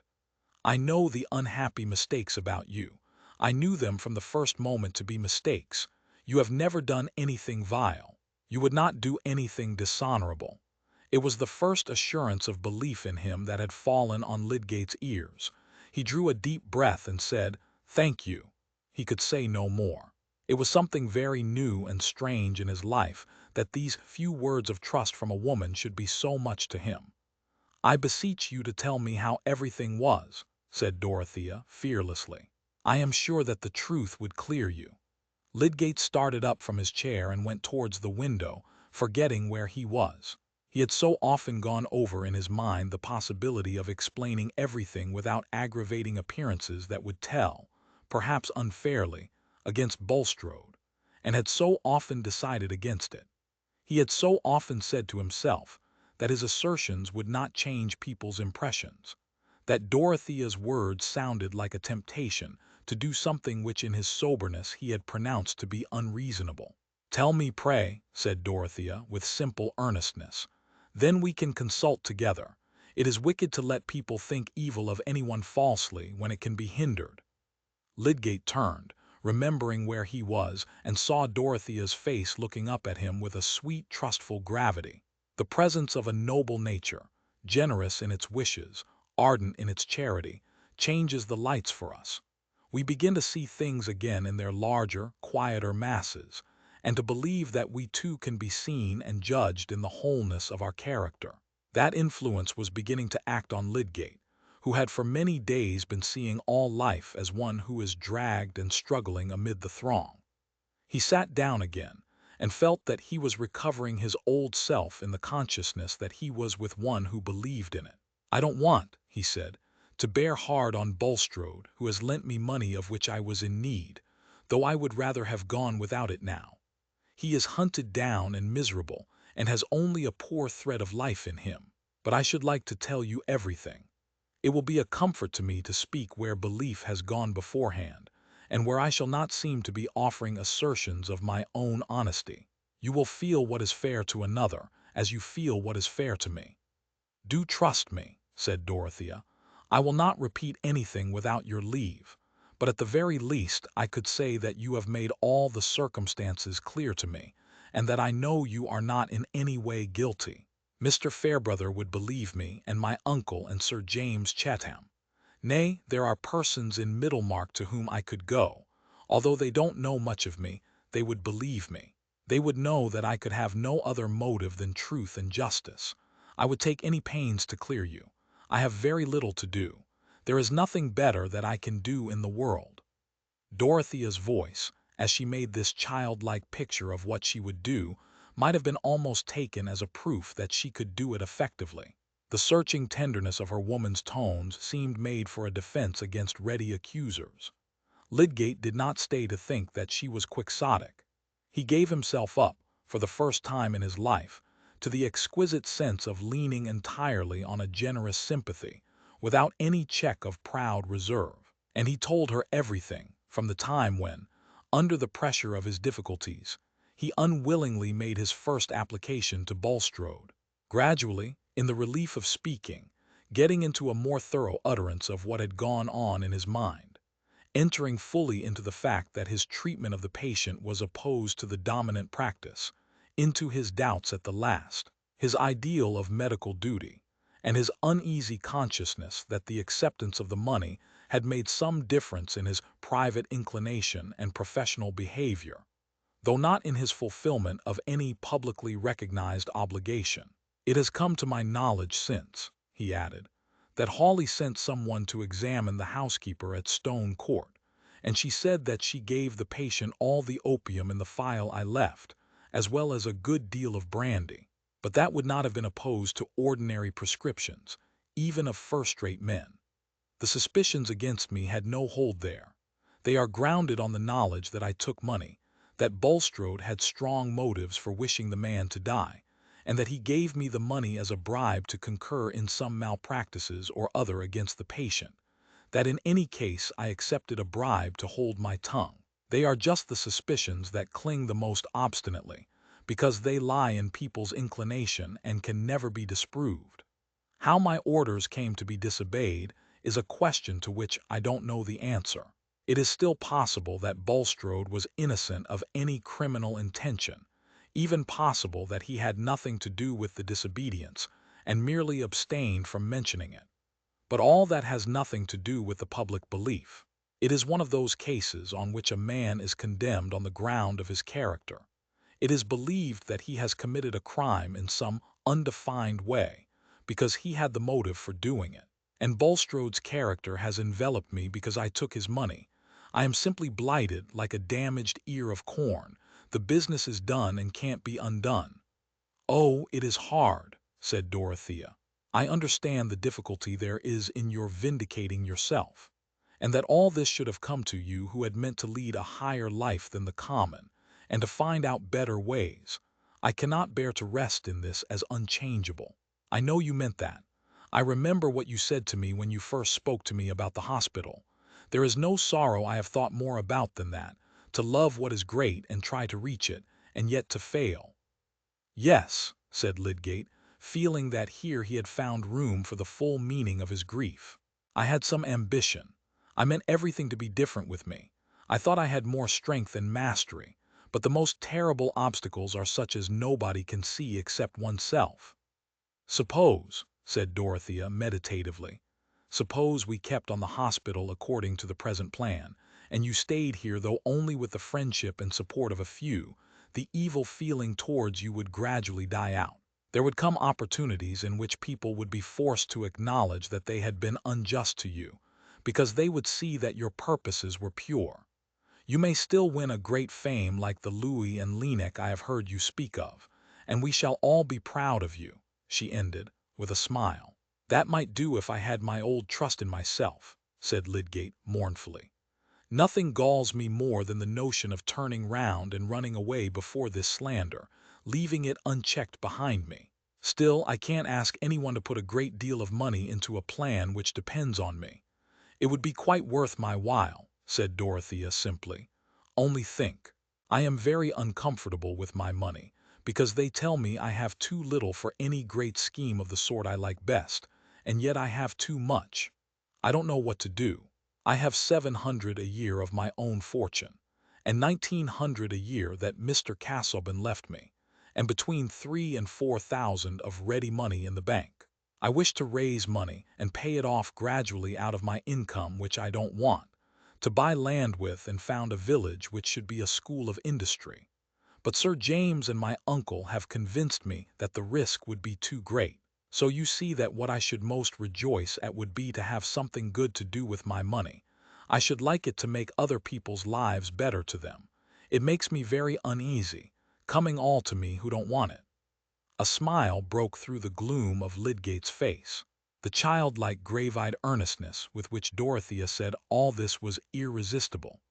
"I know the unhappy mistakes about you. I knew them from the first moment to be mistakes. You have never done anything vile. You would not do anything dishonorable." It was the first assurance of belief in him that had fallen on Lydgate's ears. He drew a deep breath and said, "Thank you." He could say no more. It was something very new and strange in his life that these few words of trust from a woman should be so much to him. "I beseech you to tell me how everything was," said Dorothea fearlessly. "I am sure that the truth would clear you." Lydgate started up from his chair and went towards the window, forgetting where he was. He had so often gone over in his mind the possibility of explaining everything without aggravating appearances that would tell, perhaps unfairly, against Bulstrode, and had so often decided against it. He had so often said to himself that his assertions would not change people's impressions, that Dorothea's words sounded like a temptation to do something which in his soberness he had pronounced to be unreasonable. "Tell me, pray," said Dorothea, with simple earnestness. "Then we can consult together. It is wicked to let people think evil of anyone falsely when it can be hindered." Lydgate turned, remembering where he was, and saw Dorothea's face looking up at him with a sweet, trustful gravity. The presence of a noble nature, generous in its wishes, ardent in its charity, changes the lights for us. We begin to see things again in their larger, quieter masses, and to believe that we too can be seen and judged in the wholeness of our character. That influence was beginning to act on Lydgate, who had for many days been seeing all life as one who is dragged and struggling amid the throng. He sat down again, and felt that he was recovering his old self in the consciousness that he was with one who believed in it. "I don't want," he said, "to bear hard on Bulstrode, who has lent me money of which I was in need, though I would rather have gone without it now. He is hunted down and miserable, and has only a poor thread of life in him. But I should like to tell you everything. It will be a comfort to me to speak where belief has gone beforehand, and where I shall not seem to be offering assertions of my own honesty. You will feel what is fair to another, as you feel what is fair to me." "Do trust me," said Dorothea. "I will not repeat anything without your leave, but at the very least I could say that you have made all the circumstances clear to me, and that I know you are not in any way guilty. Mr. Fairbrother would believe me, and my uncle and Sir James Chatham. Nay, there are persons in Middlemarch to whom I could go. Although they don't know much of me, they would believe me. They would know that I could have no other motive than truth and justice. I would take any pains to clear you. I have very little to do. There is nothing better that I can do in the world." Dorothea's voice, as she made this childlike picture of what she would do, might have been almost taken as a proof that she could do it effectively. The searching tenderness of her woman's tones seemed made for a defense against ready accusers. Lydgate did not stay to think that she was quixotic. He gave himself up, for the first time in his life, to the exquisite sense of leaning entirely on a generous sympathy, without any check of proud reserve. And he told her everything, from the time when, under the pressure of his difficulties, he unwillingly made his first application to Bulstrode. Gradually, in the relief of speaking, getting into a more thorough utterance of what had gone on in his mind, entering fully into the fact that his treatment of the patient was opposed to the dominant practice, into his doubts at the last, his ideal of medical duty, and his uneasy consciousness that the acceptance of the money had made some difference in his private inclination and professional behavior, though not in his fulfillment of any publicly recognized obligation. "It has come to my knowledge since," he added, "that Hawley sent someone to examine the housekeeper at Stone Court, and she said that she gave the patient all the opium in the phial I left, as well as a good deal of brandy. But that would not have been opposed to ordinary prescriptions, even of first-rate men. The suspicions against me had no hold there. They are grounded on the knowledge that I took money, that Bulstrode had strong motives for wishing the man to die, and that he gave me the money as a bribe to concur in some malpractices or other against the patient, that in any case I accepted a bribe to hold my tongue. They are just the suspicions that cling the most obstinately, because they lie in people's inclination and can never be disproved. How my orders came to be disobeyed is a question to which I don't know the answer. It is still possible that Bulstrode was innocent of any criminal intention, even possible that he had nothing to do with the disobedience, and merely abstained from mentioning it. But all that has nothing to do with the public belief. It is one of those cases on which a man is condemned on the ground of his character. It is believed that he has committed a crime in some undefined way, because he had the motive for doing it, and Bulstrode's character has enveloped me because I took his money. I am simply blighted like a damaged ear of corn. The business is done and can't be undone." "Oh, it is hard," said Dorothea. "I understand the difficulty there is in your vindicating yourself, and that all this should have come to you who had meant to lead a higher life than the common, and to find out better ways. I cannot bear to rest in this as unchangeable. I know you meant that. I remember what you said to me when you first spoke to me about the hospital. There is no sorrow I have thought more about than that, to love what is great and try to reach it, and yet to fail." "Yes," said Lydgate, feeling that here he had found room for the full meaning of his grief. "I had some ambition. I meant everything to be different with me. I thought I had more strength and mastery, but the most terrible obstacles are such as nobody can see except oneself." "Suppose," said Dorothea meditatively, "suppose we kept on the hospital according to the present plan, and you stayed here though only with the friendship and support of a few, the evil feeling towards you would gradually die out. There would come opportunities in which people would be forced to acknowledge that they had been unjust to you, because they would see that your purposes were pure. You may still win a great fame like the Louis and Lenik I have heard you speak of, and we shall all be proud of you," she ended, with a smile. "That might do if I had my old trust in myself," said Lydgate mournfully. "Nothing galls me more than the notion of turning round and running away before this slander, leaving it unchecked behind me. Still, I can't ask anyone to put a great deal of money into a plan which depends on me." "It would be quite worth my while," said Dorothea simply. "Only think, I am very uncomfortable with my money, because they tell me I have too little for any great scheme of the sort I like best, and yet I have too much. I don't know what to do. I have 700 a year of my own fortune, and 1900 a year that Mr. Casaubon left me, and between 3 and 4,000 of ready money in the bank. I wish to raise money and pay it off gradually out of my income which I don't want, to buy land with and found a village which should be a school of industry. But Sir James and my uncle have convinced me that the risk would be too great. So you see that what I should most rejoice at would be to have something good to do with my money. I should like it to make other people's lives better to them. It makes me very uneasy, coming all to me who don't want it." A smile broke through the gloom of Lydgate's face. The childlike grave-eyed earnestness with which Dorothea said all this was irresistible,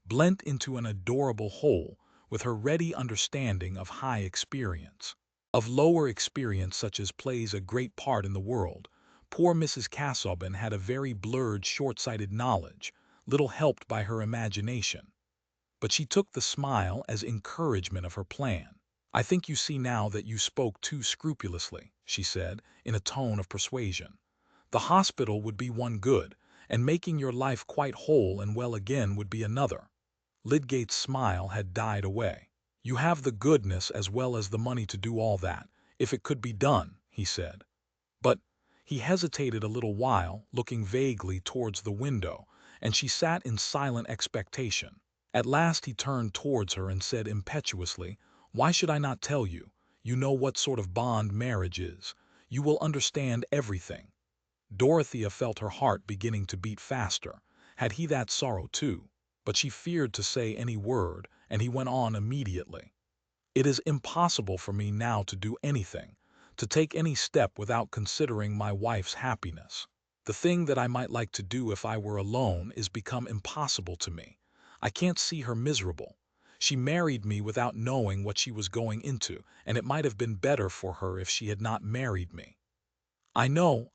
blent into an adorable whole with her ready understanding of high experience. Of lower experience such as plays a great part in the world, poor Mrs. Casaubon had a very blurred, short-sighted knowledge, little helped by her imagination. But she took the smile as encouragement of her plan. "I think you see now that you spoke too scrupulously," she said, in a tone of persuasion. "The hospital would be one good, and making your life quite whole and well again would be another." Lydgate's smile had died away. "You have the goodness as well as the money to do all that, if it could be done," he said. "But—" he hesitated a little while, looking vaguely towards the window, and she sat in silent expectation. At last he turned towards her and said impetuously, "Why should I not tell you? You know what sort of bond marriage is. You will understand everything." Dorothea felt her heart beginning to beat faster. Had he that sorrow too? But she feared to say any word, and he went on immediately. "It is impossible for me now to do anything, to take any step without considering my wife's happiness. The thing that I might like to do if I were alone is become impossible to me. I can't see her miserable. She married me without knowing what she was going into, and it might have been better for her if she had not married me." I know.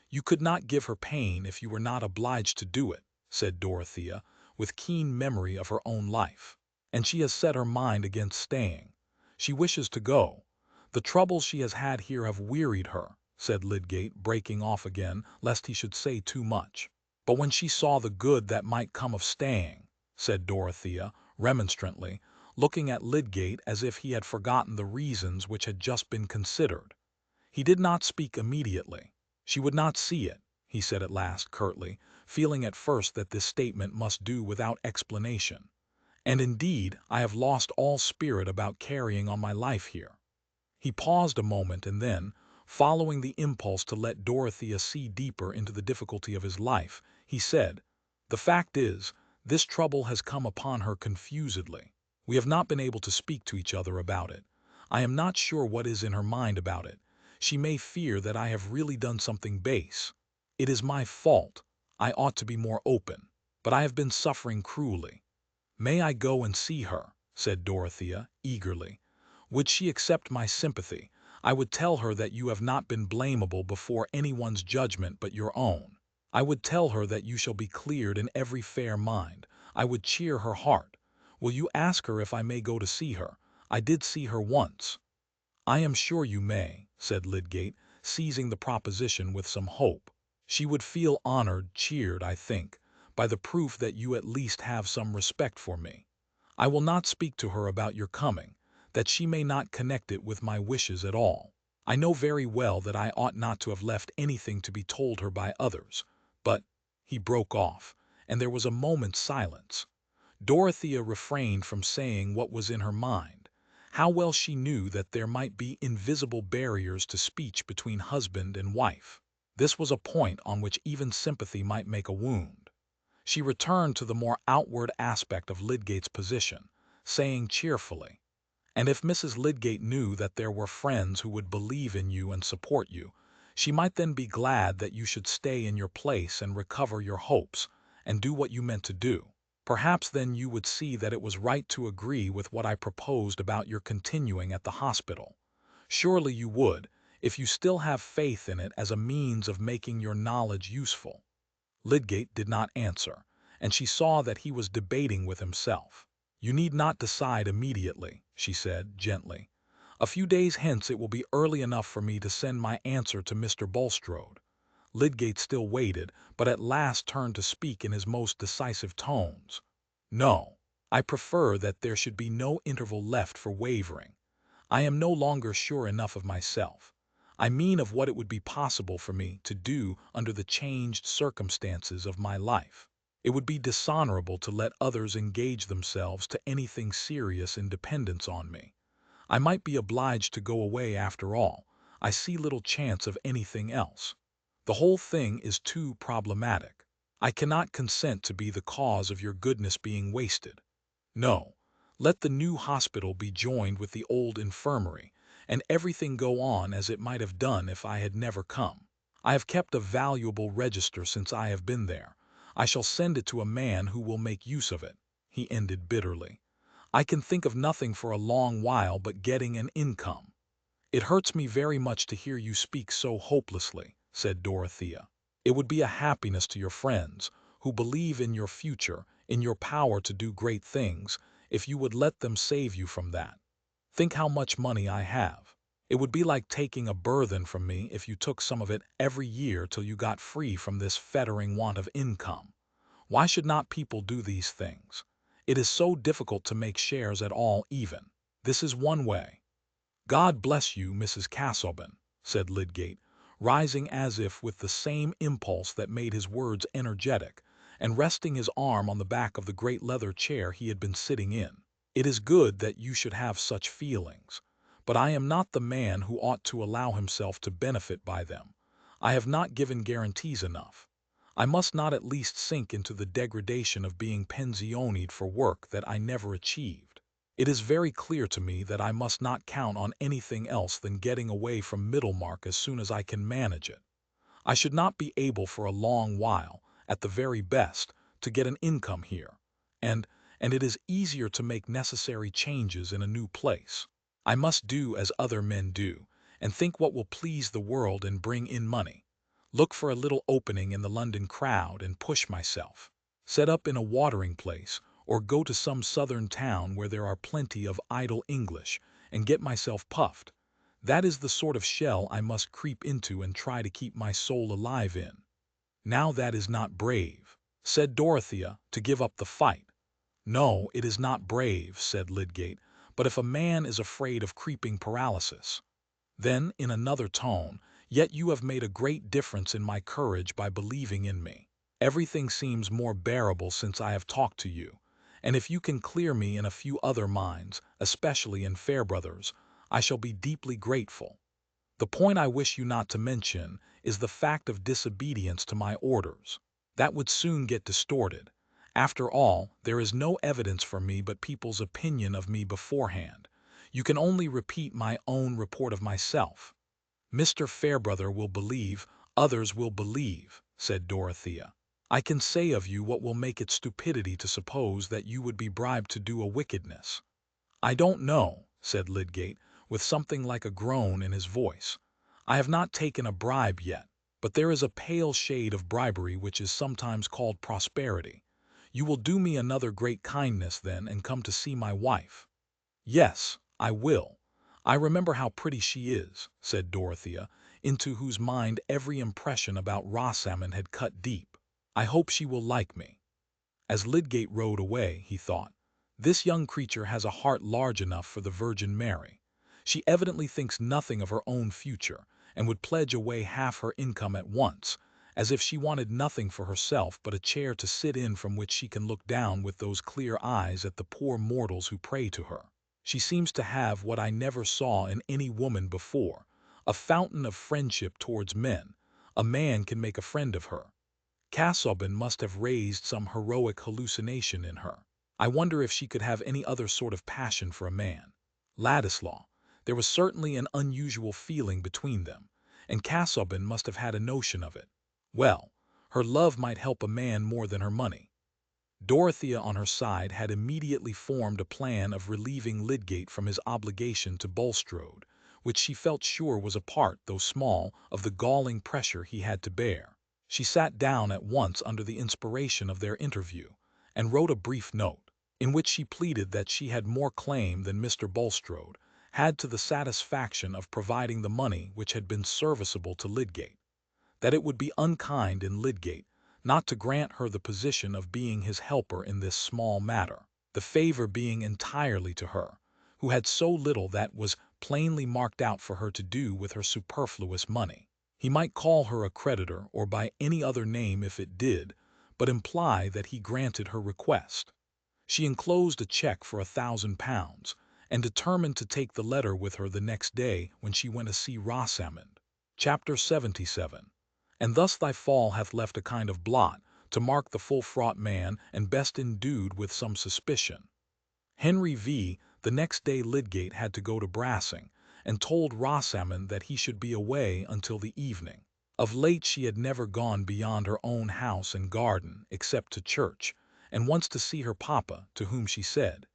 You could not give her pain if you were not obliged to do it," said Dorothea, with keen memory of her own life. "And she has set her mind against staying. She wishes to go. The troubles she has had here have wearied her," said Lydgate, breaking off again, lest he should say too much. "But when she saw the good that might come of staying," said Dorothea, remonstrantly, looking at Lydgate as if he had forgotten the reasons which had just been considered. He did not speak immediately. "She would not see it," he said at last curtly, feeling at first that this statement must do without explanation. "And indeed I have lost all spirit about carrying on my life here." He paused a moment and then, Following the impulse to let Dorothea see deeper into the difficulty of his life, he said, "The fact is, this trouble has come upon her confusedly. We have not been able to speak to each other about it. I am not sure what is in her mind about it. She may fear that I have really done something base. It is my fault. I ought to be more open. But I have been suffering cruelly." "May I go and see her?" said Dorothea, eagerly. "Would she accept my sympathy? I would tell her that you have not been blamable before anyone's judgment but your own. I would tell her that you shall be cleared in every fair mind. I would cheer her heart. Will you ask her if I may go to see her? I did see her once." "I am sure you may," said Lydgate, seizing the proposition with some hope. "She would feel honored, cheered, I think, by the proof that you at least have some respect for me. I will not speak to her about your coming, that she may not connect it with my wishes at all. I know very well that I ought not to have left anything to be told her by others, but—" He broke off, and there was a moment's silence. Dorothea refrained from saying what was in her mind. How well she knew that there might be invisible barriers to speech between husband and wife. This was a point on which even sympathy might make a wound. She returned to the more outward aspect of Lydgate's position, saying cheerfully, "And if Mrs. Lydgate knew that there were friends who would believe in you and support you, she might then be glad that you should stay in your place and recover your hopes, and do what you meant to do. Perhaps then you would see that it was right to agree with what I proposed about your continuing at the hospital. Surely you would, if you still have faith in it as a means of making your knowledge useful." Lydgate did not answer, and she saw that he was debating with himself. "You need not decide immediately," she said, gently. "A few days hence it will be early enough for me to send my answer to Mr. Bulstrode." Lydgate still waited, but at last turned to speak in his most decisive tones. "No, I prefer that there should be no interval left for wavering. I am no longer sure enough of myself. I mean of what it would be possible for me to do under the changed circumstances of my life. It would be dishonorable to let others engage themselves to anything serious in dependence on me. I might be obliged to go away after all. I see little chance of anything else. The whole thing is too problematic. I cannot consent to be the cause of your goodness being wasted. No, let the new hospital be joined with the old infirmary, and everything go on as it might have done if I had never come. I have kept a valuable register since I have been there. I shall send it to a man who will make use of it," he ended bitterly. "I can think of nothing for a long while but getting an income." "It hurts me very much to hear you speak so hopelessly," said Dorothea. "It would be a happiness to your friends, who believe in your future, in your power to do great things, if you would let them save you from that. Think how much money I have. It would be like taking a burthen from me if you took some of it every year till you got free from this fettering want of income. Why should not people do these things? It is so difficult to make shares at all even. This is one way." "God bless you, Mrs. Castleton," said Lydgate, rising as if with the same impulse that made his words energetic, and resting his arm on the back of the great leather chair he had been sitting in. "It is good that you should have such feelings, but I am not the man who ought to allow himself to benefit by them. I have not given guarantees enough. I must not at least sink into the degradation of being pensioned for work that I never achieved. It is very clear to me that I must not count on anything else than getting away from Middlemarch as soon as I can manage it. I should not be able for a long while, at the very best, to get an income here, and it is easier to make necessary changes in a new place. I must do as other men do, and think what will please the world and bring in money. Look for a little opening in the London crowd and push myself. Set up in a watering place, or go to some southern town where there are plenty of idle English, and get myself puffed. That is the sort of shell I must creep into and try to keep my soul alive in." "Now that is not brave," said Dorothea, "to give up the fight." "No, it is not brave," said Lydgate, "but if a man is afraid of creeping paralysis." Then, in another tone, "Yet you have made a great difference in my courage by believing in me. Everything seems more bearable since I have talked to you, and if you can clear me in a few other minds, especially in Fairbrother's, I shall be deeply grateful. The point I wish you not to mention is the fact of disobedience to my orders. That would soon get distorted. After all, there is no evidence for me but people's opinion of me beforehand. You can only repeat my own report of myself. Mr. Fairbrother will believe, others will believe, said Dorothea. I can say of you what will make it stupidity to suppose that you would be bribed to do a wickedness. I don't know, said Lydgate, with something like a groan in his voice. I have not taken a bribe yet, but there is a pale shade of bribery which is sometimes called prosperity. You will do me another great kindness then and come to see my wife. Yes, I will. I remember how pretty she is, said Dorothea, into whose mind every impression about Rosamond had cut deep. I hope she will like me. As Lydgate rode away, he thought, this young creature has a heart large enough for the Virgin Mary. She evidently thinks nothing of her own future, and would pledge away half her income at once, as if she wanted nothing for herself but a chair to sit in from which she can look down with those clear eyes at the poor mortals who pray to her. She seems to have what I never saw in any woman before, a fountain of friendship towards men. A man can make a friend of her. Casaubon must have raised some heroic hallucination in her. I wonder if she could have any other sort of passion for a man. Ladislaw, there was certainly an unusual feeling between them, and Casaubon must have had a notion of it. Well, her love might help a man more than her money. Dorothea on her side had immediately formed a plan of relieving Lydgate from his obligation to Bulstrode, which she felt sure was a part, though small, of the galling pressure he had to bear. She sat down at once under the inspiration of their interview, and wrote a brief note, in which she pleaded that she had more claim than Mr. Bulstrode had to the satisfaction of providing the money which had been serviceable to Lydgate, that it would be unkind in Lydgate not to grant her the position of being his helper in this small matter, the favor being entirely to her, who had so little that was plainly marked out for her to do with her superfluous money. He might call her a creditor or by any other name if it did, but imply that he granted her request. She enclosed a check for £1,000, and determined to take the letter with her the next day when she went to see Rosamond. Chapter 77. And thus thy fall hath left a kind of blot to mark the full-fraught man and best endued with some suspicion. Henry V. The next day Lydgate had to go to Brassing, and told Rosamond that he should be away until the evening. Of late she had never gone beyond her own house and garden, except to church, and once to see her papa, to whom she said,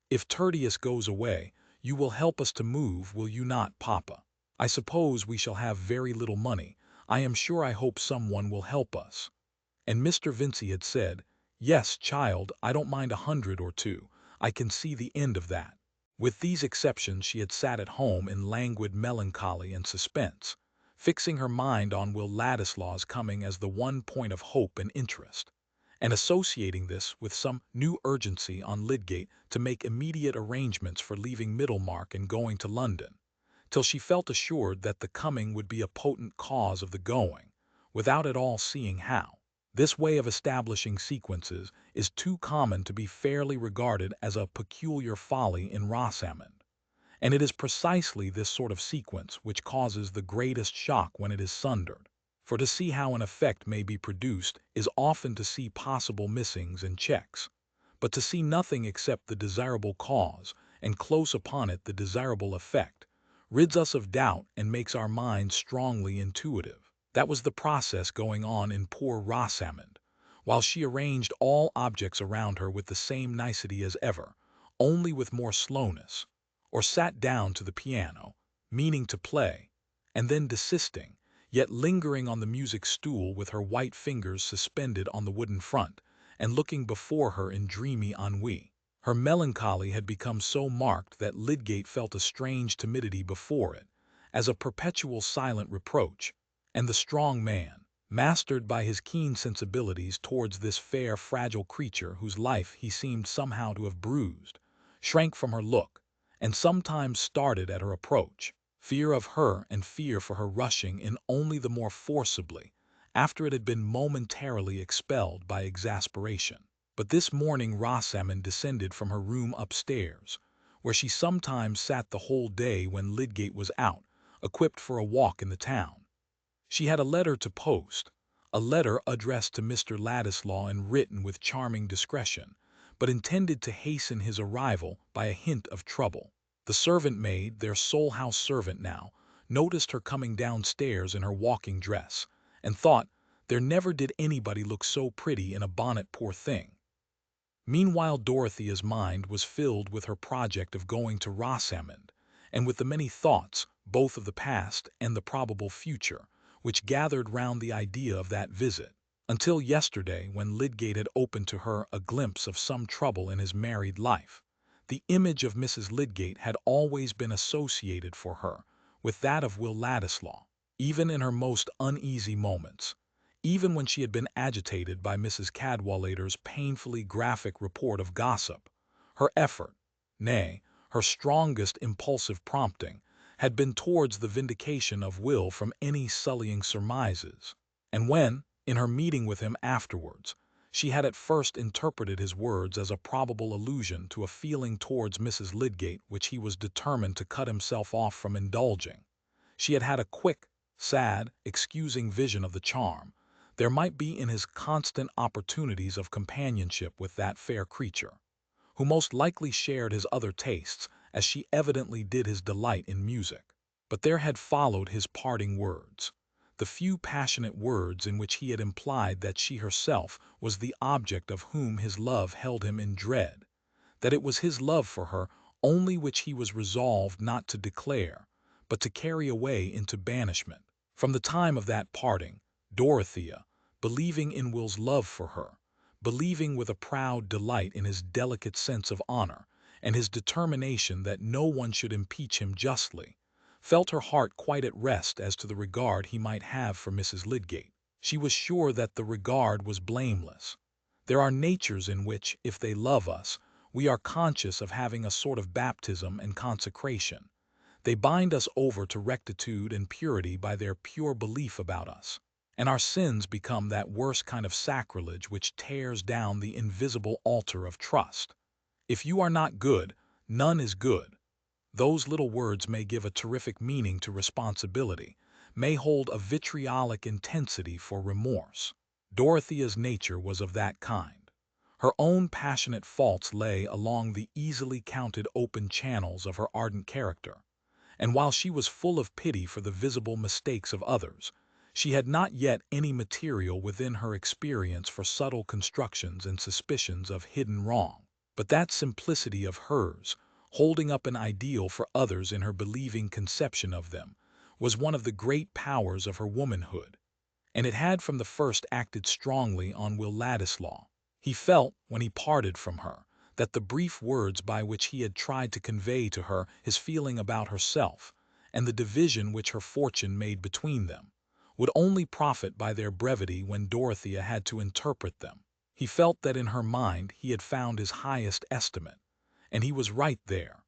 "If Tertius goes away, you will help us to move, will you not, papa? I suppose we shall have very little money. I am sure I hope someone will help us." And Mr. Vincey had said, "Yes, child, I don't mind 100 or 2. I can see the end of that." With these exceptions she had sat at home in languid melancholy and suspense, fixing her mind on Will Ladislaw's coming as the one point of hope and interest, and associating this with some new urgency on Lydgate to make immediate arrangements for leaving Middlemarch and going to London, till she felt assured that the coming would be a potent cause of the going, without at all seeing how. This way of establishing sequences is too common to be fairly regarded as a peculiar folly in Rosamond, and it is precisely this sort of sequence which causes the greatest shock when it is sundered. For to see how an effect may be produced is often to see possible missings and checks, but to see nothing except the desirable cause, and close upon it the desirable effect, rids us of doubt and makes our minds strongly intuitive. That was the process going on in poor Rosamond, while she arranged all objects around her with the same nicety as ever, only with more slowness, or sat down to the piano, meaning to play, and then desisting, yet lingering on the music stool with her white fingers suspended on the wooden front, and looking before her in dreamy ennui. Her melancholy had become so marked that Lydgate felt a strange timidity before it, as a perpetual silent reproach, and the strong man, mastered by his keen sensibilities towards this fair, fragile creature whose life he seemed somehow to have bruised, shrank from her look, and sometimes started at her approach, fear of her and fear for her rushing in only the more forcibly, after it had been momentarily expelled by exasperation. But this morning Rosamond descended from her room upstairs, where she sometimes sat the whole day when Lydgate was out, equipped for a walk in the town. She had a letter to post, a letter addressed to Mr. Ladislaw and written with charming discretion, but intended to hasten his arrival by a hint of trouble. The servant maid, their sole house servant now, noticed her coming downstairs in her walking dress, and thought, there never did anybody look so pretty in a bonnet, poor thing. Meanwhile Dorothea's mind was filled with her project of going to Rosamond, and with the many thoughts, both of the past and the probable future, which gathered round the idea of that visit, until yesterday when Lydgate had opened to her a glimpse of some trouble in his married life. The image of Mrs. Lydgate had always been associated for her with that of Will Ladislaw, even in her most uneasy moments, even when she had been agitated by Mrs. Cadwallader's painfully graphic report of gossip. Her effort, nay, her strongest impulsive prompting, had been towards the vindication of Will from any sullying surmises, and when, in her meeting with him afterwards, she had at first interpreted his words as a probable allusion to a feeling towards Mrs. Lydgate which he was determined to cut himself off from indulging, she had had a quick, sad, excusing vision of the charm there might be in his constant opportunities of companionship with that fair creature, who most likely shared his other tastes, as she evidently did his delight in music. But there had followed his parting words, the few passionate words in which he had implied that she herself was the object of whom his love held him in dread, that it was his love for her only which he was resolved not to declare, but to carry away into banishment. From the time of that parting, Dorothea, believing in Will's love for her, believing with a proud delight in his delicate sense of honor and his determination that no one should impeach him justly, felt her heart quite at rest as to the regard he might have for Mrs. Lydgate. She was sure that the regard was blameless. There are natures in which, if they love us, we are conscious of having a sort of baptism and consecration. They bind us over to rectitude and purity by their pure belief about us, and our sins become that worst kind of sacrilege which tears down the invisible altar of trust. If you are not good, none is good. Those little words may give a terrific meaning to responsibility, may hold a vitriolic intensity for remorse. Dorothea's nature was of that kind. Her own passionate faults lay along the easily counted open channels of her ardent character, and while she was full of pity for the visible mistakes of others, she had not yet any material within her experience for subtle constructions and suspicions of hidden wrong. But that simplicity of hers, holding up an ideal for others in her believing conception of them, was one of the great powers of her womanhood, and it had from the first acted strongly on Will Ladislaw. He felt, when he parted from her, that the brief words by which he had tried to convey to her his feeling about herself, and the division which her fortune made between them, would only profit by their brevity when Dorothea had to interpret them. He felt that in her mind he had found his highest estimate, and he was right there.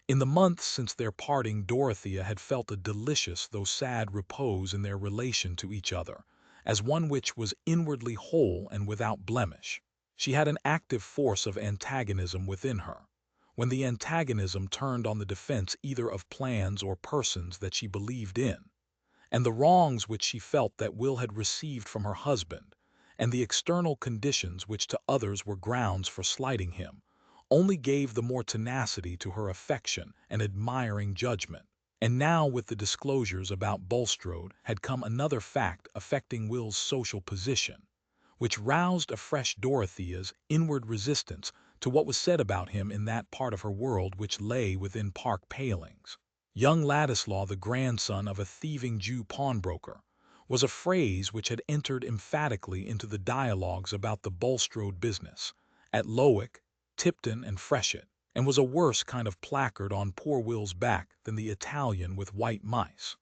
In the months since their parting Dorothea had felt a delicious though sad repose in their relation to each other, as one which was inwardly whole and without blemish. She had an active force of antagonism within her, when the antagonism turned on the defense either of plans or persons that she believed in, and the wrongs which she felt that Will had received from her husband, and the external conditions which to others were grounds for slighting him, only gave the more tenacity to her affection and admiring judgment. And now with the disclosures about Bulstrode had come another fact affecting Will's social position, which roused afresh Dorothea's inward resistance to what was said about him in that part of her world which lay within park palings. Young Ladislaw, the grandson of a thieving Jew pawnbroker, was a phrase which had entered emphatically into the dialogues about the Bulstrode business, at Lowick, Tipton, and Freshitt, and was a worse kind of placard on poor Will's back than the Italian with white mice.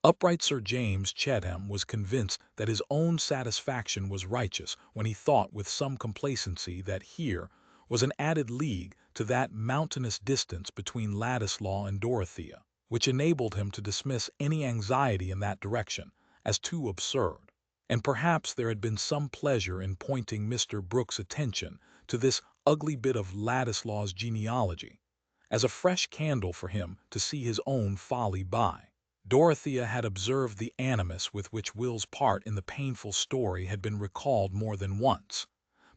Upright Sir James Chetham was convinced that his own satisfaction was righteous when he thought with some complacency that here was an added league to that mountainous distance between Ladislaw and Dorothea, which enabled him to dismiss any anxiety in that direction as too absurd. And perhaps there had been some pleasure in pointing Mr. Brooke's attention to this ugly bit of Ladislaw's genealogy, as a fresh candle for him to see his own folly by. Dorothea had observed the animus with which Will's part in the painful story had been recalled more than once,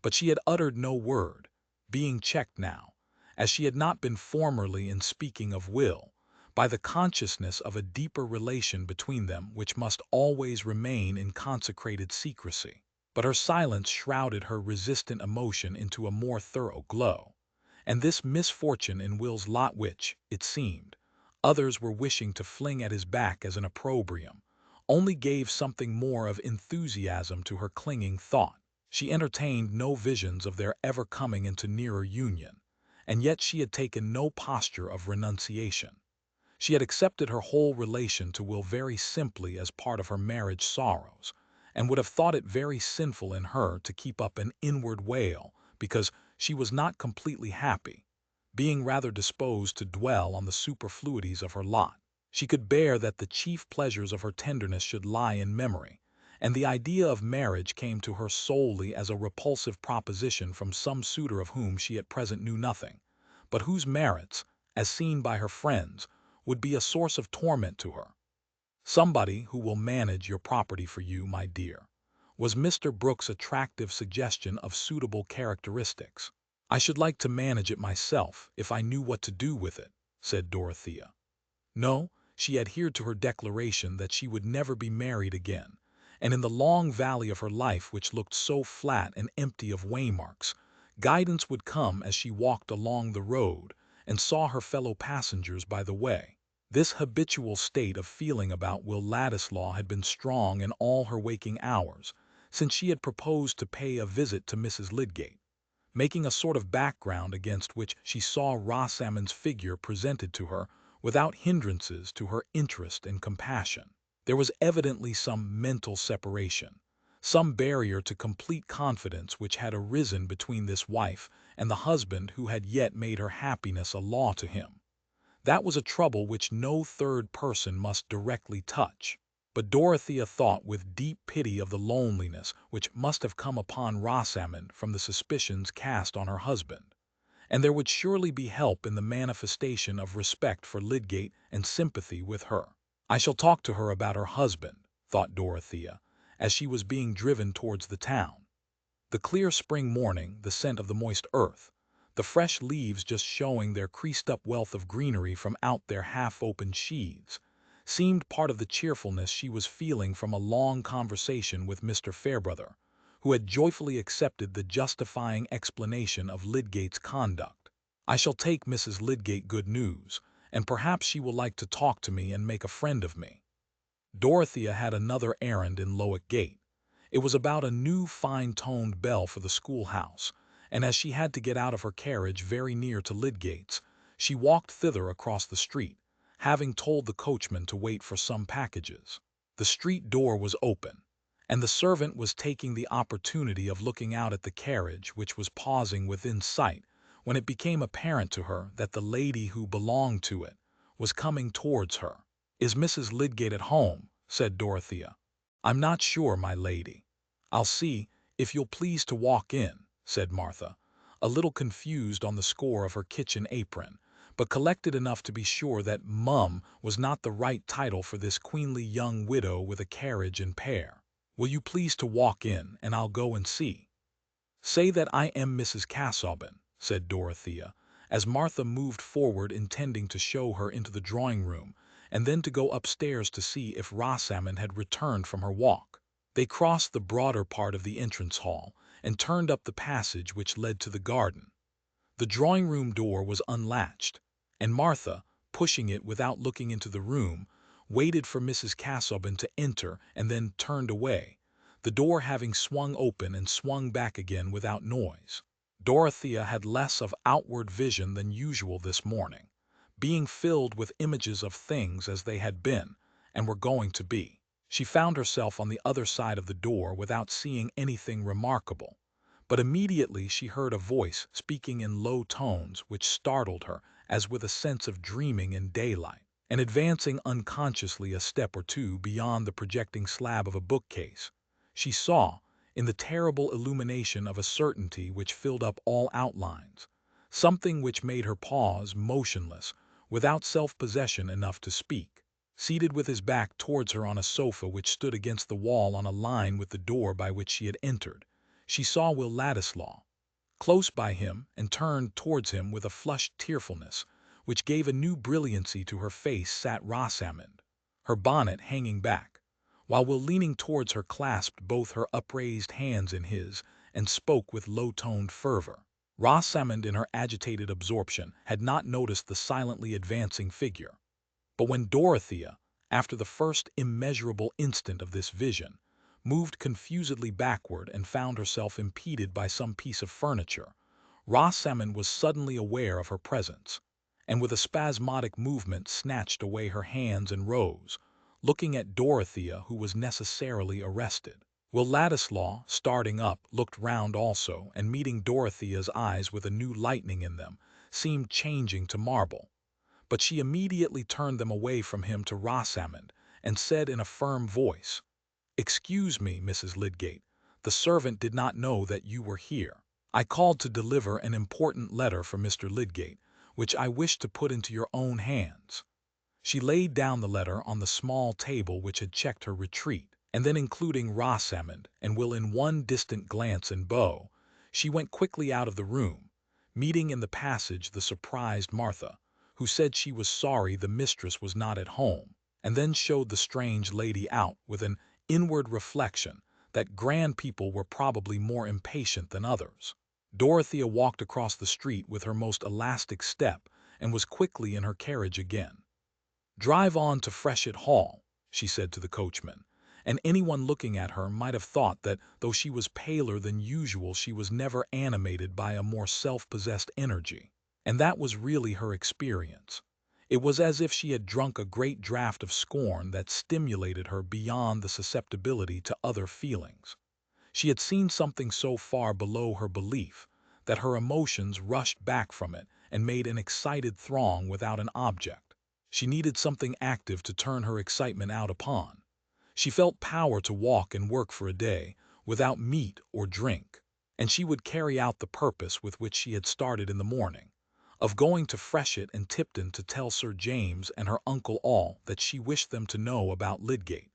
but she had uttered no word, being checked now, as she had not been formerly in speaking of Will, by the consciousness of a deeper relation between them which must always remain in consecrated secrecy. But her silence shrouded her resistant emotion into a more thorough glow, and this misfortune in Will's lot which, it seemed, others were wishing to fling at his back as an opprobrium, only gave something more of enthusiasm to her clinging thought. She entertained no visions of their ever coming into nearer union, and yet she had taken no posture of renunciation. She had accepted her whole relation to Will very simply as part of her marriage sorrows, and would have thought it very sinful in her to keep up an inward wail because she was not completely happy, being rather disposed to dwell on the superfluities of her lot. She could bear that the chief pleasures of her tenderness should lie in memory, and the idea of marriage came to her solely as a repulsive proposition from some suitor of whom she at present knew nothing, but whose merits, as seen by her friends, would be a source of torment to her. "Somebody who will manage your property for you, my dear," was Mr. Brooks's attractive suggestion of suitable characteristics. "I should like to manage it myself if I knew what to do with it," said Dorothea. No, she adhered to her declaration that she would never be married again, and in the long valley of her life which looked so flat and empty of waymarks, guidance would come as she walked along the road and saw her fellow passengers by the way. This habitual state of feeling about Will Ladislaw had been strong in all her waking hours, since she had proposed to pay a visit to Mrs. Lydgate, making a sort of background against which she saw Rosamond's figure presented to her without hindrances to her interest and compassion. There was evidently some mental separation, some barrier to complete confidence which had arisen between this wife and the husband who had yet made her happiness a law to him. That was a trouble which no third person must directly touch. But Dorothea thought with deep pity of the loneliness which must have come upon Rosamond from the suspicions cast on her husband, and there would surely be help in the manifestation of respect for Lydgate and sympathy with her. "I shall talk to her about her husband," thought Dorothea, as she was being driven towards the town. The clear spring morning, the scent of the moist earth, the fresh leaves just showing their creased-up wealth of greenery from out their half-opened sheaths, seemed part of the cheerfulness she was feeling from a long conversation with Mr. Fairbrother, who had joyfully accepted the justifying explanation of Lydgate's conduct. "I shall take Mrs. Lydgate good news, and perhaps she will like to talk to me and make a friend of me." Dorothea had another errand in Lydgate. It was about a new fine-toned bell for the schoolhouse, and as she had to get out of her carriage very near to Lydgate's, she walked thither across the street, having told the coachman to wait for some packages. The street door was open, and the servant was taking the opportunity of looking out at the carriage which was pausing within sight when it became apparent to her that the lady who belonged to it was coming towards her. "Is Mrs. Lydgate at home?" said Dorothea. "I'm not sure, my lady." "I'll see, if you'll please to walk in," said Martha, a little confused on the score of her kitchen apron, but collected enough to be sure that "mum" was not the right title for this queenly young widow with a carriage and pair. "Will you please to walk in, and I'll go and see." "Say that I am Mrs. Casaubon," said Dorothea, as Martha moved forward intending to show her into the drawing-room, and then to go upstairs to see if Rosamond had returned from her walk. They crossed the broader part of the entrance hall, and turned up the passage which led to the garden. The drawing-room door was unlatched, and Martha, pushing it without looking into the room, waited for Mrs. Casaubon to enter and then turned away, the door having swung open and swung back again without noise. Dorothea had less of outward vision than usual this morning, being filled with images of things as they had been and were going to be. She found herself on the other side of the door without seeing anything remarkable, but immediately she heard a voice speaking in low tones which startled her as with a sense of dreaming in daylight, and advancing unconsciously a step or two beyond the projecting slab of a bookcase, she saw, in the terrible illumination of a certainty which filled up all outlines, something which made her pause motionless, without self-possession enough to speak. seated with his back towards her on a sofa which stood against the wall on a line with the door by which she had entered, she saw Will Ladislaw. Close by him and turned towards him with a flushed tearfulness, which gave a new brilliancy to her face, sat Rosamond, her bonnet hanging back, while Will, leaning towards her, clasped both her upraised hands in his and spoke with low-toned fervor. Rosamond, in her agitated absorption, had not noticed the silently advancing figure. But when Dorothea, after the first immeasurable instant of this vision, moved confusedly backward and found herself impeded by some piece of furniture, Rosamond was suddenly aware of her presence, and with a spasmodic movement snatched away her hands and rose, looking at Dorothea, who was necessarily arrested. Will Ladislaw, starting up, looked round also, and meeting Dorothea's eyes with a new lightning in them, seemed changing to marble. But she immediately turned them away from him to Rosamond, and said in a firm voice, "Excuse me, Mrs. Lydgate, the servant did not know that you were here. I called to deliver an important letter for Mr. Lydgate, which I wish to put into your own hands." She laid down the letter on the small table which had checked her retreat, and then, including Rosamond and Will in one distant glance and bow, she went quickly out of the room, meeting in the passage the surprised Martha, who said she was sorry the mistress was not at home, and then showed the strange lady out with an inward reflection that grand people were probably more impatient than others. Dorothea walked across the street with her most elastic step and was quickly in her carriage again. "Drive on to Freshitt Hall," she said to the coachman, and anyone looking at her might have thought that though she was paler than usual she was never animated by a more self-possessed energy. And that was really her experience. It was as if she had drunk a great draught of scorn that stimulated her beyond the susceptibility to other feelings. She had seen something so far below her belief that her emotions rushed back from it and made an excited throng without an object. She needed something active to turn her excitement out upon. She felt power to walk and work for a day without meat or drink, and she would carry out the purpose with which she had started in the morning, of going to Freshitt and Tipton to tell Sir James and her uncle all that she wished them to know about Lydgate,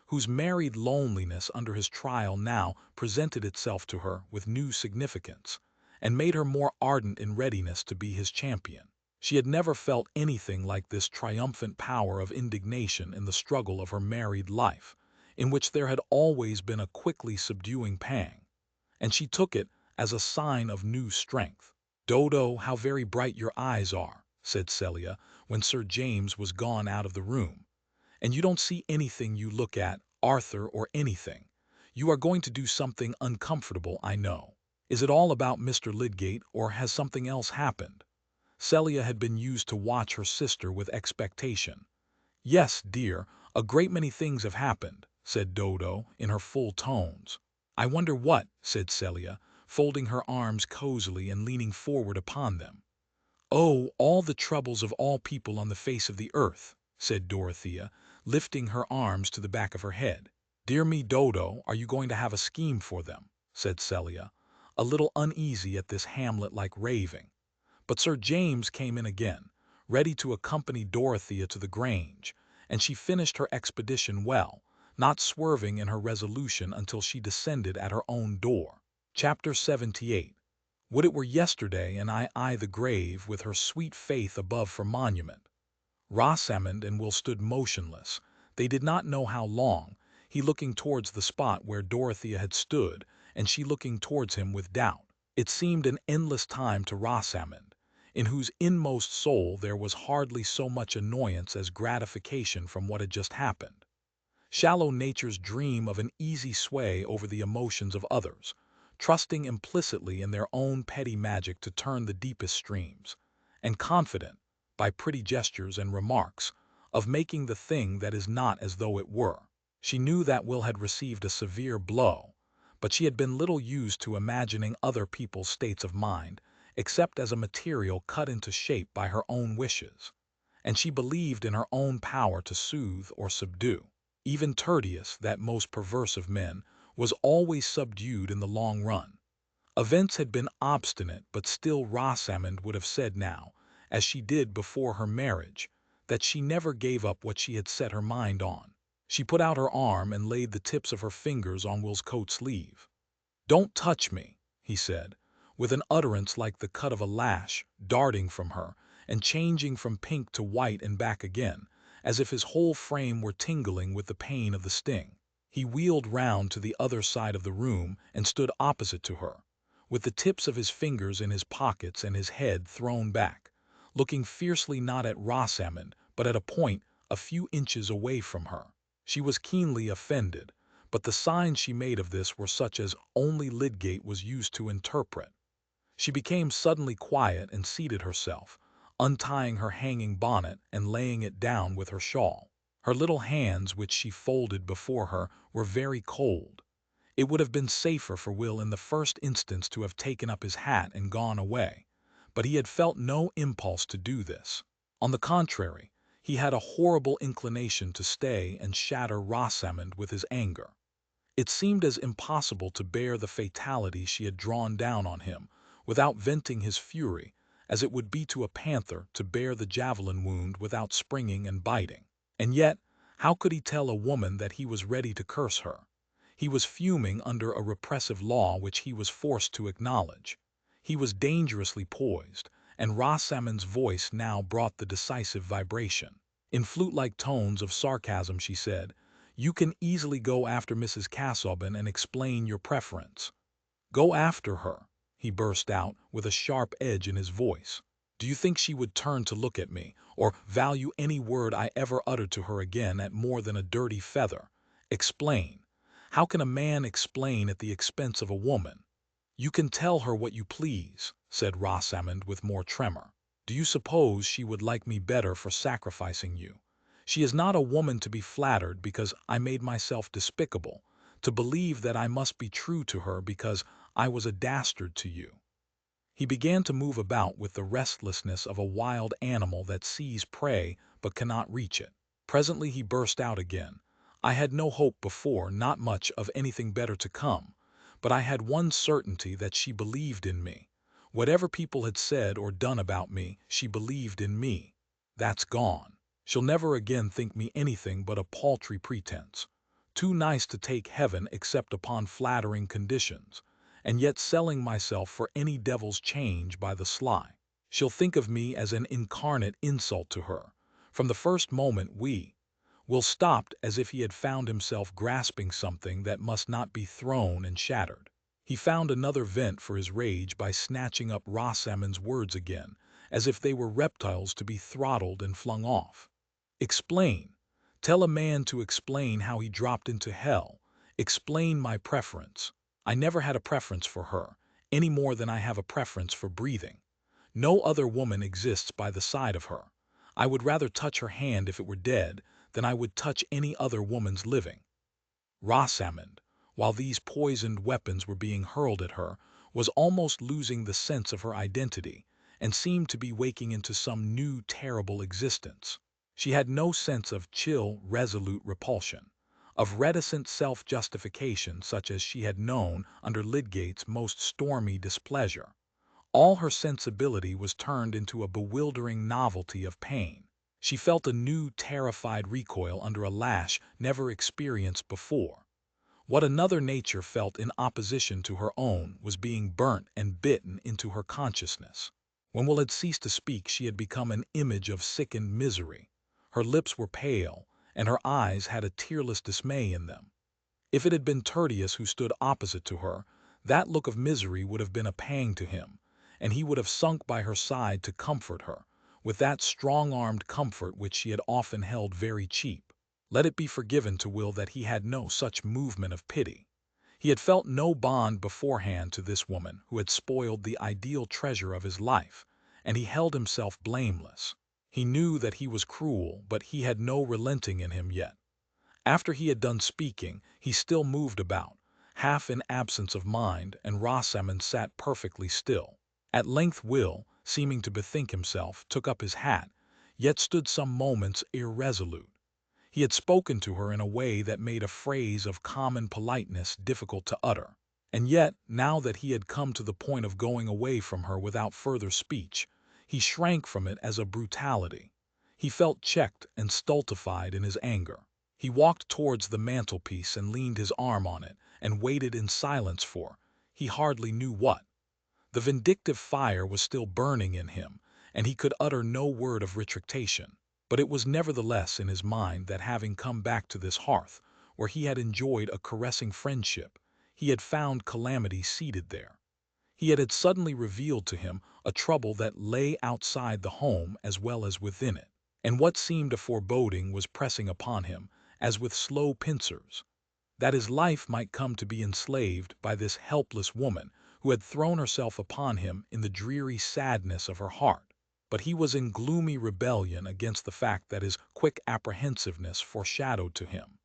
whose married loneliness under his trial now presented itself to her with new significance, and made her more ardent in readiness to be his champion. She had never felt anything like this triumphant power of indignation in the struggle of her married life, in which there had always been a quickly subduing pang, and she took it as a sign of new strength. "Dodo, how very bright your eyes are," said Celia, when Sir James was gone out of the room. "And you don't see anything you look at, Arthur, or anything. You are going to do something uncomfortable, I know. Is it all about Mr. Lydgate, or has something else happened?" Celia had been used to watch her sister with expectation. "Yes, dear, a great many things have happened," said Dodo in her full tones. "I wonder what," said Celia, folding her arms cozily and leaning forward upon them. "Oh, all the troubles of all people on the face of the earth," said Dorothea, lifting her arms to the back of her head. "Dear me, Dodo, are you going to have a scheme for them?" said Celia, a little uneasy at this Hamlet-like raving. But Sir James came in again, ready to accompany Dorothea to the Grange, and she finished her expedition well, not swerving in her resolution until she descended at her own door. Chapter 78. Would it were yesterday, and I the grave, with her sweet faith above for monument. Rosamond and Will stood motionless, they did not know how long, he looking towards the spot where Dorothea had stood, and she looking towards him with doubt. It seemed an endless time to Rosamond, in whose inmost soul there was hardly so much annoyance as gratification from what had just happened. Shallow natures dream of an easy sway over the emotions of others, trusting implicitly in their own petty magic to turn the deepest streams, and confident, by pretty gestures and remarks, of making the thing that is not as though it were. She knew that Will had received a severe blow, but she had been little used to imagining other people's states of mind, except as a material cut into shape by her own wishes, and she believed in her own power to soothe or subdue. Even Tertius, that most perverse of men, was always subdued in the long run. Events had been obstinate, but still Rosamond would have said now, as she did before her marriage, that she never gave up what she had set her mind on. She put out her arm and laid the tips of her fingers on Will's coat sleeve. "Don't touch me," he said, with an utterance like the cut of a lash, darting from her, and changing from pink to white and back again, as if his whole frame were tingling with the pain of the sting. He wheeled round to the other side of the room and stood opposite to her, with the tips of his fingers in his pockets and his head thrown back, looking fiercely not at Rosamond, but at a point a few inches away from her. She was keenly offended, but the signs she made of this were such as only Lydgate was used to interpret. She became suddenly quiet and seated herself, untying her hanging bonnet and laying it down with her shawl. Her little hands, which she folded before her, were very cold. It would have been safer for Will in the first instance to have taken up his hat and gone away, but he had felt no impulse to do this. On the contrary, he had a horrible inclination to stay and shatter Rosamond with his anger. It seemed as impossible to bear the fatality she had drawn down on him without venting his fury as it would be to a panther to bear the javelin wound without springing and biting. And yet, how could he tell a woman that he was ready to curse her? He was fuming under a repressive law which he was forced to acknowledge. He was dangerously poised, and Rosamond's voice now brought the decisive vibration. In flute-like tones of sarcasm she said, "You can easily go after Mrs. Casaubon and explain your preference." "Go after her," he burst out, with a sharp edge in his voice. "Do you think she would turn to look at me, or value any word I ever uttered to her again at more than a dirty feather? Explain. How can a man explain at the expense of a woman?" "You can tell her what you please," said Rosamond with more tremor. "Do you suppose she would like me better for sacrificing you? She is not a woman to be flattered because I made myself despicable, to believe that I must be true to her because I was a dastard to you." He began to move about with the restlessness of a wild animal that sees prey but cannot reach it. Presently he burst out again. "I had no hope before, not much of anything better to come, but I had one certainty that she believed in me. Whatever people had said or done about me, she believed in me. That's gone. She'll never again think me anything but a paltry pretense, too nice to take heaven except upon flattering conditions, and yet selling myself for any devil's change by the sly. She'll think of me as an incarnate insult to her. From the first moment Will stopped as if he had found himself grasping something that must not be thrown and shattered. He found another vent for his rage by snatching up Rosamond's words again, as if they were reptiles to be throttled and flung off. "Explain. Tell a man to explain how he dropped into hell. Explain my preference. I never had a preference for her, any more than I have a preference for breathing. No other woman exists by the side of her. I would rather touch her hand if it were dead than I would touch any other woman's living." Rosamond, while these poisoned weapons were being hurled at her, was almost losing the sense of her identity, and seemed to be waking into some new terrible existence. She had no sense of chill, resolute repulsion, of reticent self-justification such as she had known under Lydgate's most stormy displeasure. All her sensibility was turned into a bewildering novelty of pain. She felt a new terrified recoil under a lash never experienced before. What another nature felt in opposition to her own was being burnt and bitten into her consciousness. When Will had ceased to speak, she had become an image of sickened misery. Her lips were pale, and her eyes had a tearless dismay in them. If it had been Tertius who stood opposite to her, that look of misery would have been a pang to him, and he would have sunk by her side to comfort her, with that strong-armed comfort which she had often held very cheap. Let it be forgiven to Will that he had no such movement of pity. He had felt no bond beforehand to this woman who had spoiled the ideal treasure of his life, and he held himself blameless. He knew that he was cruel, but he had no relenting in him yet. After he had done speaking, he still moved about, half in absence of mind, and Rosamond sat perfectly still. At length Will, seeming to bethink himself, took up his hat, yet stood some moments irresolute. He had spoken to her in a way that made a phrase of common politeness difficult to utter, and yet, now that he had come to the point of going away from her without further speech, he shrank from it as a brutality. He felt checked and stultified in his anger. He walked towards the mantelpiece and leaned his arm on it and waited in silence for, he hardly knew what. The vindictive fire was still burning in him, and he could utter no word of retractation. But it was nevertheless in his mind that having come back to this hearth, where he had enjoyed a caressing friendship, he had found calamity seated there. He had suddenly revealed to him a trouble that lay outside the home as well as within it, and what seemed a foreboding was pressing upon him, as with slow pincers, that his life might come to be enslaved by this helpless woman who had thrown herself upon him in the dreary sadness of her heart. But he was in gloomy rebellion against the fact that his quick apprehensiveness foreshadowed to him,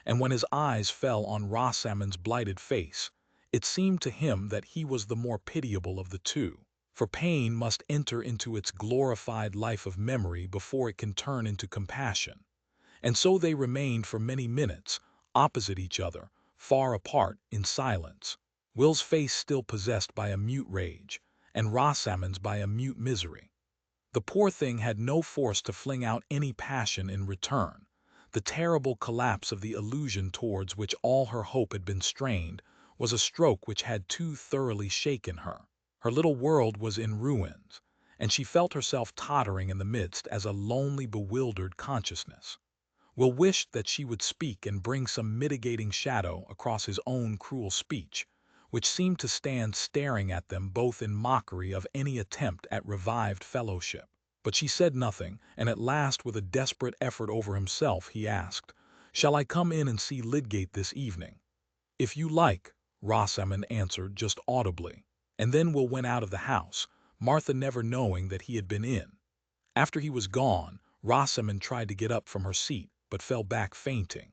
and when his eyes fell on Rosamond's blighted face, it seemed to him that he was the more pitiable of the two, for pain must enter into its glorified life of memory before it can turn into compassion. And so they remained for many minutes, opposite each other, far apart, in silence, Will's face still possessed by a mute rage, and Rosamond's by a mute misery. The poor thing had no force to fling out any passion in return. The terrible collapse of the illusion towards which all her hope had been strained was a stroke which had too thoroughly shaken her. Her little world was in ruins, and she felt herself tottering in the midst as a lonely, bewildered consciousness. Will wished that she would speak and bring some mitigating shadow across his own cruel speech, which seemed to stand staring at them both in mockery of any attempt at revived fellowship. But she said nothing, and at last, with a desperate effort over himself, he asked, "Shall I come in and see Lydgate this evening?" "If you like," Rosamond answered just audibly, and then Will went out of the house, Martha never knowing that he had been in. After he was gone, Rosamond tried to get up from her seat, but fell back fainting.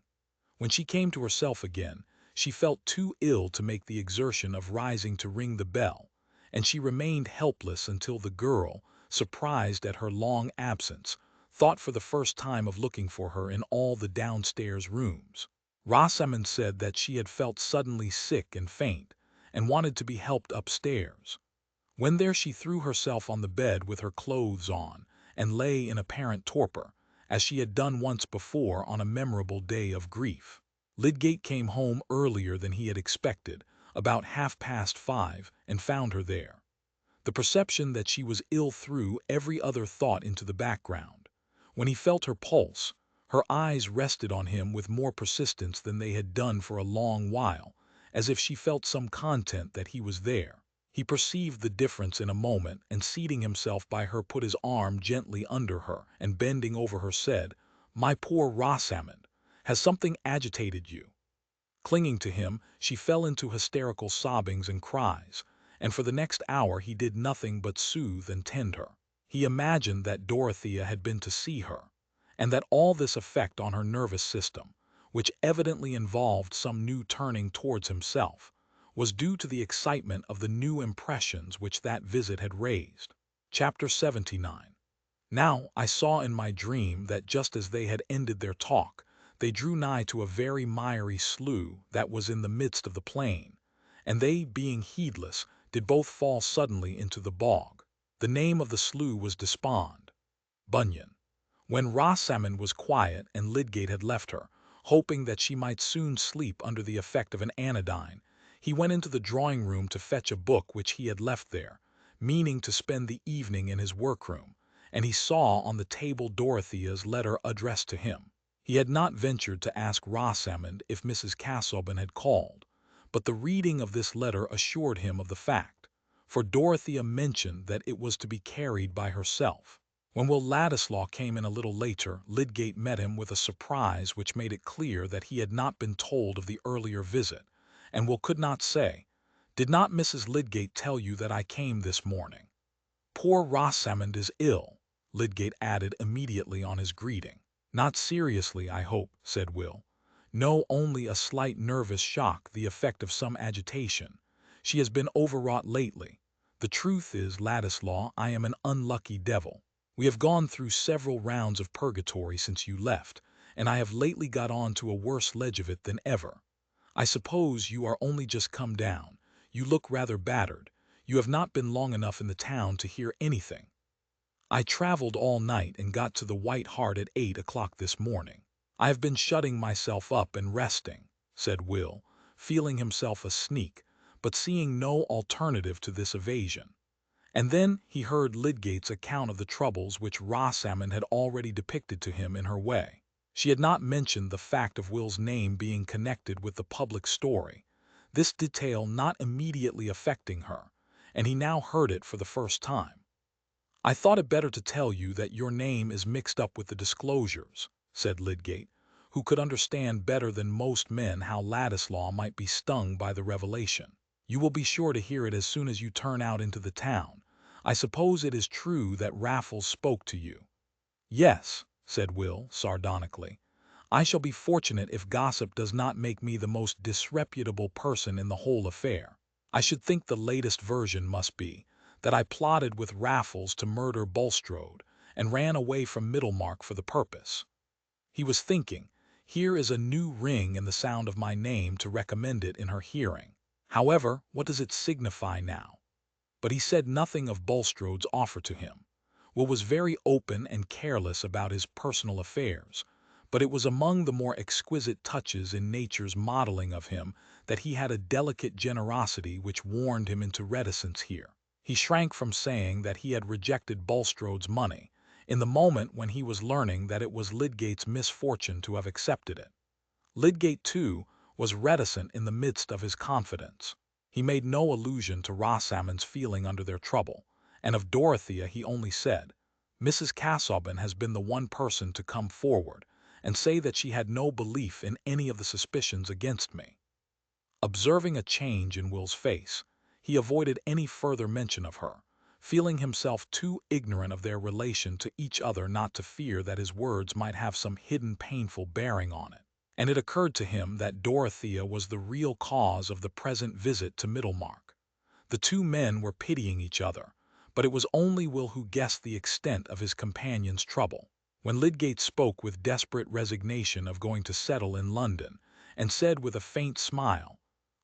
When she came to herself again, she felt too ill to make the exertion of rising to ring the bell, and she remained helpless until the girl, surprised at her long absence, thought for the first time of looking for her in all the downstairs rooms. Rosamond said that she had felt suddenly sick and faint, and wanted to be helped upstairs. When there she threw herself on the bed with her clothes on, and lay in apparent torpor, as she had done once before on a memorable day of grief. Lydgate came home earlier than he had expected, about 5:30, and found her there. The perception that she was ill threw every other thought into the background. When he felt her pulse, her eyes rested on him with more persistence than they had done for a long while, as if she felt some content that he was there. He perceived the difference in a moment, and seating himself by her put his arm gently under her, and bending over her said, "My poor Rosamond, has something agitated you?" Clinging to him, she fell into hysterical sobbings and cries, and for the next hour he did nothing but soothe and tend her. He imagined that Dorothea had been to see her, and that all this effect on her nervous system, which evidently involved some new turning towards himself, was due to the excitement of the new impressions which that visit had raised. Chapter 79. Now I saw in my dream that just as they had ended their talk, they drew nigh to a very miry slough that was in the midst of the plain, and they, being heedless, did both fall suddenly into the bog. The name of the slough was Despond. Bunyan. When Rosamond was quiet and Lydgate had left her, hoping that she might soon sleep under the effect of an anodyne, he went into the drawing-room to fetch a book which he had left there, meaning to spend the evening in his workroom, and he saw on the table Dorothea's letter addressed to him. He had not ventured to ask Rosamond if Mrs. Casaubon had called, but the reading of this letter assured him of the fact, for Dorothea mentioned that it was to be carried by herself. When Will Ladislaw came in a little later, Lydgate met him with a surprise which made it clear that he had not been told of the earlier visit, and Will could not say, "Did not Mrs. Lydgate tell you that I came this morning?" "Poor Rosamond is ill," Lydgate added immediately on his greeting. "Not seriously, I hope," said Will. "No, only a slight nervous shock, the effect of some agitation. She has been overwrought lately. The truth is, Ladislaw, I am an unlucky devil. We have gone through several rounds of purgatory since you left, and I have lately got on to a worse ledge of it than ever. I suppose you are only just come down. You look rather battered. You have not been long enough in the town to hear anything." I traveled all night and got to the White Hart at 8 o'clock this morning. I have been shutting myself up and resting," said Will, feeling himself a sneak, but seeing no alternative to this evasion. And then he heard Lydgate's account of the troubles which Rosamond had already depicted to him in her way. She had not mentioned the fact of Will's name being connected with the public story, this detail not immediately affecting her, and he now heard it for the first time. "I thought it better to tell you that your name is mixed up with the disclosures," said Lydgate, who could understand better than most men how Ladislaw might be stung by the revelation. "You will be sure to hear it as soon as you turn out into the town. I suppose it is true that Raffles spoke to you?" "Yes," said Will, sardonically. "I shall be fortunate if gossip does not make me the most disreputable person in the whole affair. I should think the latest version must be that I plotted with Raffles to murder Bulstrode, and ran away from Middlemarch for the purpose." He was thinking, here is a new ring in the sound of my name to recommend it in her hearing. However, what does it signify now? But he said nothing of Bulstrode's offer to him. Will was very open and careless about his personal affairs, but it was among the more exquisite touches in nature's modeling of him that he had a delicate generosity which warned him into reticence here. He shrank from saying that he had rejected Bulstrode's money, in the moment when he was learning that it was Lydgate's misfortune to have accepted it. Lydgate, too, was reticent in the midst of his confidence. He made no allusion to Rosamond's feeling under their trouble, and of Dorothea he only said, "Mrs. Casaubon has been the one person to come forward and say that she had no belief in any of the suspicions against me." Observing a change in Will's face, he avoided any further mention of her, feeling himself too ignorant of their relation to each other not to fear that his words might have some hidden painful bearing on it. And it occurred to him that Dorothea was the real cause of the present visit to Middlemarch. The two men were pitying each other, but it was only Will who guessed the extent of his companion's trouble. When Lydgate spoke with desperate resignation of going to settle in London, and said with a faint smile,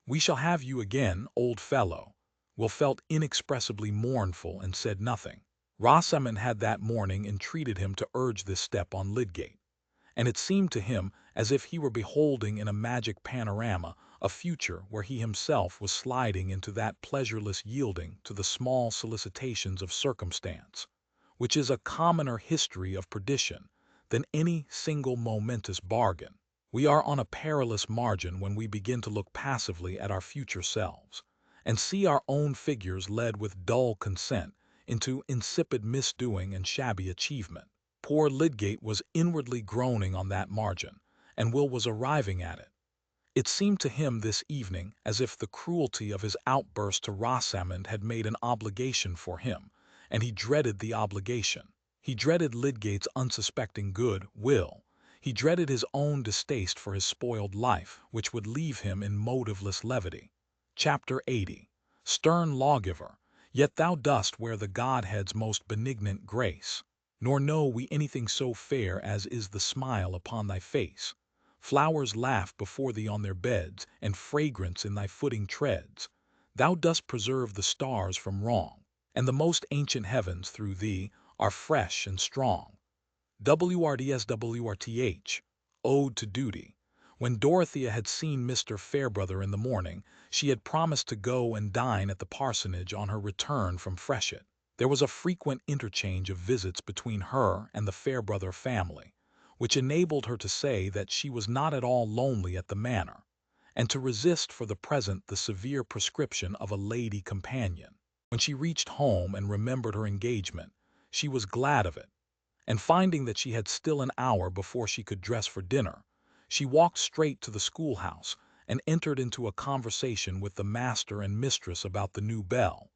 "We shall have you again, old fellow," Will felt inexpressibly mournful and said nothing. Rosamond had that morning entreated him to urge this step on Lydgate, and it seemed to him as if he were beholding in a magic panorama a future where he himself was sliding into that pleasureless yielding to the small solicitations of circumstance, which is a commoner history of perdition than any single momentous bargain. We are on a perilous margin when we begin to look passively at our future selves, and see our own figures led with dull consent into insipid misdoing and shabby achievement. Poor Lydgate was inwardly groaning on that margin, and Will was arriving at it. It seemed to him this evening as if the cruelty of his outburst to Rosamond had made an obligation for him, and he dreaded the obligation. He dreaded Lydgate's unsuspecting good will. He dreaded his own distaste for his spoiled life, which would leave him in motiveless levity. Chapter 80. Stern lawgiver, yet thou dost wear the Godhead's most benignant grace. Nor know we anything so fair as is the smile upon thy face. Flowers laugh before thee on their beds, and fragrance in thy footing treads. Thou dost preserve the stars from wrong, and the most ancient heavens through thee are fresh and strong. WRDSWRTH. Ode to Duty. When Dorothea had seen Mr. Fairbrother in the morning, she had promised to go and dine at the parsonage on her return from Freshitt. There was a frequent interchange of visits between her and the Fairbrother family, which enabled her to say that she was not at all lonely at the manor, and to resist for the present the severe prescription of a lady companion. When she reached home and remembered her engagement, she was glad of it, and finding that she had still an hour before she could dress for dinner, she walked straight to the schoolhouse and entered into a conversation with the master and mistress about the new bell,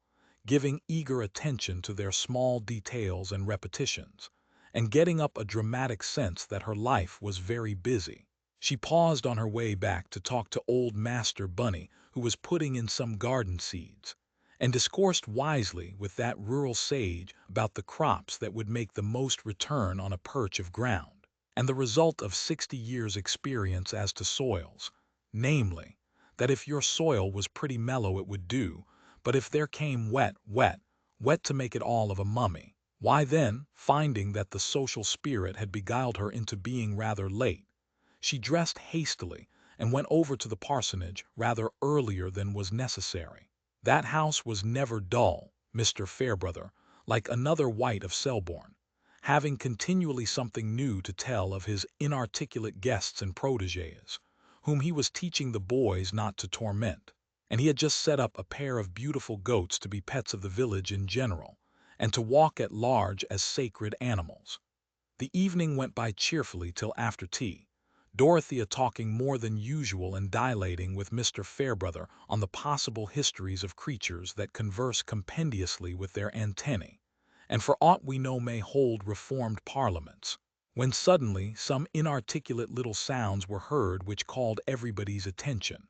giving eager attention to their small details and repetitions, and getting up a dramatic sense that her life was very busy. She paused on her way back to talk to old Master Bunny, who was putting in some garden seeds, and discoursed wisely with that rural sage about the crops that would make the most return on a perch of ground, and the result of 60 years' experience as to soils, namely, that if your soil was pretty mellow it would do, but if there came wet to make it all of a mummy, Why then, finding that the social spirit had beguiled her into being rather late, she dressed hastily and went over to the parsonage rather earlier than was necessary. That house was never dull, Mr. Fairbrother, like another wight of Selborne, having continually something new to tell of his inarticulate guests and protégés, whom he was teaching the boys not to torment. And he had just set up a pair of beautiful goats to be pets of the village in general, and to walk at large as sacred animals. The evening went by cheerfully till after tea, Dorothea talking more than usual and dilating with Mr. Fairbrother on the possible histories of creatures that converse compendiously with their antennae, and for aught we know may hold reformed parliaments, when suddenly some inarticulate little sounds were heard which called everybody's attention.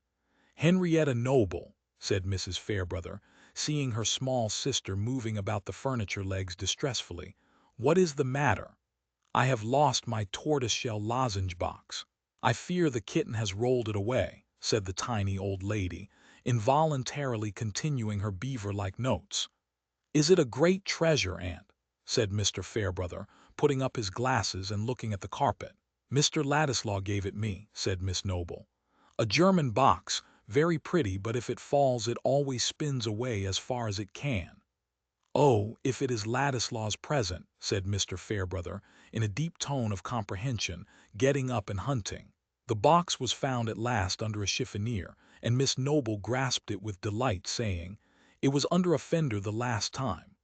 "Henrietta Noble," said Mrs. Fairbrother, seeing her small sister moving about the furniture legs distressfully, "what is the matter?" "I have lost my tortoise-shell lozenge box. I fear the kitten has rolled it away," said the tiny old lady, involuntarily continuing her beaver-like notes. "Is it a great treasure, aunt?" said Mr. Fairbrother, putting up his glasses and looking at the carpet. "Mr. Ladislaw gave it me," said Miss Noble. "A German box, very pretty, but if it falls it always spins away as far as it can." "Oh, if it is Ladislaw's present," said Mr. Fairbrother, in a deep tone of comprehension, getting up and hunting. The box was found at last under a chiffonier, and Miss Noble grasped it with delight, saying, "It was under a fender the last time."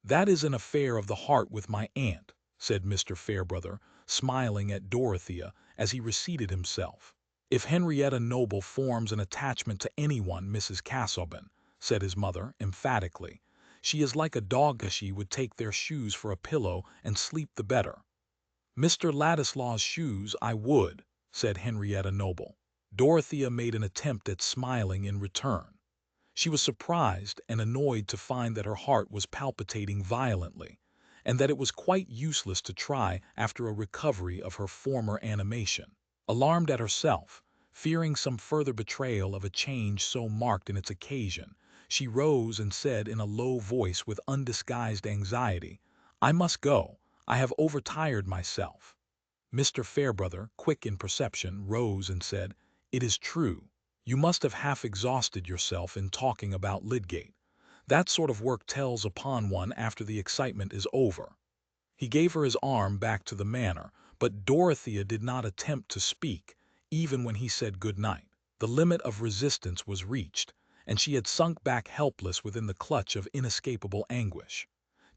"That is an affair of the heart with my aunt," said Mr. Fairbrother, smiling at Dorothea as he reseated himself. "If Henrietta Noble forms an attachment to anyone, Mrs. Casaubon," said his mother, emphatically, "she is like a dog. She would take their shoes for a pillow and sleep the better." "Mr. Ladislaw's shoes I would," said Henrietta Noble. Dorothea made an attempt at smiling in return. She was surprised and annoyed to find that her heart was palpitating violently, and that it was quite useless to try after a recovery of her former animation. Alarmed at herself, fearing some further betrayal of a change so marked in its occasion, she rose and said in a low voice with undisguised anxiety, "I must go. I have overtired myself." Mr. Fairbrother, quick in perception, rose and said, "It is true. You must have half exhausted yourself in talking about Lydgate. That sort of work tells upon one after the excitement is over." He gave her his arm back to the manor, but Dorothea did not attempt to speak, even when he said good night. The limit of resistance was reached, and she had sunk back helpless within the clutch of inescapable anguish.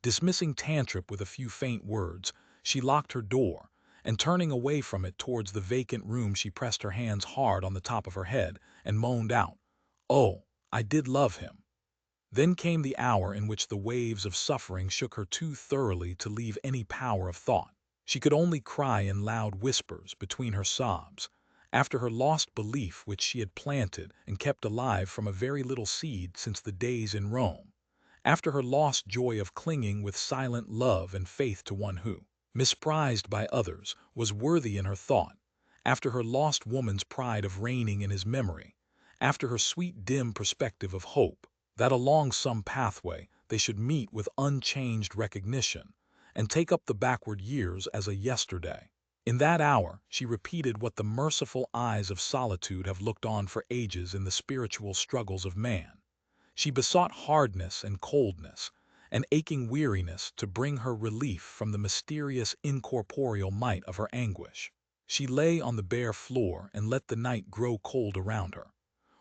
Dismissing Tantripp with a few faint words, she locked her door, and turning away from it towards the vacant room she pressed her hands hard on the top of her head and moaned out, "Oh, I did love him." Then came the hour in which the waves of suffering shook her too thoroughly to leave any power of thought. She could only cry in loud whispers between her sobs, after her lost belief which she had planted and kept alive from a very little seed since the days in Rome, after her lost joy of clinging with silent love and faith to one who, misprized by others, was worthy in her thought, after her lost woman's pride of reigning in his memory, after her sweet dim perspective of hope, that along some pathway they should meet with unchanged recognition, and take up the backward years as a yesterday. In that hour she repeated what the merciful eyes of solitude have looked on for ages in the spiritual struggles of man. She besought hardness and coldness, and aching weariness to bring her relief from the mysterious incorporeal might of her anguish. She lay on the bare floor and let the night grow cold around her,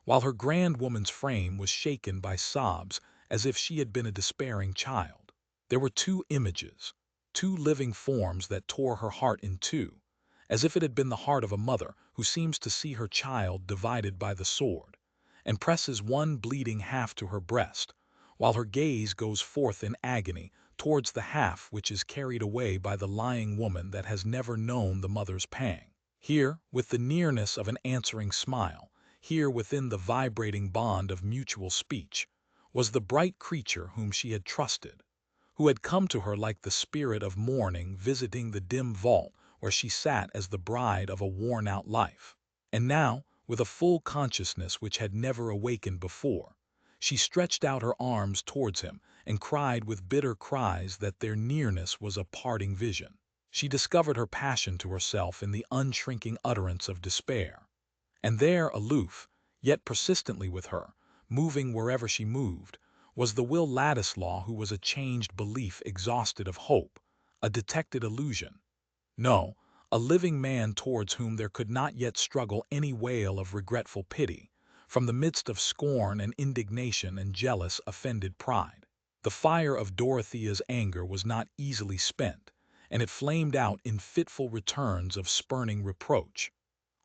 while her grand woman's frame was shaken by sobs as if she had been a despairing child. There were two images, two living forms that tore her heart in two, as if it had been the heart of a mother who seems to see her child divided by the sword, and presses one bleeding half to her breast, while her gaze goes forth in agony towards the half which is carried away by the lying woman that has never known the mother's pang. Here, with the nearness of an answering smile, here within the vibrating bond of mutual speech, was the bright creature whom she had trusted, who had come to her like the spirit of morning visiting the dim vault where she sat as the bride of a worn-out life. And now, with a full consciousness which had never awakened before, she stretched out her arms towards him and cried with bitter cries that their nearness was a parting vision. She discovered her passion to herself in the unshrinking utterance of despair. And there, aloof, yet persistently with her, moving wherever she moved, was the Will Ladislaw who was a changed belief exhausted of hope, a detected illusion. No, a living man towards whom there could not yet struggle any wail of regretful pity, from the midst of scorn and indignation and jealous, offended pride. The fire of Dorothea's anger was not easily spent, and it flamed out in fitful returns of spurning reproach.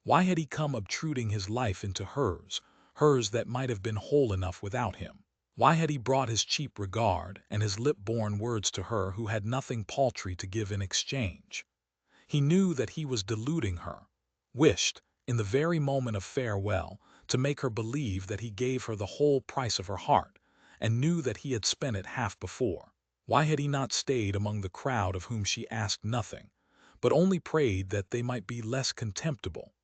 Why had he come obtruding his life into hers, hers that might have been whole enough without him? Why had he brought his cheap regard and his lip-born words to her who had nothing paltry to give in exchange? He knew that he was deluding her, wished, in the very moment of farewell, to make her believe that he gave her the whole price of her heart, and knew that he had spent it half before. Why had he not stayed among the crowd of whom she asked nothing, but only prayed that they might be less contemptible?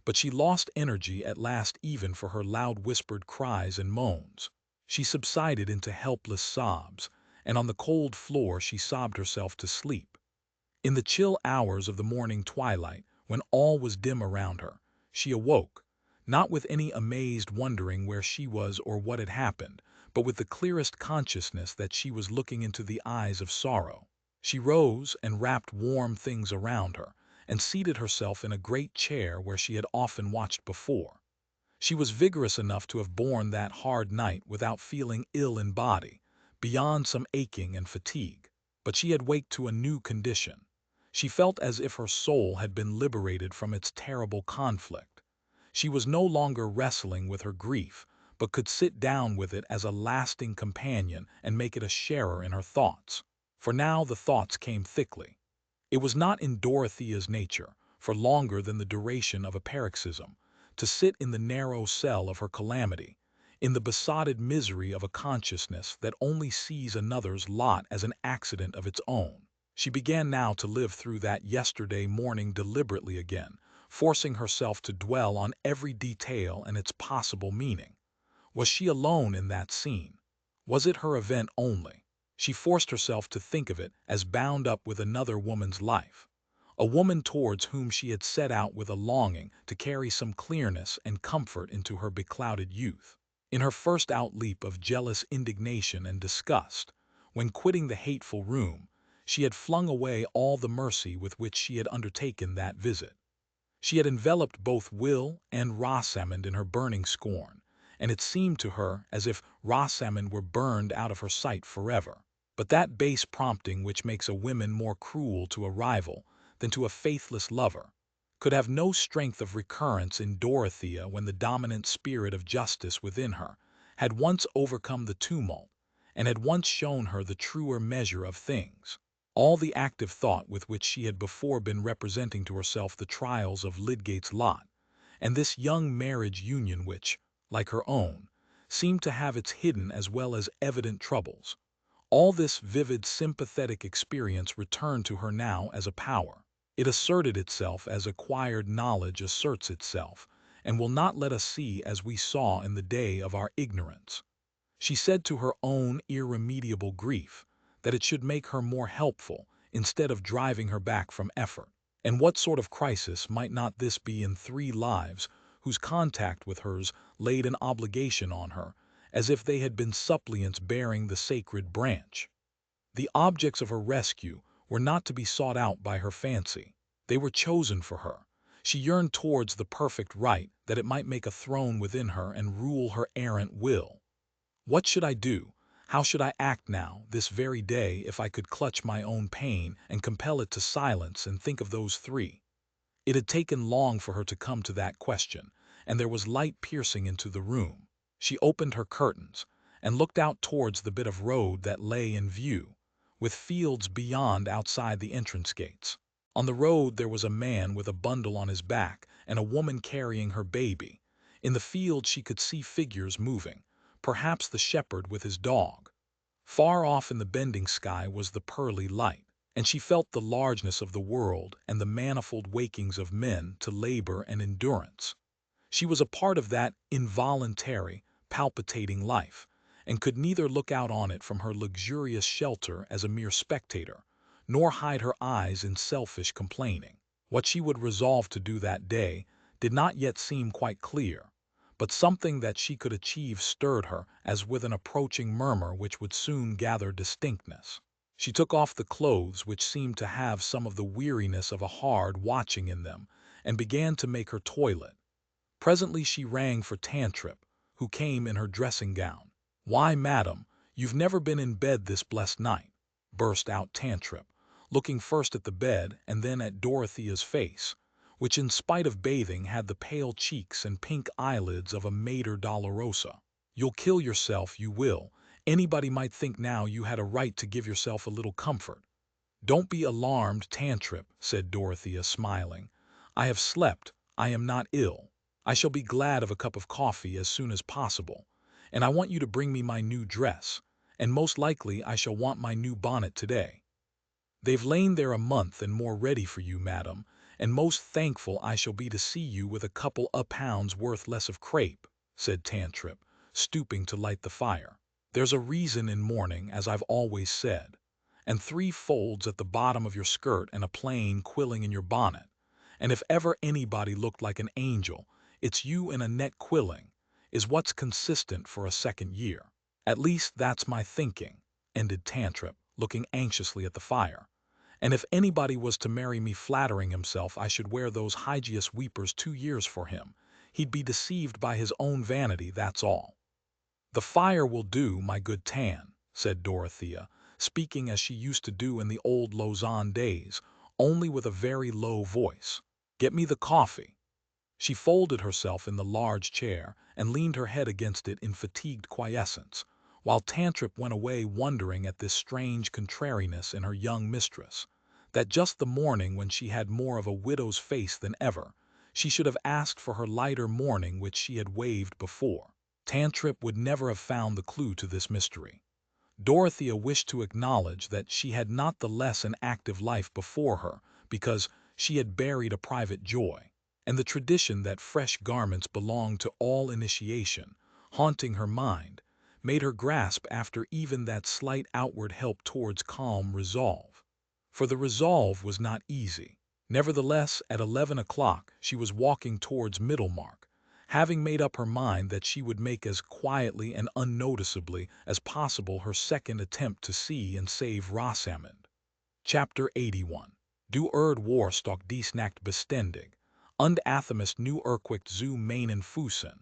But she lost energy at last even for her loud whispered cries and moans. She subsided into helpless sobs, and on the cold floor she sobbed herself to sleep. In the chill hours of the morning twilight, when all was dim around her, she awoke, not with any amazed wondering where she was or what had happened, but with the clearest consciousness that she was looking into the eyes of sorrow. She rose and wrapped warm things around her, and seated herself in a great chair where she had often watched before. She was vigorous enough to have borne that hard night without feeling ill in body, beyond some aching and fatigue. But she had waked to a new condition. She felt as if her soul had been liberated from its terrible conflict. She was no longer wrestling with her grief, but could sit down with it as a lasting companion and make it a sharer in her thoughts. For now the thoughts came thickly. It was not in Dorothea's nature, for longer than the duration of a paroxysm, to sit in the narrow cell of her calamity, in the besotted misery of a consciousness that only sees another's lot as an accident of its own. She began now to live through that yesterday morning deliberately again, forcing herself to dwell on every detail and its possible meaning. Was she alone in that scene? Was it her event only? She forced herself to think of it as bound up with another woman's life, a woman towards whom she had set out with a longing to carry some clearness and comfort into her beclouded youth. In her first outleap of jealous indignation and disgust, when quitting the hateful room, she had flung away all the mercy with which she had undertaken that visit. She had enveloped both Will and Rosamond in her burning scorn, and it seemed to her as if Rosamond were burned out of her sight forever. But that base prompting which makes a woman more cruel to a rival than to a faithless lover could have no strength of recurrence in Dorothea when the dominant spirit of justice within her had once overcome the tumult and had once shown her the truer measure of things. All the active thought with which she had before been representing to herself the trials of Lydgate's lot, and this young marriage union which, like her own, seemed to have its hidden as well as evident troubles, all this vivid sympathetic experience returned to her now as a power. It asserted itself as acquired knowledge asserts itself, and will not let us see as we saw in the day of our ignorance. She said to her own irremediable grief that it should make her more helpful instead of driving her back from effort. And what sort of crisis might not this be in three lives whose contact with hers laid an obligation on her, as if they had been suppliants bearing the sacred branch? The objects of her rescue were not to be sought out by her fancy. They were chosen for her. She yearned towards the perfect right that it might make a throne within her and rule her errant will. What should I do? How should I act now, this very day, if I could clutch my own pain and compel it to silence and think of those three? It had taken long for her to come to that question, and there was light piercing into the room. She opened her curtains and looked out towards the bit of road that lay in view, with fields beyond outside the entrance gates. On the road there was a man with a bundle on his back and a woman carrying her baby. In the field she could see figures moving, perhaps the shepherd with his dog. Far off in the bending sky was the pearly light, and she felt the largeness of the world and the manifold wakings of men to labor and endurance. She was a part of that involuntary, palpitating life, and could neither look out on it from her luxurious shelter as a mere spectator, nor hide her eyes in selfish complaining. What she would resolve to do that day did not yet seem quite clear, but something that she could achieve stirred her as with an approaching murmur which would soon gather distinctness. She took off the clothes which seemed to have some of the weariness of a hard watching in them, and began to make her toilet. Presently she rang for Tantripp, who came in her dressing gown. "Why, madam, you've never been in bed this blessed night," burst out Tantripp, looking first at the bed and then at Dorothea's face, which in spite of bathing had the pale cheeks and pink eyelids of a Mater Dolorosa. "You'll kill yourself, you will. Anybody might think now you had a right to give yourself a little comfort." "Don't be alarmed, Tantripp," said Dorothea, smiling. "I have slept. I am not ill. I shall be glad of a cup of coffee as soon as possible, and I want you to bring me my new dress, and most likely I shall want my new bonnet today. They've lain there a month and more ready for you, madam, and most thankful I shall be to see you with a couple of pounds worth less of crape," said Tantripp, stooping to light the fire. "There's a reason in mourning, as I've always said, and 3 folds at the bottom of your skirt and a plain quilling in your bonnet, and if ever anybody looked like an angel, it's you in a net quilling, is what's consistent for a second year. At least that's my thinking," ended Tantripp, looking anxiously at the fire. "And if anybody was to marry me flattering himself I should wear those hideous weepers 2 years for him, he'd be deceived by his own vanity, that's all." "The fire will do, my good Tan," said Dorothea, speaking as she used to do in the old Lausanne days, only with a very low voice. "Get me the coffee." She folded herself in the large chair and leaned her head against it in fatigued quiescence, while Tantripp went away wondering at this strange contrariness in her young mistress, that just the morning when she had more of a widow's face than ever, she should have asked for her lighter mourning which she had waived before. Tantripp would never have found the clue to this mystery. Dorothea wished to acknowledge that she had not the less an active life before her because she had buried a private joy, and the tradition that fresh garments belonged to all initiation, haunting her mind, made her grasp after even that slight outward help towards calm resolve. For the resolve was not easy. Nevertheless, at 11 o'clock she was walking towards Middlemarch, having made up her mind that she would make as quietly and unnoticeably as possible her second attempt to see and save Rosamond. Chapter 81. Du Woordstok dies nacht bestendig, und Athamus nu erquikt zu meinen Füßen,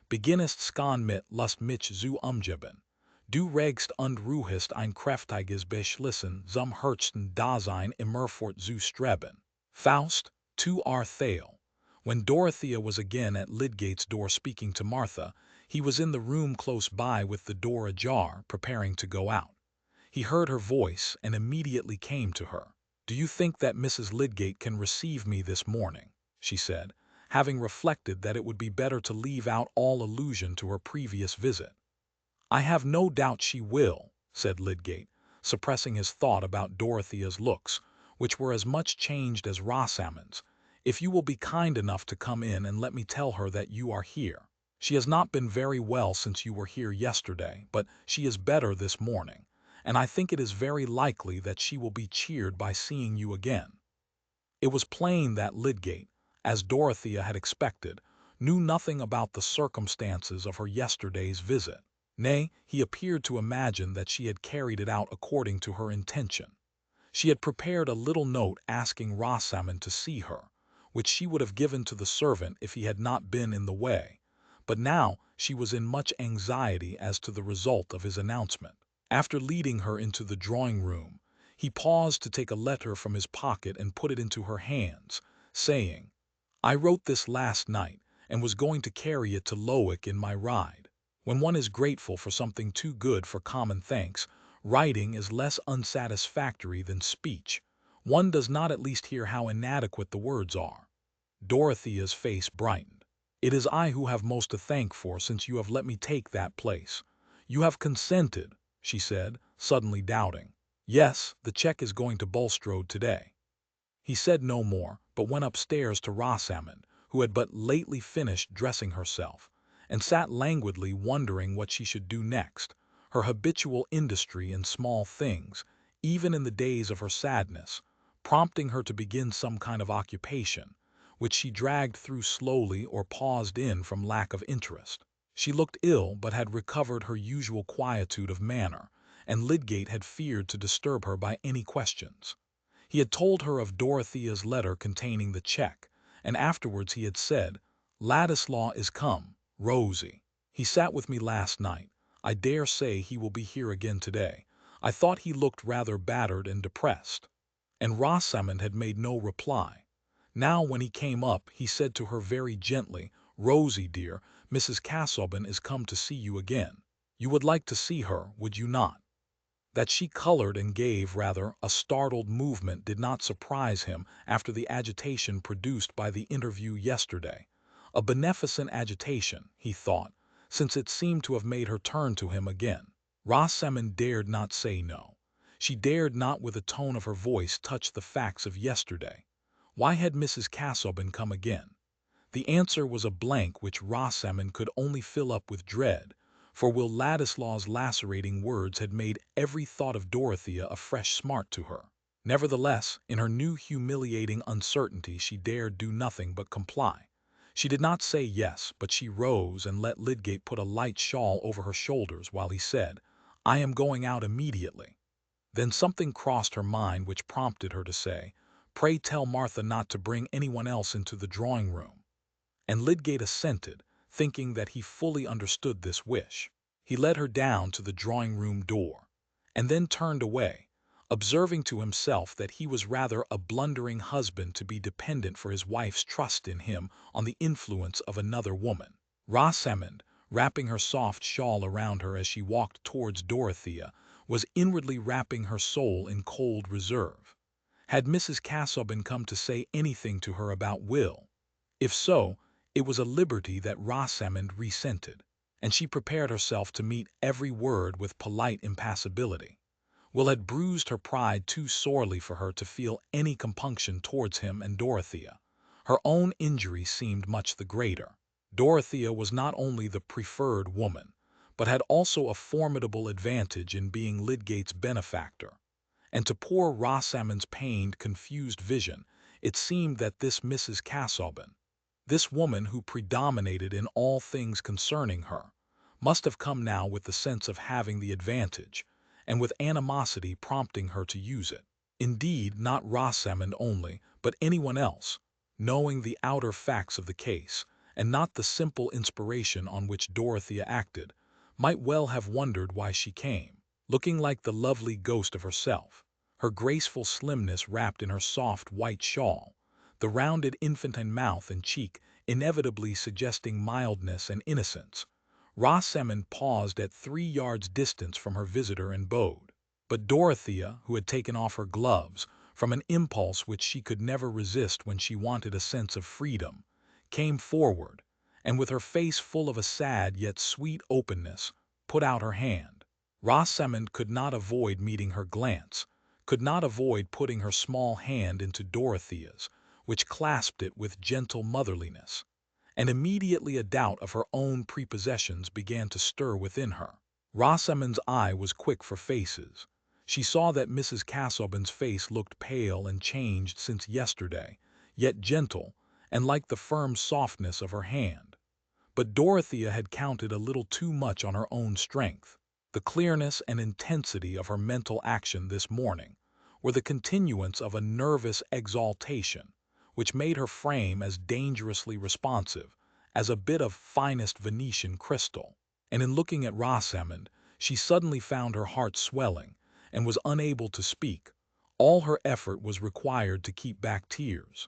beginnest skan mit Lust mich zu umgeben. Du regst und ruhest ein kräftiges Beschließen zum höchsten Dasein immerfort zu streben. Faust, 2 Thale. When Dorothea was again at Lydgate's door speaking to Martha, he was in the room close by with the door ajar, preparing to go out. He heard her voice and immediately came to her. "Do you think that Mrs. Lydgate can receive me this morning?" she said, having reflected that it would be better to leave out all allusion to her previous visit. "I have no doubt she will," said Lydgate, suppressing his thought about Dorothea's looks, which were as much changed as Rosamond's. "If you will be kind enough to come in and let me tell her that you are here. She has not been very well since you were here yesterday, but she is better this morning, and I think it is very likely that she will be cheered by seeing you again." It was plain that Lydgate, as Dorothea had expected, knew nothing about the circumstances of her yesterday's visit. Nay, he appeared to imagine that she had carried it out according to her intention. She had prepared a little note asking Rosamond to see her, which she would have given to the servant if he had not been in the way, but now she was in much anxiety as to the result of his announcement. After leading her into the drawing-room, he paused to take a letter from his pocket and put it into her hands, saying, "I wrote this last night, and was going to carry it to Lowick in my ride. When one is grateful for something too good for common thanks, writing is less unsatisfactory than speech. One does not at least hear how inadequate the words are." Dorothea's face brightened. "It is I who have most to thank for, since you have let me take that place. You have consented," she said, suddenly doubting. "Yes, the check is going to Bulstrode today." He said no more, but went upstairs to Rosamond, who had but lately finished dressing herself, and sat languidly wondering what she should do next, her habitual industry in small things, even in the days of her sadness, prompting her to begin some kind of occupation, which she dragged through slowly or paused in from lack of interest. She looked ill but had recovered her usual quietude of manner, and Lydgate had feared to disturb her by any questions. He had told her of Dorothea's letter containing the check, and afterwards he had said, "Ladislaw is come, Rosie. He sat with me last night. I dare say he will be here again today. I thought he looked rather battered and depressed." And Rosamond had made no reply. Now when he came up, he said to her very gently, "Rosie, dear, Mrs. Casaubon is come to see you again. You would like to see her, would you not?" That she colored and gave, rather, a startled movement did not surprise him after the agitation produced by the interview yesterday. A beneficent agitation, he thought, since it seemed to have made her turn to him again. Rosamond dared not say no. She dared not with the tone of her voice touch the facts of yesterday. Why had Mrs. Casaubon come again? The answer was a blank which Rosamond could only fill up with dread, for Will Ladislaw's lacerating words had made every thought of Dorothea a fresh smart to her. Nevertheless, in her new humiliating uncertainty she dared do nothing but comply. She did not say yes, but she rose and let Lydgate put a light shawl over her shoulders while he said, "I am going out immediately." Then something crossed her mind which prompted her to say, "Pray tell Martha not to bring anyone else into the drawing-room." And Lydgate assented, thinking that he fully understood this wish. He led her down to the drawing-room door, and then turned away, observing to himself that he was rather a blundering husband to be dependent for his wife's trust in him on the influence of another woman. Rosamond, wrapping her soft shawl around her as she walked towards Dorothea, was inwardly wrapping her soul in cold reserve. Had Mrs. Casaubon come to say anything to her about Will? If so, it was a liberty that Rosamond resented, and she prepared herself to meet every word with polite impassibility. Will had bruised her pride too sorely for her to feel any compunction towards him and Dorothea. Her own injury seemed much the greater. Dorothea was not only the preferred woman, but had also a formidable advantage in being Lydgate's benefactor. And to poor Rosamond's pained, confused vision, it seemed that this Mrs. Casaubon, this woman who predominated in all things concerning her, must have come now with the sense of having the advantage, and with animosity prompting her to use it. Indeed, not Rosamond only, but anyone else, knowing the outer facts of the case, and not the simple inspiration on which Dorothea acted, might well have wondered why she came, looking like the lovely ghost of herself, her graceful slimness wrapped in her soft white shawl, the rounded infantine mouth and cheek inevitably suggesting mildness and innocence. Rosamond paused at 3 yards' distance from her visitor and bowed. But Dorothea, who had taken off her gloves, from an impulse which she could never resist when she wanted a sense of freedom, came forward, and with her face full of a sad yet sweet openness, put out her hand. Rosamond could not avoid meeting her glance, could not avoid putting her small hand into Dorothea's, which clasped it with gentle motherliness, and immediately a doubt of her own prepossessions began to stir within her. Rosamond's eye was quick for faces. She saw that Mrs. Casaubon's face looked pale and changed since yesterday, yet gentle, and like the firm softness of her hand. But Dorothea had counted a little too much on her own strength. The clearness and intensity of her mental action this morning were the continuance of a nervous exaltation, which made her frame as dangerously responsive as a bit of finest Venetian crystal. And in looking at Rosamond, she suddenly found her heart swelling, and was unable to speak. All her effort was required to keep back tears.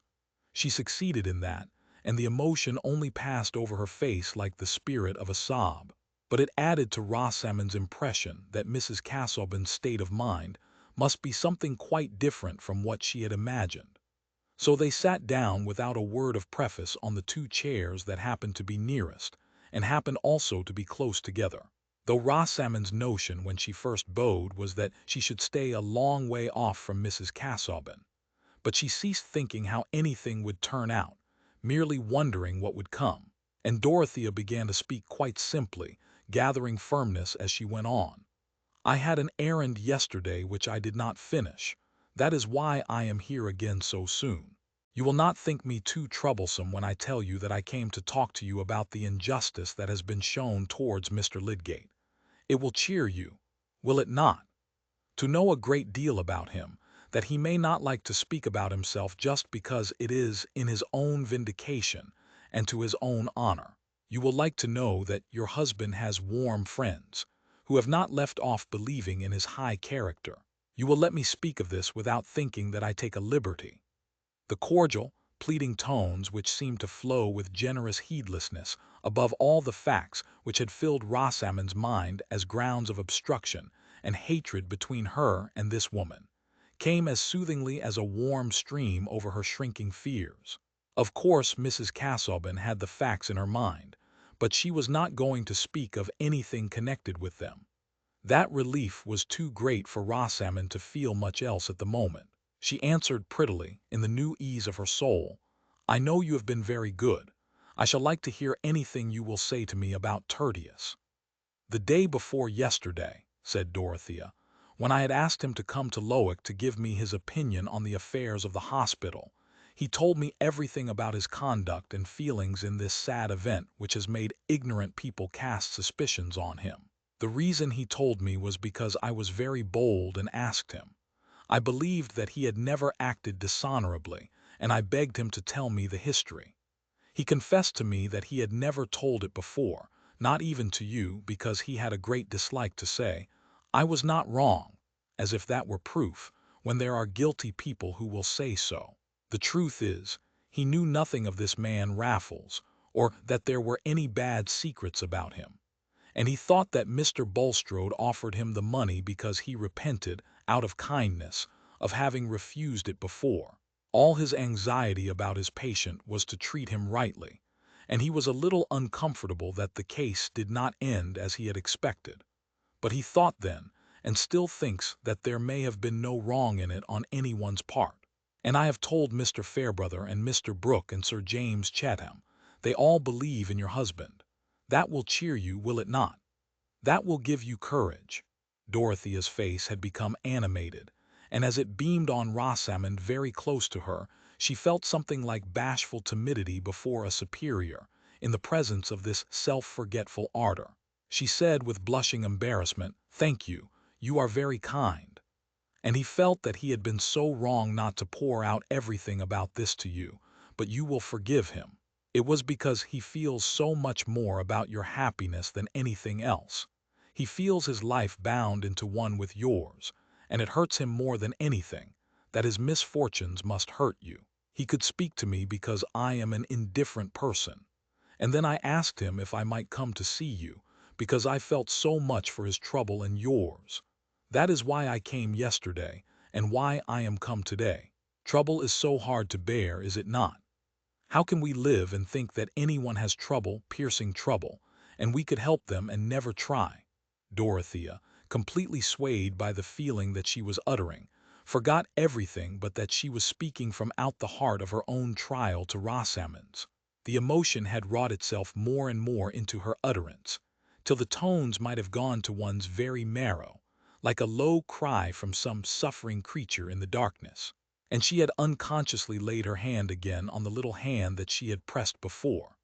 She succeeded in that, and the emotion only passed over her face like the spirit of a sob. But it added to Rosamond's impression that Mrs. Casaubon's state of mind must be something quite different from what she had imagined. So they sat down without a word of preface on the 2 chairs that happened to be nearest, and happened also to be close together. Though Rosamond's notion when she first bowed was that she should stay a long way off from Mrs. Casaubon, but she ceased thinking how anything would turn out, merely wondering what would come. And Dorothea began to speak quite simply, gathering firmness as she went on. I had an errand yesterday which I did not finish. That is why I am here again so soon. You will not think me too troublesome when I tell you that I came to talk to you about the injustice that has been shown towards Mr. Lydgate. It will cheer you, will it not, to know a great deal about him, that he may not like to speak about himself just because it is in his own vindication and to his own honor. You will like to know that your husband has warm friends, who have not left off believing in his high character. You will let me speak of this without thinking that I take a liberty. The cordial, pleading tones which seemed to flow with generous heedlessness above all the facts which had filled Rosamond's mind as grounds of obstruction and hatred between her and this woman, came as soothingly as a warm stream over her shrinking fears. Of course Mrs. Casaubon had the facts in her mind, but she was not going to speak of anything connected with them. That relief was too great for Rosamond to feel much else at the moment. She answered prettily, in the new ease of her soul, "I know you have been very good. I shall like to hear anything you will say to me about Tertius." "The day before yesterday," said Dorothea, "when I had asked him to come to Lowick to give me his opinion on the affairs of the hospital, he told me everything about his conduct and feelings in this sad event which has made ignorant people cast suspicions on him. The reason he told me was because I was very bold and asked him. I believed that he had never acted dishonorably, and I begged him to tell me the history. He confessed to me that he had never told it before, not even to you, because he had a great dislike to say, 'I was not wrong,' as if that were proof, when there are guilty people who will say so. The truth is, he knew nothing of this man Raffles, or that there were any bad secrets about him. And he thought that Mr. Bulstrode offered him the money because he repented, out of kindness, of having refused it before. All his anxiety about his patient was to treat him rightly, and he was a little uncomfortable that the case did not end as he had expected. But he thought then, and still thinks, that there may have been no wrong in it on any one's part. And I have told Mr. Fairbrother and Mr. Brooke and Sir James Chatham. They all believe in your husband. That will cheer you, will it not? That will give you courage." Dorothea's face had become animated, and as it beamed on Rosamond very close to her, she felt something like bashful timidity before a superior, in the presence of this self-forgetful ardor. She said with blushing embarrassment, "Thank you, you are very kind." And he felt that he had been so wrong not to pour out everything about this to you, but you will forgive him. It was because he feels so much more about your happiness than anything else. He feels his life bound into one with yours, and it hurts him more than anything, that his misfortunes must hurt you. He could speak to me because I am an indifferent person. And then I asked him if I might come to see you, because I felt so much for his trouble and yours. That is why I came yesterday, and why I am come today. Trouble is so hard to bear, is it not? How can we live and think that anyone has trouble, piercing trouble, and we could help them and never try?" Dorothea, completely swayed by the feeling that she was uttering, forgot everything but that she was speaking from out the heart of her own trial to Rosamond's. The emotion had wrought itself more and more into her utterance, till the tones might have gone to one's very marrow, like a low cry from some suffering creature in the darkness. And she had unconsciously laid her hand again on the little hand that she had pressed before.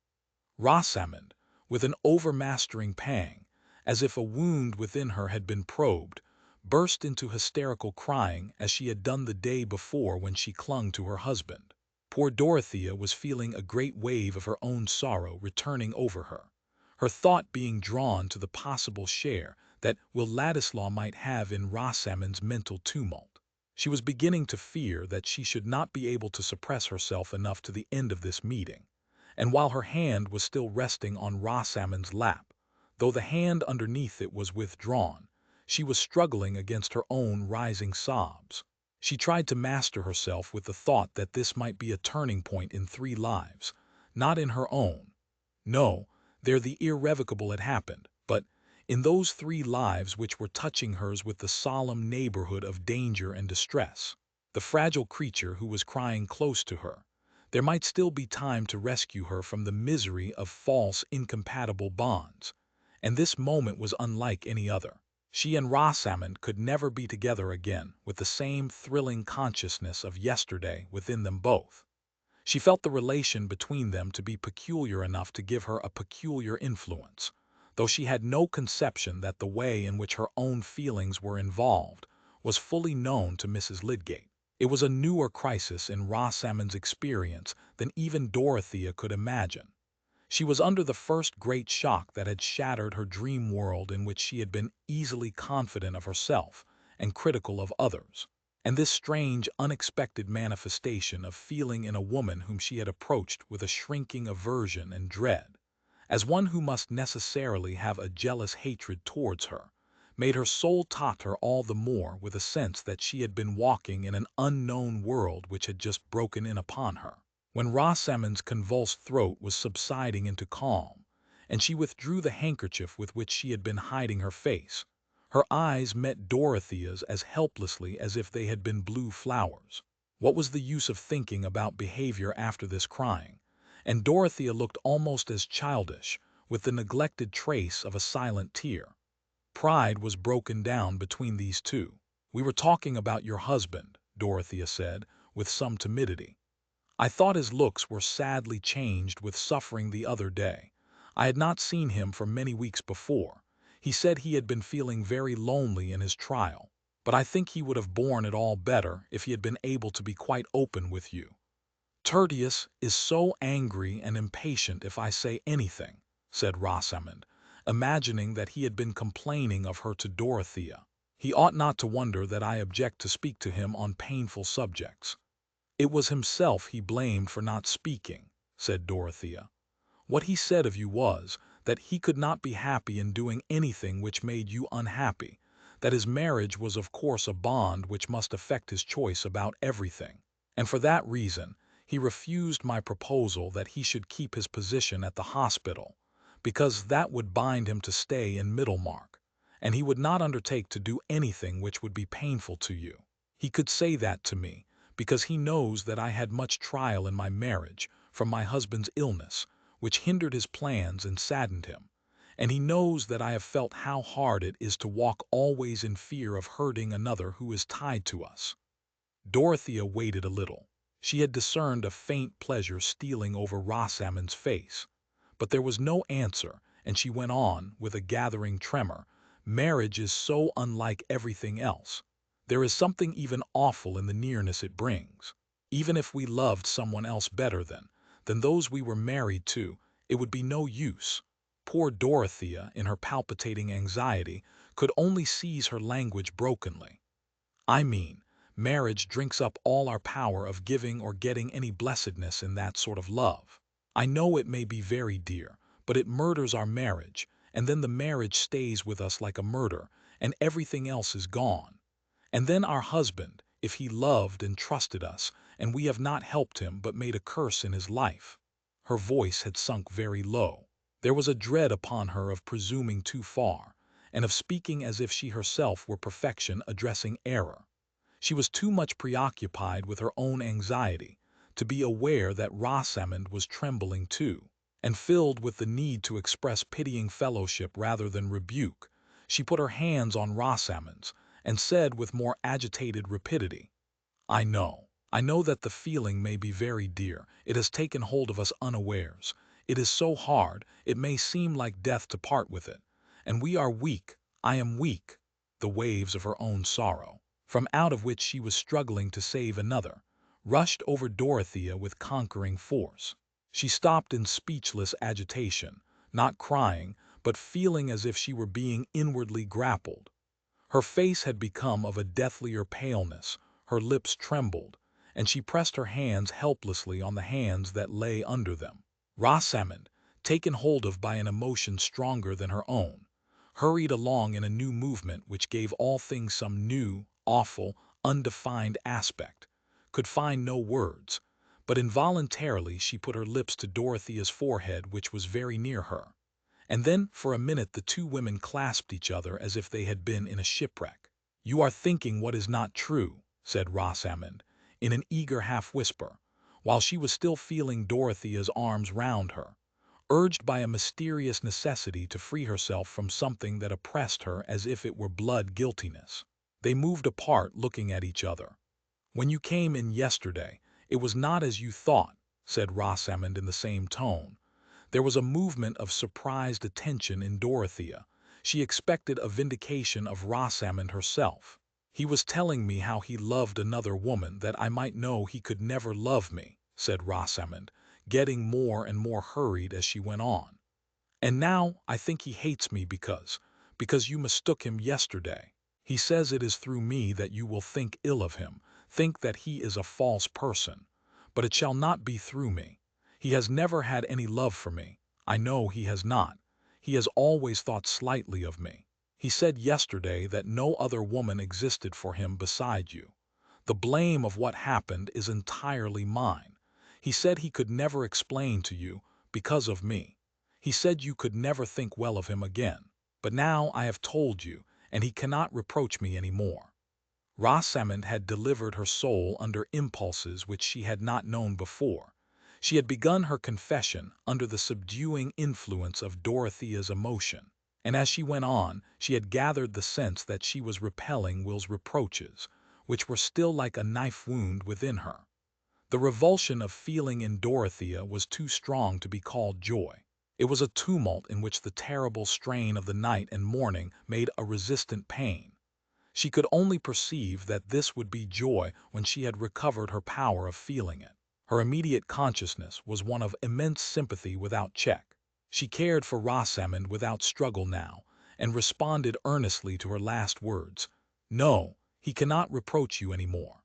Rosamond, with an overmastering pang, as if a wound within her had been probed, burst into hysterical crying as she had done the day before when she clung to her husband. Poor Dorothea was feeling a great wave of her own sorrow returning over her, her thought being drawn to the possible share that Will Ladislaw might have in Rosamond's mental tumult. She was beginning to fear that she should not be able to suppress herself enough to the end of this meeting, and while her hand was still resting on Rosamond's lap, though the hand underneath it was withdrawn, she was struggling against her own rising sobs. She tried to master herself with the thought that this might be a turning point in 3 lives, not in her own. No, there the irrevocable had happened, but in those 3 lives which were touching hers with the solemn neighborhood of danger and distress, the fragile creature who was crying close to her, there might still be time to rescue her from the misery of false, incompatible bonds. And this moment was unlike any other. She and Rosamond could never be together again with the same thrilling consciousness of yesterday within them both. She felt the relation between them to be peculiar enough to give her a peculiar influence, though she had no conception that the way in which her own feelings were involved was fully known to Mrs. Lydgate. It was a newer crisis in Rosamond's experience than even Dorothea could imagine. She was under the first great shock that had shattered her dream world in which she had been easily confident of herself and critical of others. And this strange, unexpected manifestation of feeling in a woman whom she had approached with a shrinking aversion and dread, as one who must necessarily have a jealous hatred towards her, made her soul totter all the more with a sense that she had been walking in an unknown world which had just broken in upon her. When Rosamond's convulsed throat was subsiding into calm, and she withdrew the handkerchief with which she had been hiding her face, her eyes met Dorothea's as helplessly as if they had been blue flowers. What was the use of thinking about behavior after this crying? And Dorothea looked almost as childish, with the neglected trace of a silent tear. Pride was broken down between these two. "We were talking about your husband," Dorothea said, with some timidity. "I thought his looks were sadly changed with suffering the other day. I had not seen him for many weeks before. He said he had been feeling very lonely in his trial, but I think he would have borne it all better if he had been able to be quite open with you." "Tertius is so angry and impatient if I say anything," said Rosamond, imagining that he had been complaining of her to Dorothea. "He ought not to wonder that I object to speak to him on painful subjects." "It was himself he blamed for not speaking," said Dorothea. "What he said of you was, that he could not be happy in doing anything which made you unhappy, that his marriage was of course a bond which must affect his choice about everything, and for that reason he refused my proposal that he should keep his position at the hospital, because that would bind him to stay in Middlemarch, and he would not undertake to do anything which would be painful to you. He could say that to me, because he knows that I had much trial in my marriage from my husband's illness, which hindered his plans and saddened him, and he knows that I have felt how hard it is to walk always in fear of hurting another who is tied to us." Dorothea waited a little. She had discerned a faint pleasure stealing over Rosamond's face, but there was no answer, and she went on, with a gathering tremor, "Marriage is so unlike everything else. There is something even awful in the nearness it brings. Even if we loved someone else better than those we were married to, it would be no use." Poor Dorothea, in her palpitating anxiety, could only seize her language brokenly. "I mean, marriage drinks up all our power of giving or getting any blessedness in that sort of love. I know it may be very dear, but it murders our marriage, and then the marriage stays with us like a murder, and everything else is gone. And then our husband, if he loved and trusted us, and we have not helped him but made a curse in his life." Her voice had sunk very low. There was a dread upon her of presuming too far, and of speaking as if she herself were perfection addressing error. She was too much preoccupied with her own anxiety to be aware that Rosamond was trembling too, and filled with the need to express pitying fellowship rather than rebuke, she put her hands on Rosamond's, and said with more agitated rapidity, I know that the feeling may be very dear. It has taken hold of us unawares. It is so hard, it may seem like death to part with it. And we are weak, I am weak." The waves of her own sorrow, from out of which she was struggling to save another, rushed over Dorothea with conquering force. She stopped in speechless agitation, not crying, but feeling as if she were being inwardly grappled. Her face had become of a deathlier paleness, her lips trembled, and she pressed her hands helplessly on the hands that lay under them. Rosamond, taken hold of by an emotion stronger than her own, hurried along in a new movement which gave all things some new, awful, undefined aspect, could find no words, but involuntarily she put her lips to Dorothea's forehead, which was very near her. And then for a minute the two women clasped each other as if they had been in a shipwreck. "You are thinking what is not true," said Rosamond, in an eager half-whisper, while she was still feeling Dorothea's arms round her. urged by a mysterious necessity to free herself from something that oppressed her as if it were blood guiltiness. They moved apart, looking at each other. "When you came in yesterday, it was not as you thought," said Rosamond in the same tone. There was a movement of surprised attention in Dorothea. She expected a vindication of Rosamond herself. "He was telling me how he loved another woman that I might know he could never love me," said Rosamond, getting more and more hurried as she went on. "And now I think he hates me because you mistook him yesterday. He says it is through me that you will think ill of him, think that he is a false person. But it shall not be through me. He has never had any love for me. I know he has not. He has always thought slightly of me. He said yesterday that no other woman existed for him beside you. The blame of what happened is entirely mine. He said he could never explain to you because of me. He said you could never think well of him again. But now I have told you, and he cannot reproach me any more." Rosamond had delivered her soul under impulses which she had not known before. She had begun her confession under the subduing influence of Dorothea's emotion, and as she went on, she had gathered the sense that she was repelling Will's reproaches, which were still like a knife wound within her. The revulsion of feeling in Dorothea was too strong to be called joy. It was a tumult in which the terrible strain of the night and morning made a resistant pain. She could only perceive that this would be joy when she had recovered her power of feeling it. Her immediate consciousness was one of immense sympathy without check. She cared for Rosamond without struggle now, and responded earnestly to her last words. "No, he cannot reproach you any more."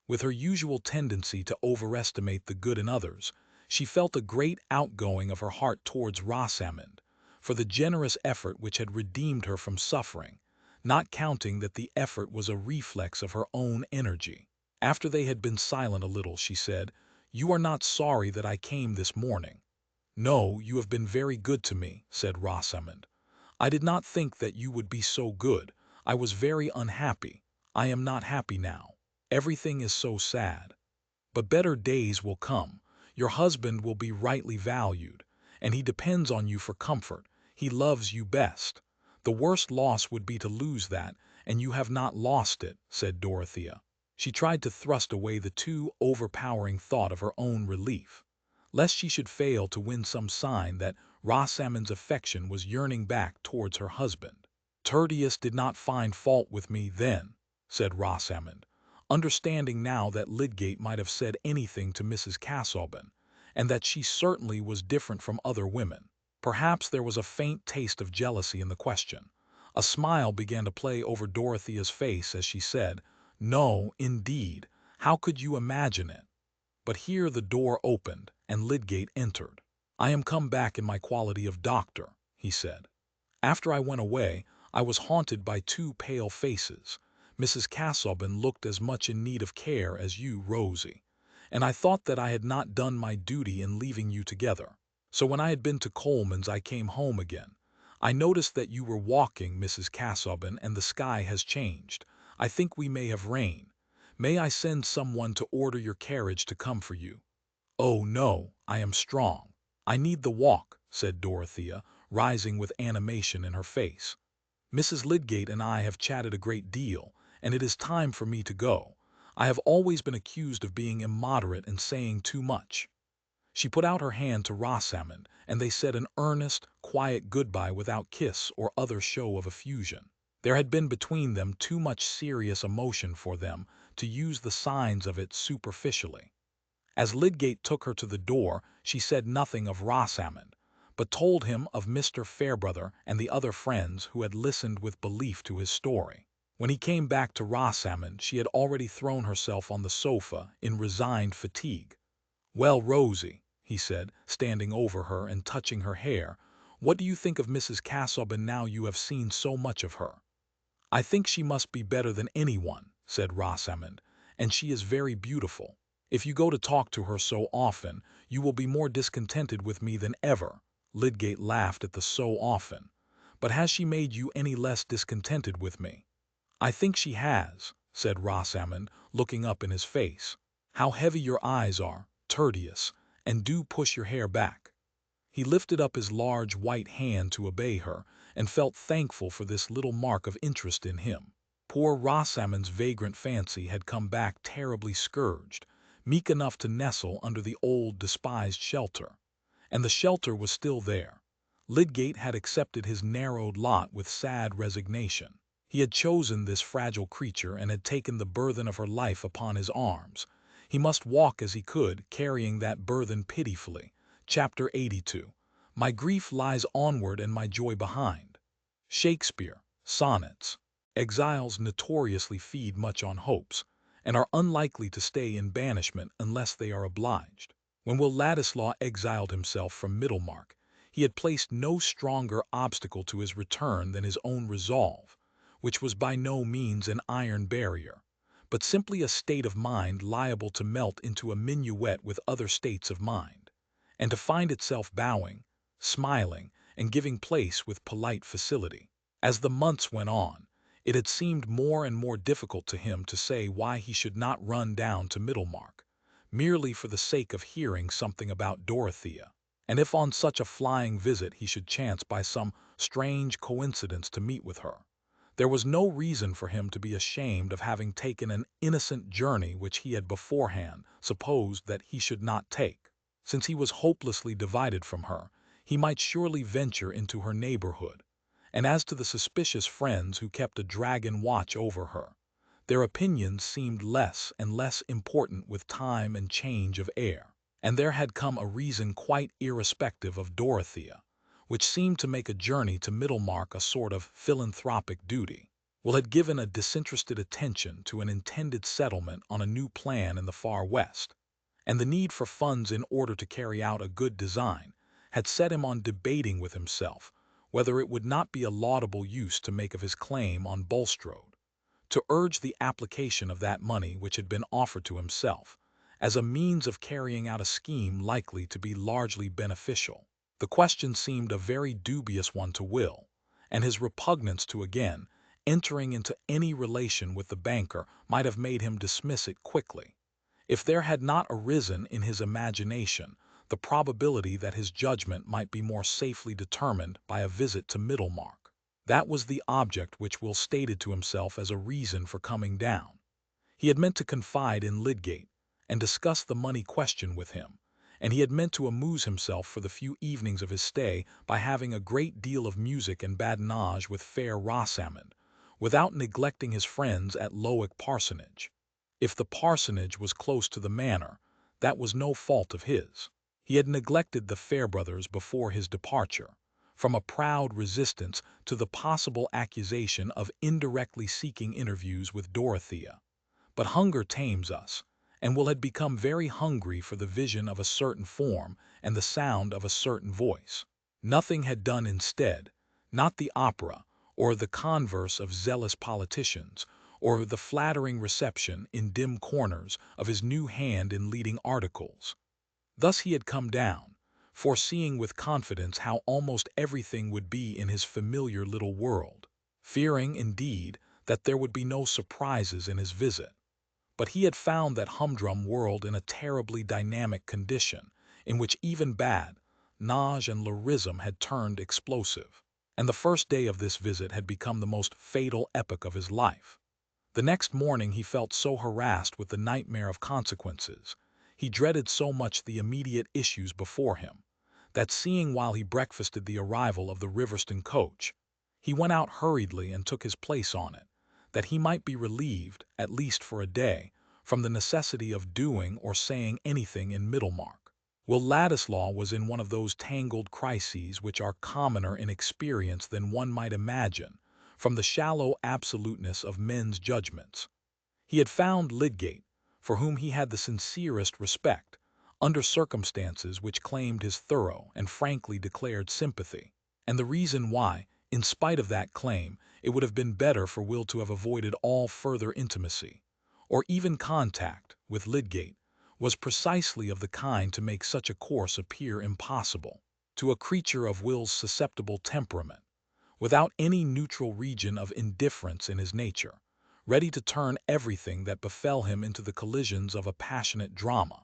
With her usual tendency to overestimate the good in others, she felt a great outgoing of her heart towards Rosamond, for the generous effort which had redeemed her from suffering, not counting that the effort was a reflex of her own energy. After they had been silent a little, she said, "You are not sorry that I came this morning?" "No, you have been very good to me," said Rosamond. "I did not think that you would be so good. I was very unhappy. I am not happy now. Everything is so sad. But better days will come. Your husband will be rightly valued, and he depends on you for comfort. He loves you best. The worst loss would be to lose that, and you have not lost it," said Dorothea. She tried to thrust away the too overpowering thought of her own relief, lest she should fail to win some sign that Rosamond's affection was yearning back towards her husband. "Tertius did not find fault with me then," said Rosamond, understanding now that Lydgate might have said anything to Mrs. Casaubon, and that she certainly was different from other women. Perhaps there was a faint taste of jealousy in the question. A smile began to play over Dorothea's face as she said, "No, indeed. How could you imagine it?" But here the door opened, and Lydgate entered. "I am come back in my quality of doctor," he said. "After I went away, I was haunted by two pale faces. Mrs. Casaubon looked as much in need of care as you, Rosie, and I thought that I had not done my duty in leaving you together. So when I had been to Coleman's, I came home again. I noticed that you were walking, Mrs. Casaubon, and the sky has changed. I think we may have rain. May I send someone to order your carriage to come for you?" "Oh, no, I am strong. I need the walk," said Dorothea, rising with animation in her face. "Mrs. Lydgate and I have chatted a great deal, and it is time for me to go. I have always been accused of being immoderate and saying too much." She put out her hand to Rosamond, and they said an earnest, quiet goodbye without kiss or other show of effusion. There had been between them too much serious emotion for them to use the signs of it superficially. As Lydgate took her to the door, she said nothing of Rosamond, but told him of Mr. Fairbrother and the other friends who had listened with belief to his story. When he came back to Rosamond, she had already thrown herself on the sofa in resigned fatigue. "Well, Rosie," he said, standing over her and touching her hair, "what do you think of Mrs. Casaubon now you have seen so much of her?" "I think she must be better than anyone," said Rosamond, "and she is very beautiful. If you go to talk to her so often, you will be more discontented with me than ever." Lydgate laughed at the "so often." "But has she made you any less discontented with me?" "I think she has," said Rosamond, looking up in his face. "How heavy your eyes are, Tertius, and do push your hair back." He lifted up his large white hand to obey her, and felt thankful for this little mark of interest in him. Poor Rosamond's vagrant fancy had come back terribly scourged, meek enough to nestle under the old despised shelter. And the shelter was still there. Lydgate had accepted his narrowed lot with sad resignation. He had chosen this fragile creature and had taken the burthen of her life upon his arms. He must walk as he could, carrying that burthen pitifully. Chapter 82. My grief lies onward and my joy behind. Shakespeare, Sonnets. Exiles notoriously feed much on hopes, and are unlikely to stay in banishment unless they are obliged. When Will Ladislaw exiled himself from Middlemarch, he had placed no stronger obstacle to his return than his own resolve, which was by no means an iron barrier, but simply a state of mind liable to melt into a minuet with other states of mind, and to find itself bowing, smiling, and giving place with polite facility. As the months went on, it had seemed more and more difficult to him to say why he should not run down to Middlemarch, merely for the sake of hearing something about Dorothea. And if on such a flying visit he should chance by some strange coincidence to meet with her, there was no reason for him to be ashamed of having taken an innocent journey which he had beforehand supposed that he should not take. Since he was hopelessly divided from her, he might surely venture into her neighborhood. And as to the suspicious friends who kept a dragon watch over her, their opinions seemed less and less important with time and change of air. And there had come a reason quite irrespective of Dorothea, which seemed to make a journey to Middlemarch a sort of philanthropic duty. Will had given a disinterested attention to an intended settlement on a new plan in the far west, and the need for funds in order to carry out a good design had set him on debating with himself whether it would not be a laudable use to make of his claim on Bulstrode, to urge the application of that money which had been offered to himself, as a means of carrying out a scheme likely to be largely beneficial. The question seemed a very dubious one to Will, and his repugnance to again entering into any relation with the banker might have made him dismiss it quickly, if there had not arisen in his imagination the probability that his judgment might be more safely determined by a visit to Middlemarch. That was the object which Will stated to himself as a reason for coming down. He had meant to confide in Lydgate and discuss the money question with him, and he had meant to amuse himself for the few evenings of his stay by having a great deal of music and badinage with fair Rosamond, without neglecting his friends at Lowick Parsonage. If the parsonage was close to the manor, that was no fault of his. He had neglected the Fairbrothers before his departure, from a proud resistance to the possible accusation of indirectly seeking interviews with Dorothea. But hunger tames us, and Will had become very hungry for the vision of a certain form and the sound of a certain voice. Nothing had done instead, not the opera, or the converse of zealous politicians, or the flattering reception in dim corners of his new hand in leading articles. Thus he had come down, foreseeing with confidence how almost everything would be in his familiar little world, fearing, indeed, that there would be no surprises in his visit. But he had found that humdrum world in a terribly dynamic condition, in which even bad, nage and lyrism had turned explosive. And the first day of this visit had become the most fatal epoch of his life. The next morning he felt so harassed with the nightmare of consequences, he dreaded so much the immediate issues before him, that seeing while he breakfasted the arrival of the Riverston coach, he went out hurriedly and took his place on it, that he might be relieved, at least for a day, from the necessity of doing or saying anything in Middlemarch. Will Ladislaw was in one of those tangled crises which are commoner in experience than one might imagine from the shallow absoluteness of men's judgments. He had found Lydgate, for whom he had the sincerest respect, under circumstances which claimed his thorough and frankly declared sympathy, and the reason why, in spite of that claim, it would have been better for Will to have avoided all further intimacy, or even contact, with Lydgate, was precisely of the kind to make such a course appear impossible. To a creature of Will's susceptible temperament, without any neutral region of indifference in his nature, ready to turn everything that befell him into the collisions of a passionate drama,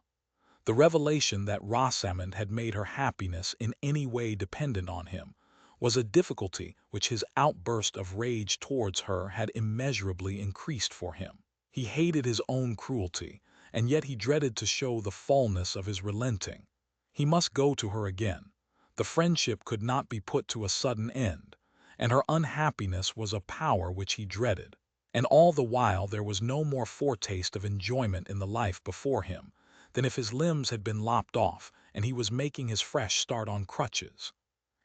The revelation that Rosamond had made her happiness in any way dependent on him was a difficulty which his outburst of rage towards her had immeasurably increased for him. He hated his own cruelty, and yet he dreaded to show the fullness of his relenting. He must go to her again. The friendship could not be put to a sudden end, and her unhappiness was a power which he dreaded. And all the while there was no more foretaste of enjoyment in the life before him than if his limbs had been lopped off and he was making his fresh start on crutches.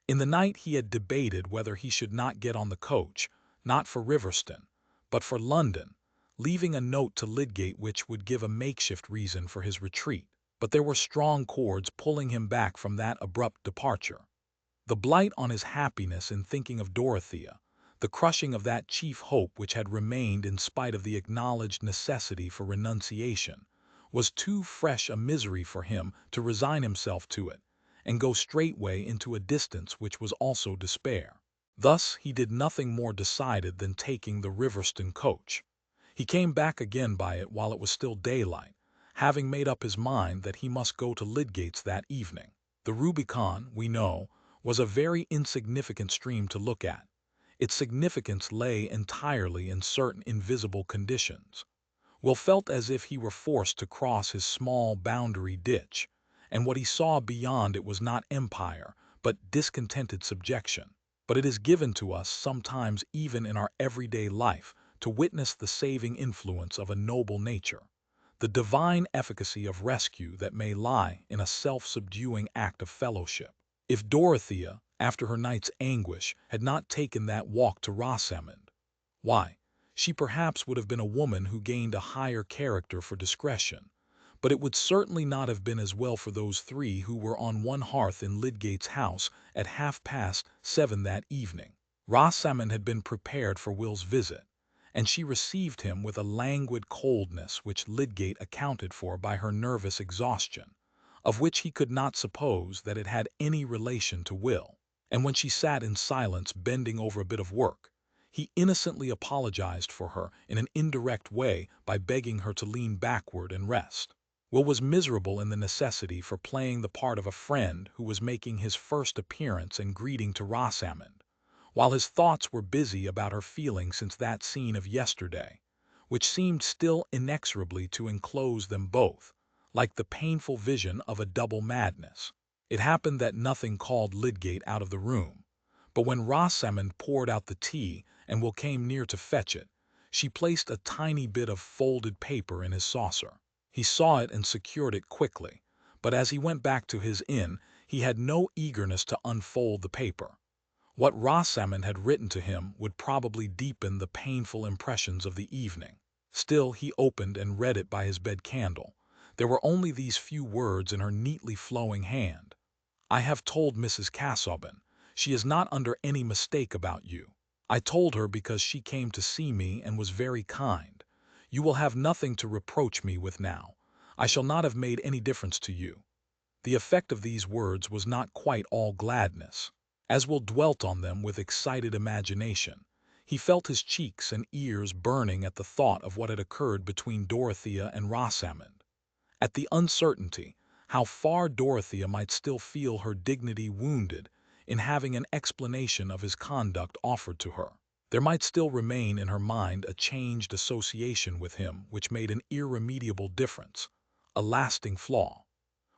In the night he had debated whether he should not get on the coach, not for Riverston, but for London, leaving a note to Lydgate which would give a makeshift reason for his retreat. But there were strong cords pulling him back from that abrupt departure. The blight on his happiness in thinking of Dorothea, the crushing of that chief hope which had remained in spite of the acknowledged necessity for renunciation, was too fresh a misery for him to resign himself to it, and go straightway into a distance which was also despair. Thus he did nothing more decided than taking the Riverston coach. He came back again by it while it was still daylight, having made up his mind that he must go to Lydgate's that evening. The Rubicon, we know, was a very insignificant stream to look at. Its significance lay entirely in certain invisible conditions. Will felt as if he were forced to cross his small boundary ditch, and what he saw beyond it was not empire, but discontented subjection. But it is given to us sometimes even in our everyday life to witness the saving influence of a noble nature, the divine efficacy of rescue that may lie in a self-subduing act of fellowship. If Dorothea, after her night's anguish, had not taken that walk to Rosamond, why, she perhaps would have been a woman who gained a higher character for discretion, but it would certainly not have been as well for those three who were on one hearth in Lydgate's house at 7:30 that evening. Rosamond had been prepared for Will's visit, and she received him with a languid coldness which Lydgate accounted for by her nervous exhaustion, of which he could not suppose that it had any relation to Will. And when she sat in silence bending over a bit of work, he innocently apologized for her in an indirect way by begging her to lean backward and rest. Will was miserable in the necessity for playing the part of a friend who was making his first appearance and greeting to Rosamond, while his thoughts were busy about her feelings since that scene of yesterday, which seemed still inexorably to enclose them both, like the painful vision of a double madness. It happened that nothing called Lydgate out of the room, but when Rosamond poured out the tea and Will came near to fetch it, she placed a tiny bit of folded paper in his saucer. He saw it and secured it quickly, but as he went back to his inn, he had no eagerness to unfold the paper. What Rosamond had written to him would probably deepen the painful impressions of the evening. Still, he opened and read it by his bed candle. There were only these few words in her neatly flowing hand. "I have told Mrs. Casaubon. She is not under any mistake about you. I told her because she came to see me and was very kind. You will have nothing to reproach me with now. I shall not have made any difference to you." The effect of these words was not quite all gladness. As Will dwelt on them with excited imagination, he felt his cheeks and ears burning at the thought of what had occurred between Dorothea and Rosamond, at the uncertainty how far Dorothea might still feel her dignity wounded in having an explanation of his conduct offered to her. There might still remain in her mind a changed association with him which made an irremediable difference, a lasting flaw.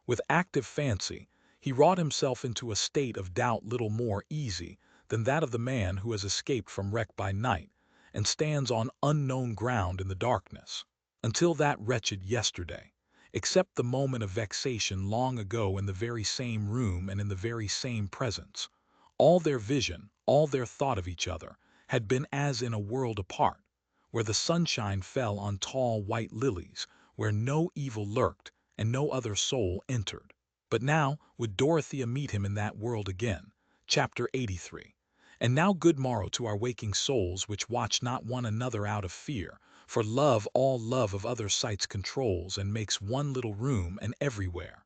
With active fancy, he wrought himself into a state of doubt little more easy than that of the man who has escaped from wreck by night and stands on unknown ground in the darkness. Until that wretched yesterday, except the moment of vexation long ago in the very same room and in the very same presence, all their vision, all their thought of each other, had been as in a world apart, where the sunshine fell on tall white lilies, where no evil lurked and no other soul entered. But now would Dorothea meet him in that world again. Chapter 83. And now good morrow to our waking souls which watch not one another out of fear, for love all love of other sights controls and makes one little room and everywhere.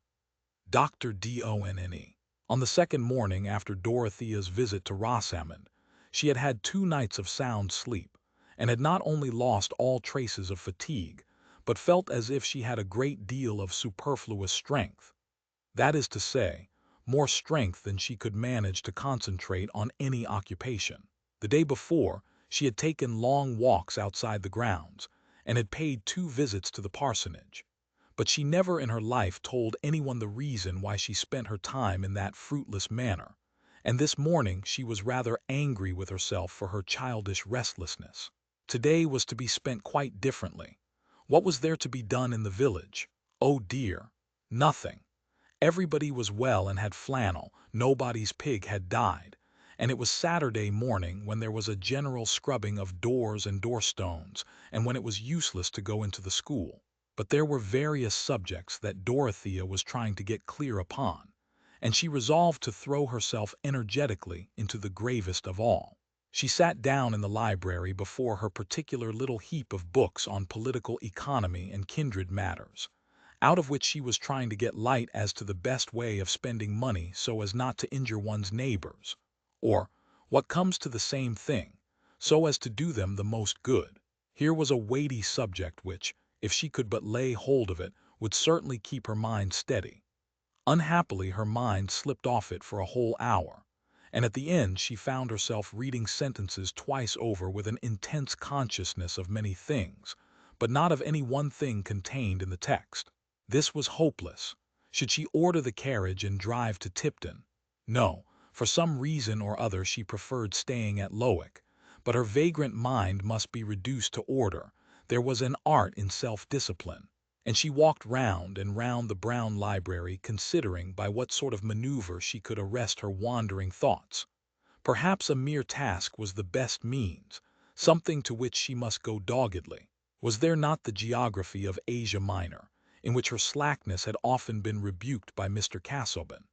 Dr. Donne. On the second morning after Dorothea's visit to Rosamond, she had had 2 nights of sound sleep, and had not only lost all traces of fatigue, but felt as if she had a great deal of superfluous strength. That is to say, more strength than she could manage to concentrate on any occupation. The day before, she had taken long walks outside the grounds, and had paid 2 visits to the parsonage. But she never in her life told anyone the reason why she spent her time in that fruitless manner, and this morning she was rather angry with herself for her childish restlessness. Today was to be spent quite differently. What was there to be done in the village? Oh dear, nothing. Everybody was well and had flannel, nobody's pig had died, and it was Saturday morning when there was a general scrubbing of doors and door-stones, and when it was useless to go into the school. But there were various subjects that Dorothea was trying to get clear upon, and she resolved to throw herself energetically into the gravest of all. She sat down in the library before her particular little heap of books on political economy and kindred matters, out of which she was trying to get light as to the best way of spending money so as not to injure one's neighbors, or, what comes to the same thing, so as to do them the most good. Here was a weighty subject which, if she could but lay hold of it, would certainly keep her mind steady. Unhappily, her mind slipped off it for a whole hour, and at the end she found herself reading sentences twice over with an intense consciousness of many things, but not of any one thing contained in the text. This was hopeless. Should she order the carriage and drive to Tipton? No, for some reason or other she preferred staying at Lowick, but her vagrant mind must be reduced to order. There was an art in self-discipline, and she walked round and round the brown library considering by what sort of maneuver she could arrest her wandering thoughts. Perhaps a mere task was the best means, something to which she must go doggedly. Was there not the geography of Asia Minor, in which her slackness had often been rebuked by Mr. Casaubon?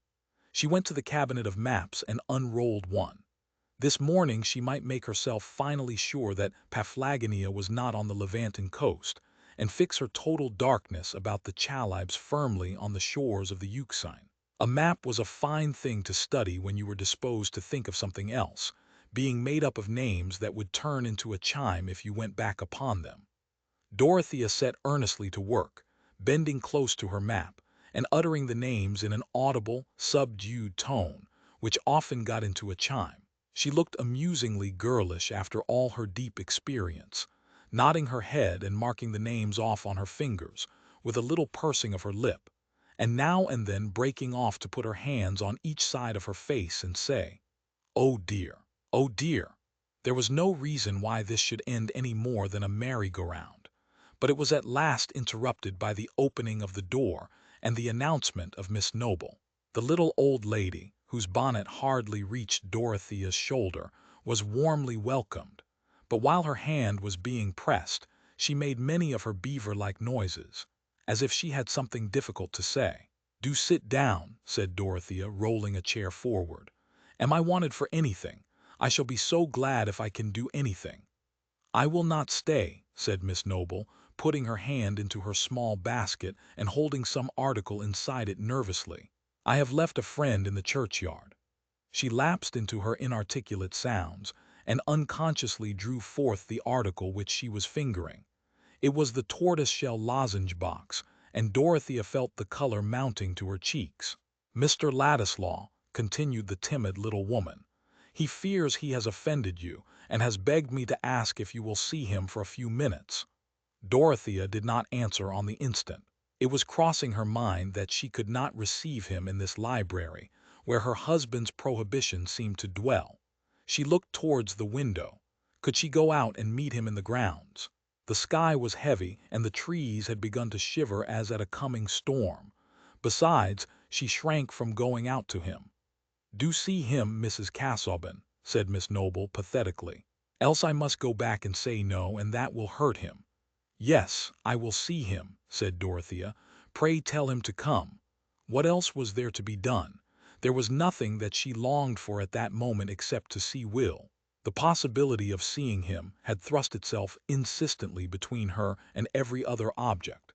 She went to the cabinet of maps and unrolled one. This morning she might make herself finally sure that Paphlagonia was not on the Levantan coast, and fix her total darkness about the Chalybes firmly on the shores of the Euxine. A map was a fine thing to study when you were disposed to think of something else, being made up of names that would turn into a chime if you went back upon them. Dorothea set earnestly to work, bending close to her map, and uttering the names in an audible, subdued tone, which often got into a chime. She looked amusingly girlish after all her deep experience, nodding her head and marking the names off on her fingers, with a little pursing of her lip, and now and then breaking off to put her hands on each side of her face and say, "Oh dear, oh dear." There was no reason why this should end any more than a merry-go-round, but it was at last interrupted by the opening of the door and the announcement of Miss Noble. The little old lady, whose bonnet hardly reached Dorothea's shoulder, was warmly welcomed, but while her hand was being pressed, she made many of her beaver-like noises, as if she had something difficult to say. "Do sit down," said Dorothea, rolling a chair forward. "Am I wanted for anything? I shall be so glad if I can do anything." "I will not stay," said Miss Noble, putting her hand into her small basket and holding some article inside it nervously. "I have left a friend in the churchyard." She lapsed into her inarticulate sounds, and unconsciously drew forth the article which she was fingering. It was the tortoise-shell lozenge box, and Dorothea felt the color mounting to her cheeks. "Mr. Ladislaw," continued the timid little woman, "he fears he has offended you, and has begged me to ask if you will see him for a few minutes." Dorothea did not answer on the instant. It was crossing her mind that she could not receive him in this library, where her husband's prohibition seemed to dwell. She looked towards the window. Could she go out and meet him in the grounds? The sky was heavy, and the trees had begun to shiver as at a coming storm. Besides, she shrank from going out to him. "Do see him, Mrs. Casaubon," said Miss Noble pathetically. "Else I must go back and say no, and that will hurt him." "Yes, I will see him," said Dorothea. "Pray tell him to come." What else was there to be done? There was nothing that she longed for at that moment except to see Will. The possibility of seeing him had thrust itself insistently between her and every other object,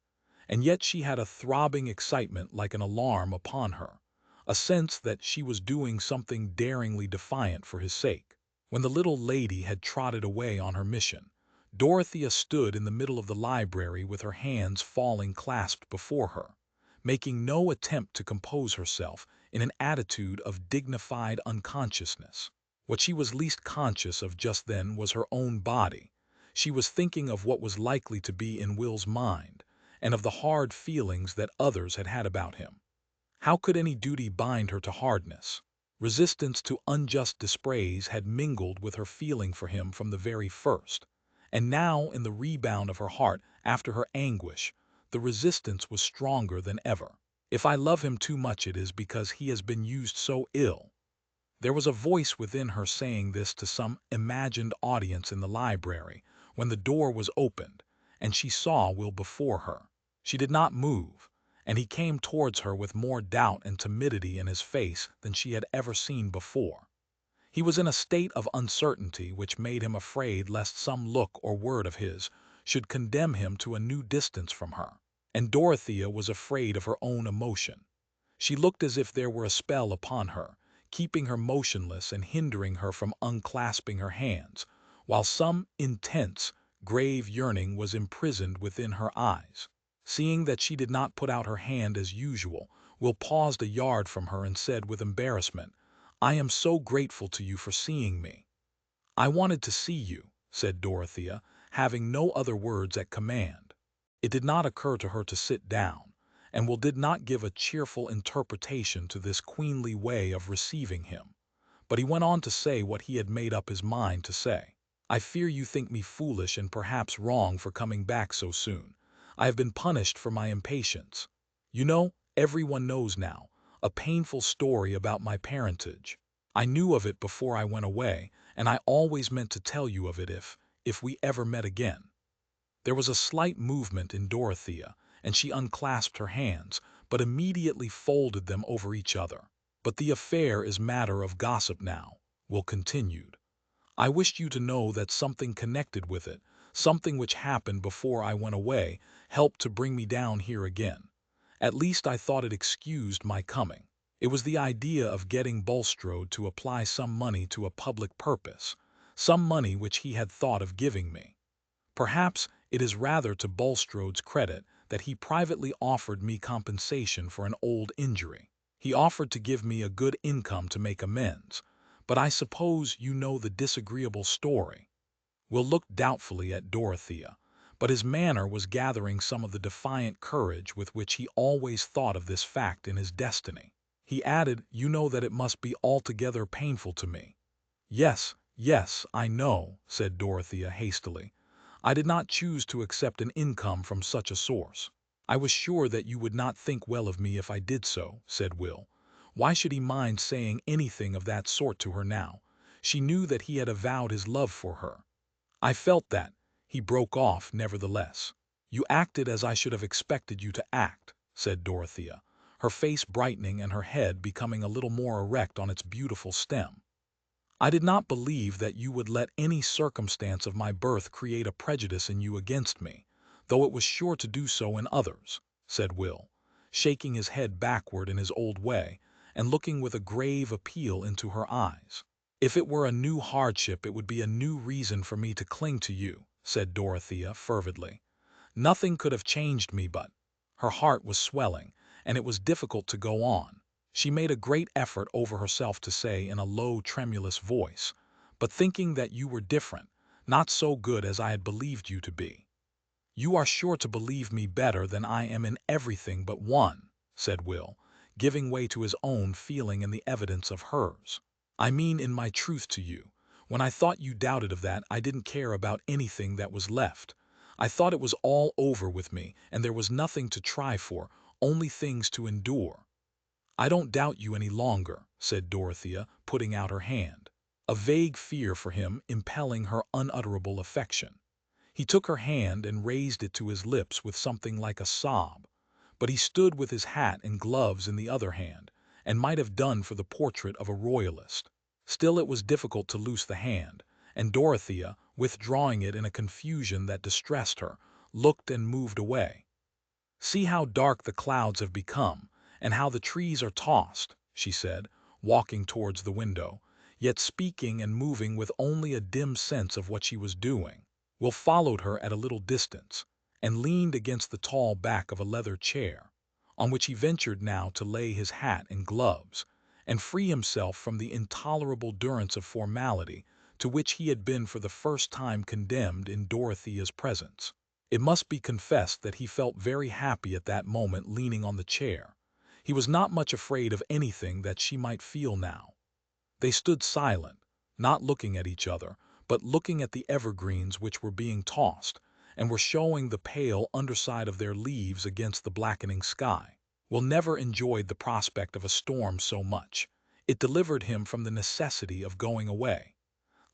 and yet she had a throbbing excitement like an alarm upon her, a sense that she was doing something daringly defiant for his sake. When the little lady had trotted away on her mission, Dorothea stood in the middle of the library with her hands falling clasped before her, making no attempt to compose herself in an attitude of dignified unconsciousness. What she was least conscious of just then was her own body. She was thinking of what was likely to be in Will's mind, and of the hard feelings that others had had about him. How could any duty bind her to hardness? Resistance to unjust dispraise had mingled with her feeling for him from the very first, and now in the rebound of her heart after her anguish, the resistance was stronger than ever. If I love him too much, it is because he has been used so ill. There was a voice within her saying this to some imagined audience in the library when the door was opened, and she saw Will before her. She did not move, and he came towards her with more doubt and timidity in his face than she had ever seen before. He was in a state of uncertainty which made him afraid lest some look or word of his should condemn him to a new distance from her. And Dorothea was afraid of her own emotion. She looked as if there were a spell upon her, keeping her motionless and hindering her from unclasping her hands, while some intense, grave yearning was imprisoned within her eyes. Seeing that she did not put out her hand as usual, Will paused a yard from her and said with embarrassment, "I am so grateful to you for seeing me." "I wanted to see you," said Dorothea, having no other words at command. It did not occur to her to sit down, and Will did not give a cheerful interpretation to this queenly way of receiving him. But he went on to say what he had made up his mind to say. "I fear you think me foolish and perhaps wrong for coming back so soon. I have been punished for my impatience. You know, everyone knows now, a painful story about my parentage. I knew of it before I went away, and I always meant to tell you of it if we ever met again." There was a slight movement in Dorothea, and she unclasped her hands, but immediately folded them over each other. "But the affair is matter of gossip now," Will continued. "I wished you to know that something connected with it, something which happened before I went away, helped to bring me down here again. At least I thought it excused my coming. It was the idea of getting Bulstrode to apply some money to a public purpose, some money which he had thought of giving me. Perhaps it is rather to Bulstrode's credit that he privately offered me compensation for an old injury. He offered to give me a good income to make amends, but I suppose you know the disagreeable story." Will looked doubtfully at Dorothea, but his manner was gathering some of the defiant courage with which he always thought of this fact in his destiny. He added, "You know that it must be altogether painful to me." "Yes, yes, I know," said Dorothea hastily. "I did not choose to accept an income from such a source." "I was sure that you would not think well of me if I did so," said Will. Why should he mind saying anything of that sort to her now? She knew that he had avowed his love for her. "I felt that," he broke off nevertheless. "You acted as I should have expected you to act," said Dorothea, her face brightening and her head becoming a little more erect on its beautiful stem. "I did not believe that you would let any circumstance of my birth create a prejudice in you against me, though it was sure to do so in others," said Will, shaking his head backward in his old way, and looking with a grave appeal into her eyes. "If it were a new hardship, it would be a new reason for me to cling to you," said Dorothea fervidly. "Nothing could have changed me but—" Her heart was swelling, and it was difficult to go on. She made a great effort over herself to say in a low, tremulous voice, "But thinking that you were different, not so good as I had believed you to be." "You are sure to believe me better than I am in everything but one," said Will, giving way to his own feeling in the evidence of hers. "I mean in my truth to you. When I thought you doubted of that, I didn't care about anything that was left. I thought it was all over with me, and there was nothing to try for, only things to endure." "I don't doubt you any longer," said Dorothea, putting out her hand, a vague fear for him impelling her unutterable affection. He took her hand and raised it to his lips with something like a sob, but he stood with his hat and gloves in the other hand, and might have done for the portrait of a royalist. Still it was difficult to loose the hand, and Dorothea, withdrawing it in a confusion that distressed her, looked and moved away. "See how dark the clouds have become, and how the trees are tossed," she said, walking towards the window, yet speaking and moving with only a dim sense of what she was doing. Will followed her at a little distance, and leaned against the tall back of a leather chair, on which he ventured now to lay his hat and gloves, and free himself from the intolerable durance of formality to which he had been for the first time condemned in Dorothea's presence. It must be confessed that he felt very happy at that moment leaning on the chair. He was not much afraid of anything that she might feel now. They stood silent, not looking at each other, but looking at the evergreens which were being tossed, and were showing the pale underside of their leaves against the blackening sky. Will never enjoyed the prospect of a storm so much. It delivered him from the necessity of going away.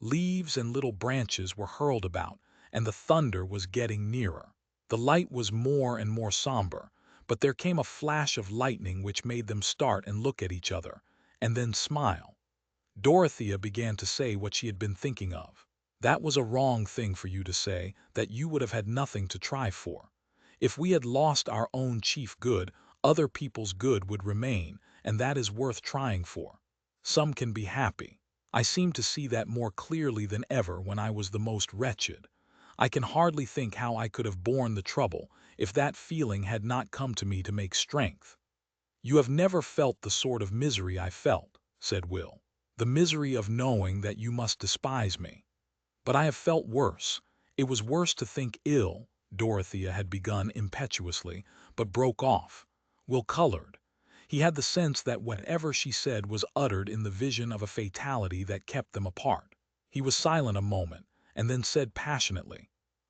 Leaves and little branches were hurled about, and the thunder was getting nearer. The light was more and more somber, but there came a flash of lightning which made them start and look at each other, and then smile. Dorothea began to say what she had been thinking of. That was a wrong thing for you to say, that you would have had nothing to try for. If we had lost our own chief good, other people's good would remain, and that is worth trying for. Some can be happy. I seem to see that more clearly than ever when I was the most wretched. I can hardly think how I could have borne the trouble if that feeling had not come to me to make strength. You have never felt the sort of misery I felt, said Will. The misery of knowing that you must despise me. But I have felt worse. It was worse to think ill, Dorothea had begun impetuously, but broke off. Will colored. He had the sense that whatever she said was uttered in the vision of a fatality that kept them apart. He was silent a moment, and then said passionately,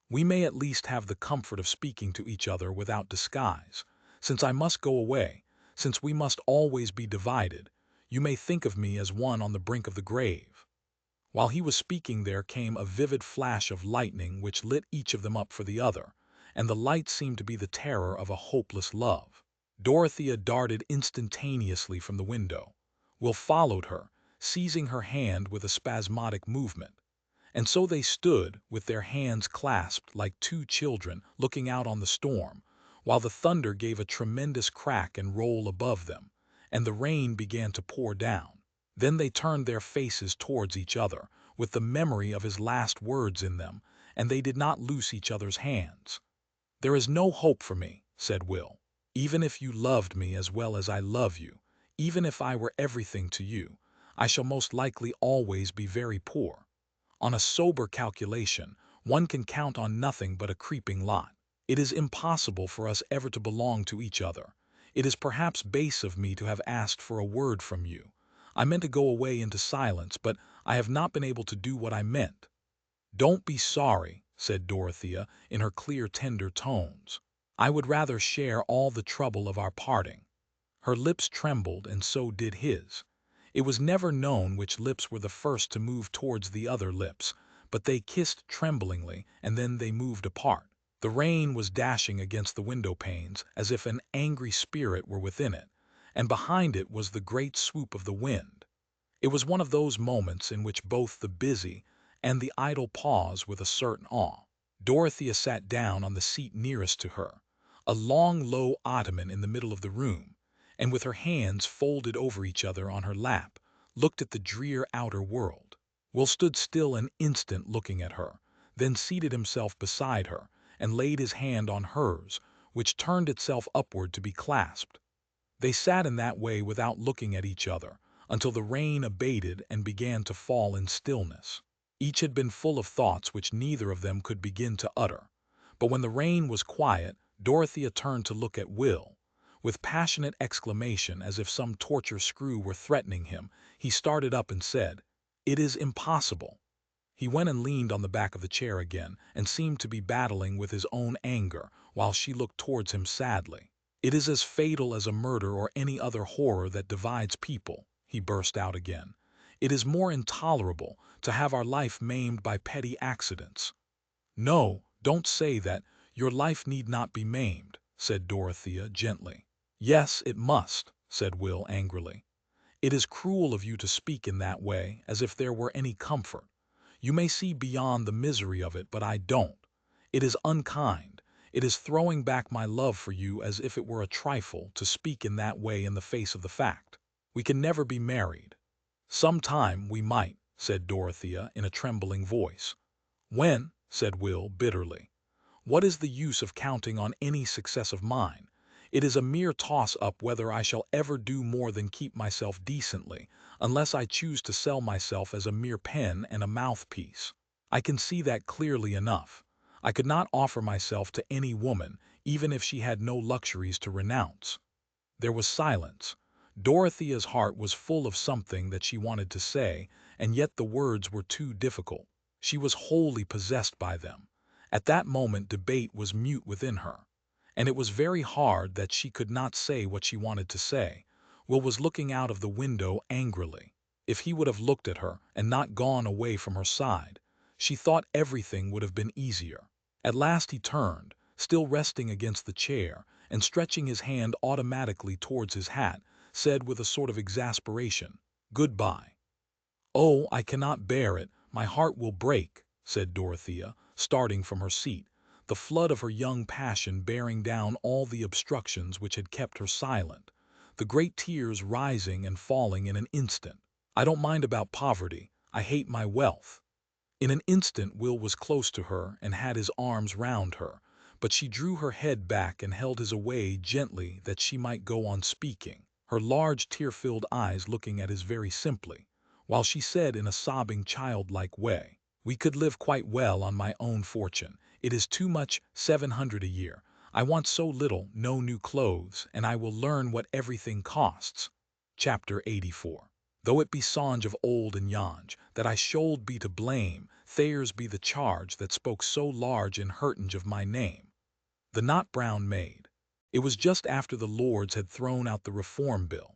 "We may at least have the comfort of speaking to each other without disguise. Since I must go away, since we must always be divided, you may think of me as one on the brink of the grave." While he was speaking there came a vivid flash of lightning which lit each of them up for the other, and the light seemed to be the terror of a hopeless love. Dorothea darted instantaneously from the window. Will followed her, seizing her hand with a spasmodic movement. And so they stood, with their hands clasped like two children, looking out on the storm, while the thunder gave a tremendous crack and roll above them, and the rain began to pour down. Then they turned their faces towards each other, with the memory of his last words in them, and they did not loose each other's hands. "There is no hope for me," said Will. "Even if you loved me as well as I love you, even if I were everything to you, I shall most likely always be very poor. On a sober calculation, one can count on nothing but a creeping lot. It is impossible for us ever to belong to each other. It is perhaps base of me to have asked for a word from you. I meant to go away into silence, but I have not been able to do what I meant." "Don't be sorry," said Dorothea, in her clear, tender tones. "I would rather share all the trouble of our parting." Her lips trembled, and so did his. It was never known which lips were the first to move towards the other lips, but they kissed tremblingly, and then they moved apart. The rain was dashing against the window panes as if an angry spirit were within it, and behind it was the great swoop of the wind. It was one of those moments in which both the busy and the idle pause with a certain awe. Dorothea sat down on the seat nearest to her, a long, low ottoman in the middle of the room, and with her hands folded over each other on her lap, looked at the drear outer world. Will stood still an instant looking at her, then seated himself beside her, and laid his hand on hers, which turned itself upward to be clasped. They sat in that way without looking at each other, until the rain abated and began to fall in stillness. Each had been full of thoughts which neither of them could begin to utter. But when the rain was quiet, Dorothea turned to look at Will. With passionate exclamation, as if some torture screw were threatening him, he started up and said, "It is impossible." He went and leaned on the back of the chair again, and seemed to be battling with his own anger, while she looked towards him sadly. "It is as fatal as a murder or any other horror that divides people," he burst out again. "It is more intolerable to have our life maimed by petty accidents." "No, don't say that. Your life need not be maimed," said Dorothea gently. "Yes, it must," said Will angrily. "It is cruel of you to speak in that way, as if there were any comfort. You may see beyond the misery of it, but I don't. It is unkind. It is throwing back my love for you as if it were a trifle to speak in that way in the face of the fact. We can never be married." "Some time we might," said Dorothea in a trembling voice. "When?" said Will bitterly. "What is the use of counting on any success of mine? It is a mere toss-up whether I shall ever do more than keep myself decently, unless I choose to sell myself as a mere pen and a mouthpiece. I can see that clearly enough. I could not offer myself to any woman, even if she had no luxuries to renounce." There was silence. Dorothea's heart was full of something that she wanted to say, and yet the words were too difficult. She was wholly possessed by them. At that moment debate was mute within her, and it was very hard that she could not say what she wanted to say. Will was looking out of the window angrily. If he would have looked at her and not gone away from her side, she thought everything would have been easier. At last he turned, still resting against the chair, and stretching his hand automatically towards his hat, said with a sort of exasperation, "Goodbye." "Oh, I cannot bear it, my heart will break," said Dorothea, starting from her seat, the flood of her young passion bearing down all the obstructions which had kept her silent, the great tears rising and falling in an instant. "I don't mind about poverty, I hate my wealth." In an instant Will was close to her and had his arms round her, but she drew her head back and held his away gently that she might go on speaking, her large tear-filled eyes looking at his very simply, while she said in a sobbing childlike way, "We could live quite well on my own fortune. It is too much, 700 a year. I want so little, no new clothes, and I will learn what everything costs." Chapter 84. "Though it be songe of old and yonge, that I should be to blame, theirs be the charge that spoke so large in hurtinge of my name." The Not Brown Maid. It was just after the Lords had thrown out the Reform Bill.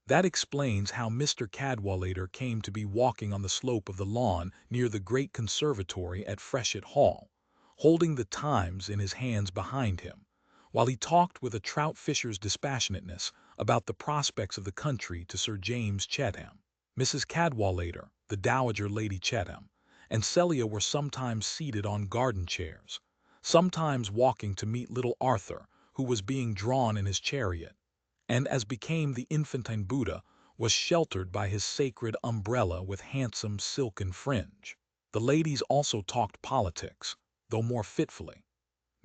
That explains how Mr. Cadwallader came to be walking on the slope of the lawn near the great conservatory at Freshitt Hall, holding the Times in his hands behind him, while he talked with a trout fisher's dispassionateness about the prospects of the country to Sir James Chetham. Mrs. Cadwallader, the Dowager Lady Chetham, and Celia were sometimes seated on garden chairs, sometimes walking to meet little Arthur, who was being drawn in his chariot, and, as became the infantine Buddha, was sheltered by his sacred umbrella with handsome silken fringe. The ladies also talked politics, though more fitfully.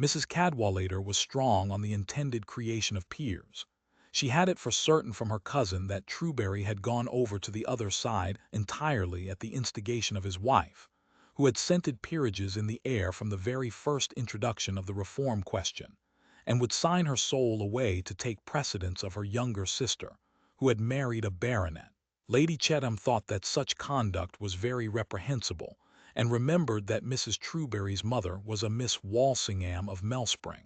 Mrs. Cadwallader was strong on the intended creation of peers. She had it for certain from her cousin that Trueberry had gone over to the other side entirely at the instigation of his wife, who had scented peerages in the air from the very first introduction of the reform question, and would sign her soul away to take precedence of her younger sister, who had married a baronet. Lady Chetham thought that such conduct was very reprehensible, and remembered that Mrs. Trueberry's mother was a Miss Walsingham of Melspring.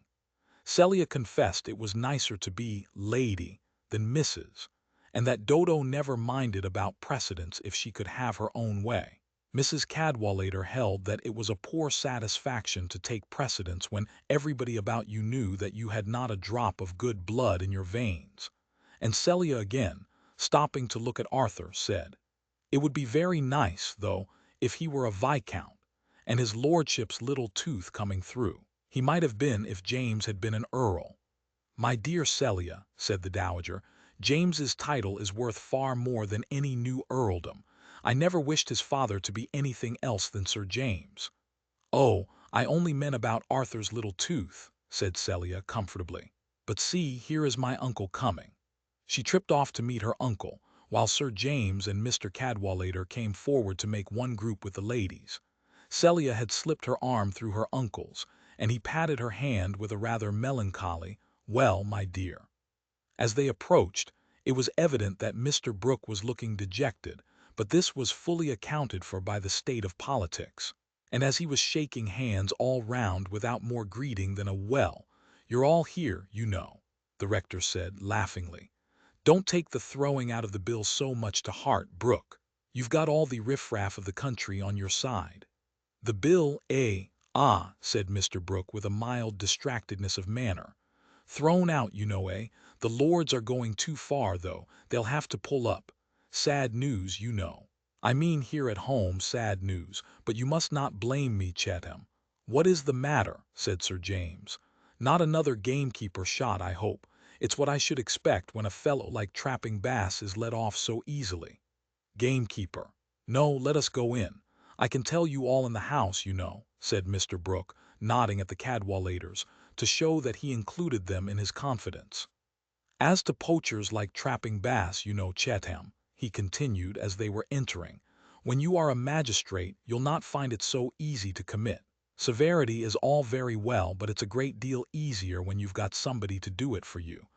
Celia confessed it was nicer to be Lady than Mrs., and that Dodo never minded about precedence if she could have her own way. Mrs. Cadwallader held that it was a poor satisfaction to take precedence when everybody about you knew that you had not a drop of good blood in your veins. And Celia again, stopping to look at Arthur, said, "It would be very nice, though, if he were a viscount, and his lordship's little tooth coming through. He might have been if James had been an earl." "My dear Celia," said the Dowager, "James's title is worth far more than any new earldom. I never wished his father to be anything else than Sir James." "Oh, I only meant about Arthur's little tooth," said Celia comfortably. "But see, here is my uncle coming." She tripped off to meet her uncle, while Sir James and Mr. Cadwallader came forward to make one group with the ladies. Celia had slipped her arm through her uncle's, and he patted her hand with a rather melancholy, "Well, my dear." As they approached, it was evident that Mr. Brooke was looking dejected, but this was fully accounted for by the state of politics. And as he was shaking hands all round without more greeting than a "Well, you're all here, you know," the rector said, laughingly. "Don't take the throwing out of the bill so much to heart, Brooke. You've got all the riffraff of the country on your side." "The bill, eh? Ah," said Mr. Brooke with a mild distractedness of manner. "Thrown out, you know, eh? The Lords are going too far, though. They'll have to pull up. Sad news, you know. I mean here at home sad news, but you must not blame me, Chetham." "What is the matter?" said Sir James. "Not another gamekeeper shot, I hope. It's what I should expect when a fellow like Trapping Bass is let off so easily." "Gamekeeper. No, let us go in. I can tell you all in the house, you know," said Mr. Brooke, nodding at the Cadwalladers, to show that he included them in his confidence. "As to poachers like trapping bass, you know, Chatham," he continued as they were entering, "when you are a magistrate you'll not find it so easy to commit. Severity is all very well, but it's a great deal easier when you've got somebody to do it for you.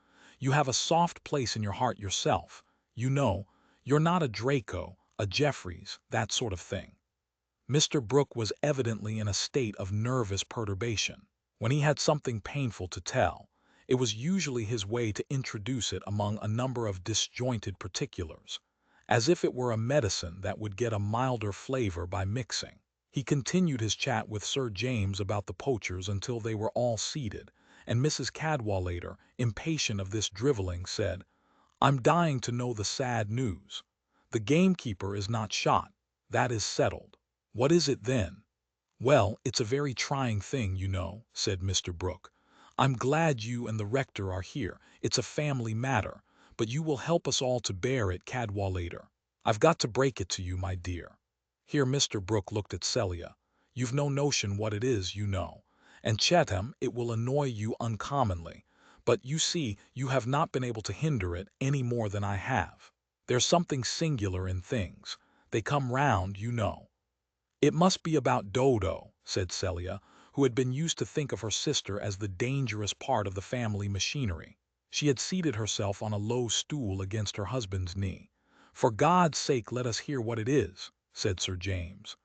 You have a soft place in your heart yourself, you know. You're not a Draco, a Jeffreys, that sort of thing." Mr. Brooke was evidently in a state of nervous perturbation. When he had something painful to tell, it was usually his way to introduce it among a number of disjointed particulars, as if it were a medicine that would get a milder flavor by mixing. He continued his chat with Sir James about the poachers until they were all seated, and Mrs. Cadwallader, impatient of this drivelling, said, "I'm dying to know the sad news. The gamekeeper is not shot. That is settled. What is it then?" "Well, it's a very trying thing, you know," said Mr. Brooke. "I'm glad you and the rector are here. It's a family matter, but you will help us all to bear it, Cadwallader. I've got to break it to you, my dear." Here Mr. Brooke looked at Celia. "You've no notion what it is, you know. And Chatham, it will annoy you uncommonly. But, you see, you have not been able to hinder it any more than I have. There's something singular in things. They come round, you know." "It must be about Dodo," said Celia, who had been used to think of her sister as the dangerous part of the family machinery. She had seated herself on a low stool against her husband's knee. "For God's sake let us hear what it is," said Sir James.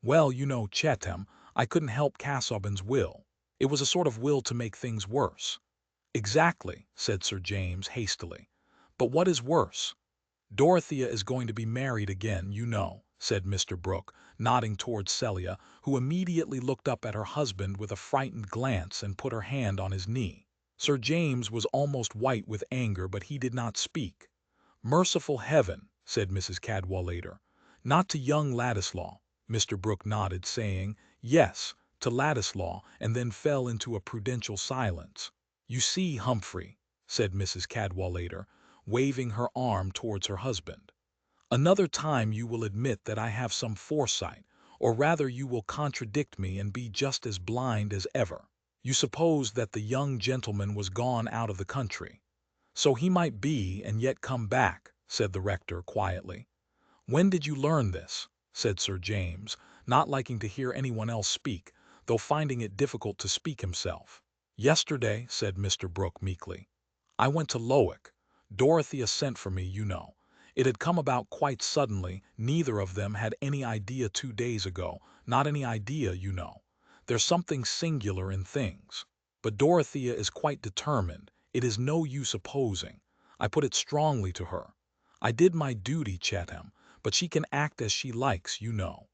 "Well, you know, Chatham, I couldn't help Casaubon's will. It was a sort of will to make things worse." "Exactly," said Sir James hastily. "But what is worse?" "Dorothea is going to be married again, you know," said Mr. Brooke, nodding towards Celia, who immediately looked up at her husband with a frightened glance and put her hand on his knee. Sir James was almost white with anger, but he did not speak. "Merciful heaven," said Mrs. Cadwallader. "Not to young Ladislaw," Mr. Brooke nodded, saying, "Yes, to Ladislaw," and then fell into a prudential silence. "You see, Humphrey," said Mrs. Cadwallader, waving her arm towards her husband, "another time you will admit that I have some foresight, or rather you will contradict me and be just as blind as ever. You suppose that the young gentleman was gone out of the country. So he might be and yet come back," said the rector quietly. "When did you learn this?" said Sir James, not liking to hear anyone else speak, though finding it difficult to speak himself. "Yesterday," said Mr. Brooke meekly. "I went to Lowick. Dorothea sent for me, you know. It had come about quite suddenly. Neither of them had any idea 2 days ago, not any idea, you know. There's something singular in things. But Dorothea is quite determined. It is no use opposing. I put it strongly to her. I did my duty, Chatham, but she can act as she likes, you know."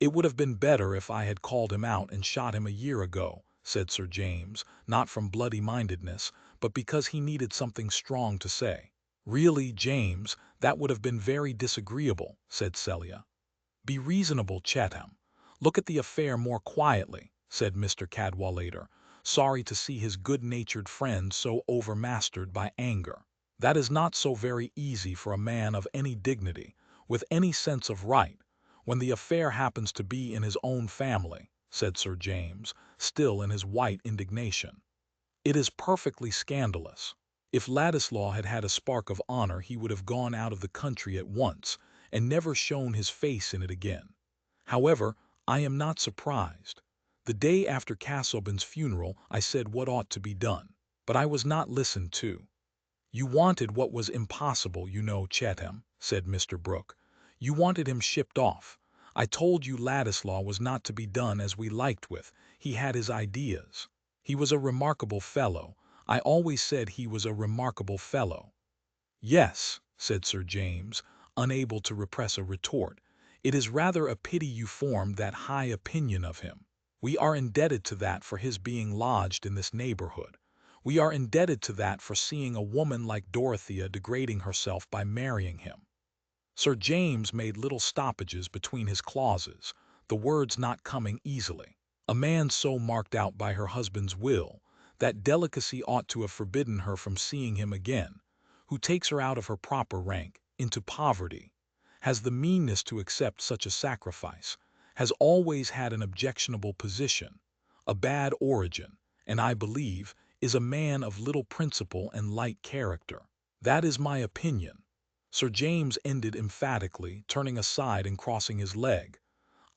"It would have been better if I had called him out and shot him a year ago," said Sir James, not from bloody-mindedness, but because he needed something strong to say. "Really, James, that would have been very disagreeable," said Celia. "Be reasonable, Chatham. Look at the affair more quietly," said Mr. Cadwallader, sorry to see his good-natured friend so overmastered by anger. "That is not so very easy for a man of any dignity, with any sense of right, when the affair happens to be in his own family," said Sir James, still in his white indignation. "It is perfectly scandalous. If Ladislaw had had a spark of honor he would have gone out of the country at once, and never shown his face in it again. However, I am not surprised. The day after Casaubon's funeral I said what ought to be done, but I was not listened to." "You wanted what was impossible, you know, Chatham," said Mr. Brooke. "You wanted him shipped off. I told you Ladislaw was not to be done as we liked with. He had his ideas. He was a remarkable fellow. I always said he was a remarkable fellow." "Yes," said Sir James, unable to repress a retort. "It is rather a pity you formed that high opinion of him. We are indebted to that for his being lodged in this neighborhood. We are indebted to that for seeing a woman like Dorothea degrading herself by marrying him." Sir James made little stoppages between his clauses, the words not coming easily. "A man so marked out by her husband's will, that delicacy ought to have forbidden her from seeing him again, who takes her out of her proper rank, into poverty, has the meanness to accept such a sacrifice, has always had an objectionable position, a bad origin, and I believe is a man of little principle and light character. That is my opinion." Sir James ended emphatically, turning aside and crossing his leg.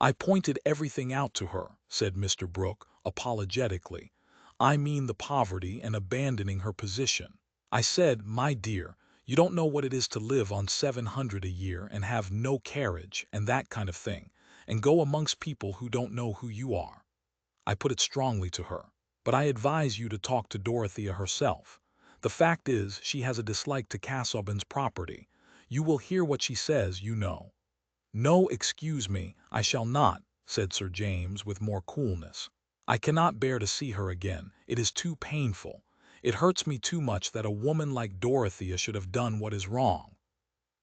"I pointed everything out to her," said Mr. Brooke, apologetically. "I mean the poverty and abandoning her position. I said, 'My dear, you don't know what it is to live on 700 a year and have no carriage and that kind of thing, and go amongst people who don't know who you are.' I put it strongly to her. But I advise you to talk to Dorothea herself. The fact is, she has a dislike to Casaubon's property. You will hear what she says, you know." "No, excuse me, I shall not," said Sir James with more coolness. "I cannot bear to see her again. It is too painful. It hurts me too much that a woman like Dorothea should have done what is wrong."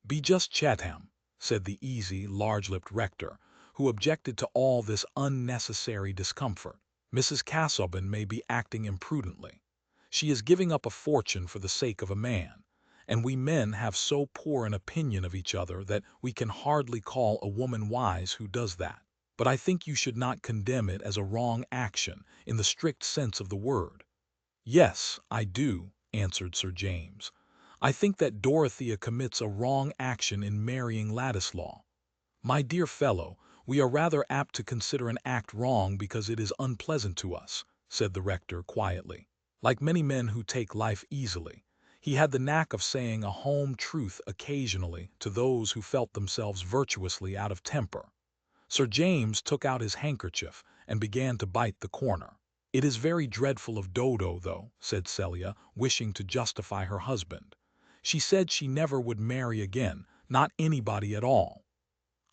"Be just Chatham," said the easy, large-lipped rector, who objected to all this unnecessary discomfort. "Mrs. Casaubon may be acting imprudently. She is giving up a fortune for the sake of a man, and we men have so poor an opinion of each other that we can hardly call a woman wise who does that. But I think you should not condemn it as a wrong action in the strict sense of the word." "Yes, I do," answered Sir James. "I think that Dorothea commits a wrong action in marrying Ladislaw." "My dear fellow, we are rather apt to consider an act wrong because it is unpleasant to us," said the rector quietly. Like many men who take life easily, he had the knack of saying a home truth occasionally to those who felt themselves virtuously out of temper. Sir James took out his handkerchief and began to bite the corner. "It is very dreadful of Dodo, though," said Celia, wishing to justify her husband. "She said she never would marry again, not anybody at all."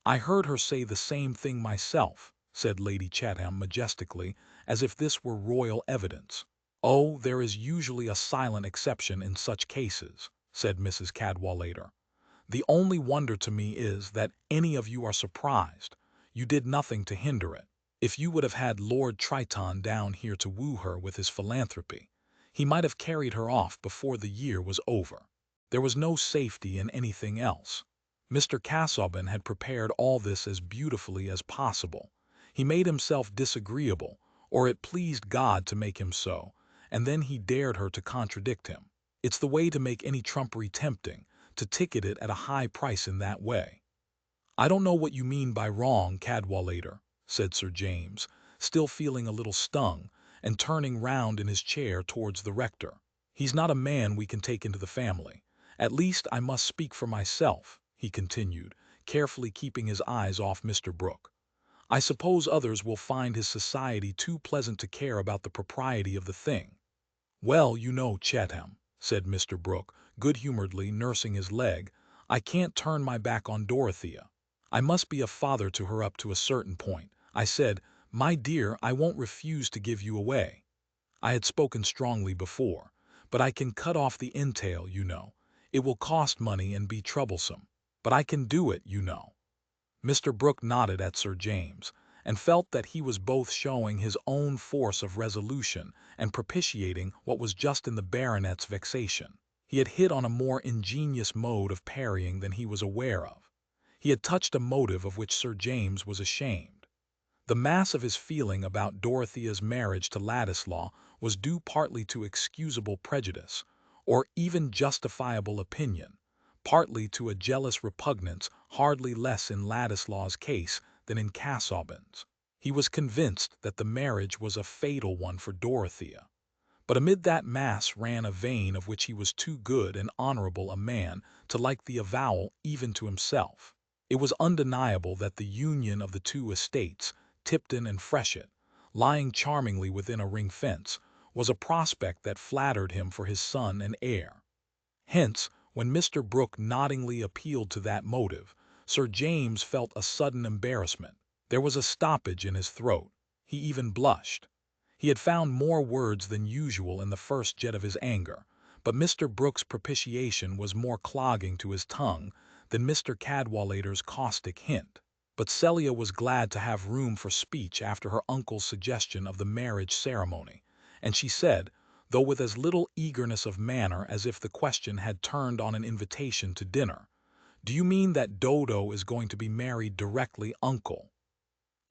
"I heard her say the same thing myself," said Lady Chatham majestically, as if this were royal evidence. "Oh, there is usually a silent exception in such cases," said Mrs. Cadwallader. "The only wonder to me is that any of you are surprised. You did nothing to hinder it. If you would have had Lord Triton down here to woo her with his philanthropy, he might have carried her off before the year was over. There was no safety in anything else. Mr. Casaubon had prepared all this as beautifully as possible. He made himself disagreeable, or it pleased God to make him so, and then he dared her to contradict him. It's the way to make any trumpery tempting, to ticket it at a high price in that way." "I don't know what you mean by wrong, Cadwallader," said Sir James, still feeling a little stung, and turning round in his chair towards the rector. "He's not a man we can take into the family. At least I must speak for myself," he continued, carefully keeping his eyes off Mr. Brooke. "I suppose others will find his society too pleasant to care about the propriety of the thing." "Well, you know, Chatham," said Mr. Brooke, good-humoredly nursing his leg, "I can't turn my back on Dorothea. I must be a father to her up to a certain point. I said, 'My dear, I won't refuse to give you away.' I had spoken strongly before, but I can cut off the entail, you know. It will cost money and be troublesome, but I can do it, you know." Mr. Brooke nodded at Sir James, and felt that he was both showing his own force of resolution and propitiating what was just in the baronet's vexation. He had hit on a more ingenious mode of parrying than he was aware of. He had touched a motive of which Sir James was ashamed. The mass of his feeling about Dorothea's marriage to Ladislaw was due partly to excusable prejudice, or even justifiable opinion, partly to a jealous repugnance hardly less in Ladislaw's case than in Casaubon's. He was convinced that the marriage was a fatal one for Dorothea. But amid that mass ran a vein of which he was too good and honorable a man to like the avowal even to himself. It was undeniable that the union of the two estates, Tipton and Freshitt, lying charmingly within a ring fence, was a prospect that flattered him for his son and heir. Hence, when Mr. Brooke noddingly appealed to that motive, Sir James felt a sudden embarrassment. There was a stoppage in his throat. He even blushed. He had found more words than usual in the first jet of his anger, but Mr. Brooke's propitiation was more clogging to his tongue than Mr. Cadwallader's caustic hint. But Celia was glad to have room for speech after her uncle's suggestion of the marriage ceremony, and she said, though with as little eagerness of manner as if the question had turned on an invitation to dinner, "Do you mean that Dodo is going to be married directly, uncle?"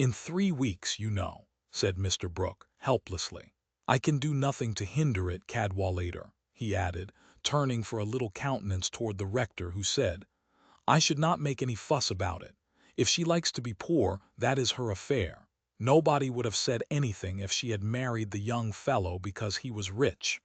"In 3 weeks, you know," said Mr. Brooke, helplessly. "I can do nothing to hinder it, Cadwallader," he added, turning for a little countenance toward the rector, who said, "I should not make any fuss about it. If she likes to be poor, that is her affair. Nobody would have said anything if she had married the young fellow because he was rich.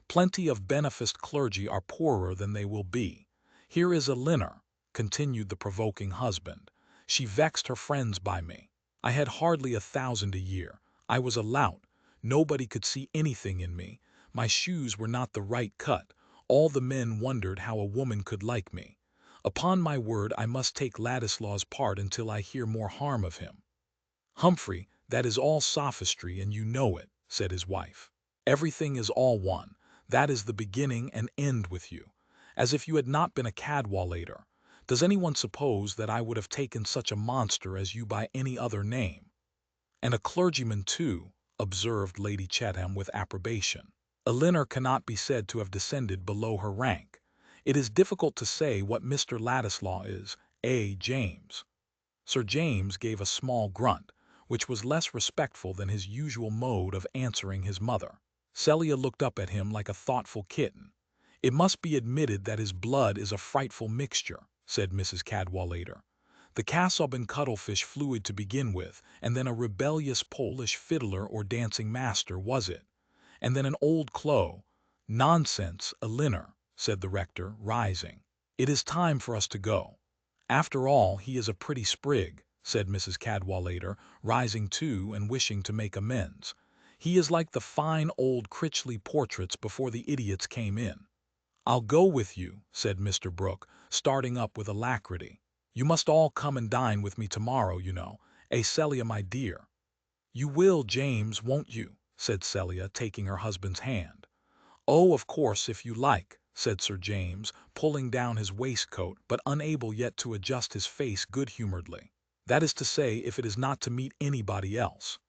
Plenty of beneficed clergy are poorer than they will be. Here is Elinor," continued the provoking husband. "She vexed her friends by me. I had hardly 1,000 a year. I was a lout. Nobody could see anything in me. My shoes were not the right cut. All the men wondered how a woman could like me. Upon my word, I must take Ladislaw's part until I hear more harm of him." "Humphrey, that is all sophistry, and you know it," said his wife. "Everything is all one. That is the beginning and end with you. As if you had not been a Cadwallader. Does anyone suppose that I would have taken such a monster as you by any other name?" "And a clergyman, too," observed Lady Chatham with approbation. "Elinor cannot be said to have descended below her rank. It is difficult to say what Mr. Ladislaw is, James?" Sir James gave a small grunt, which was less respectful than his usual mode of answering his mother. Celia looked up at him like a thoughtful kitten. "It must be admitted that his blood is a frightful mixture," said Mrs. Cadwallader. "The Casaubon cuttlefish fluid to begin with, and then a rebellious Polish fiddler or dancing master, was it? And then an old clo—" "Nonsense, Elinor," said the rector, rising. "It is time for us to go." "After all, he is a pretty sprig," said Mrs. Cadwallader, rising too and wishing to make amends. "He is like the fine old Critchley portraits before the idiots came in." "I'll go with you," said Mr. Brooke, starting up with alacrity. "You must all come and dine with me tomorrow, you know, Celia, my dear." "You will, James, won't you?" said Celia, taking her husband's hand. "Oh, of course, if you like," said Sir James, pulling down his waistcoat, but unable yet to adjust his face good-humoredly. "That is to say, if it is not to meet anybody else."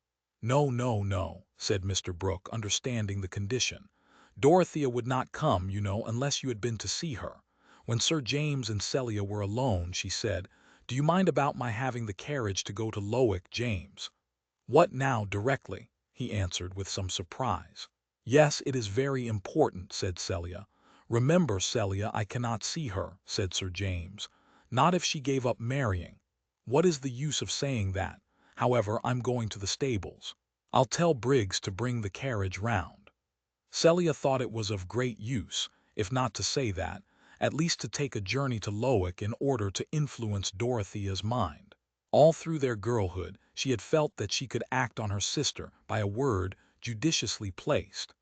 "No, no, no," said Mr. Brooke, understanding the condition. "Dorothea would not come, you know, unless you had been to see her. When Sir James and Celia were alone, she said, 'Do you mind about my having the carriage to go to Lowick, James?' 'What now, directly?' he answered with some surprise. 'Yes, it is very important,' said Celia. 'Remember, Celia, I cannot see her,' said Sir James. 'Not if she gave up marrying.' 'What is the use of saying that? However, I'm going to the stables. I'll tell Briggs to bring the carriage round.' Celia thought it was of great use, if not to say that, at least to take a journey to Lowick in order to influence Dorothea's mind. All through their girlhood she had felt that she could act on her sister by a word judiciously placed,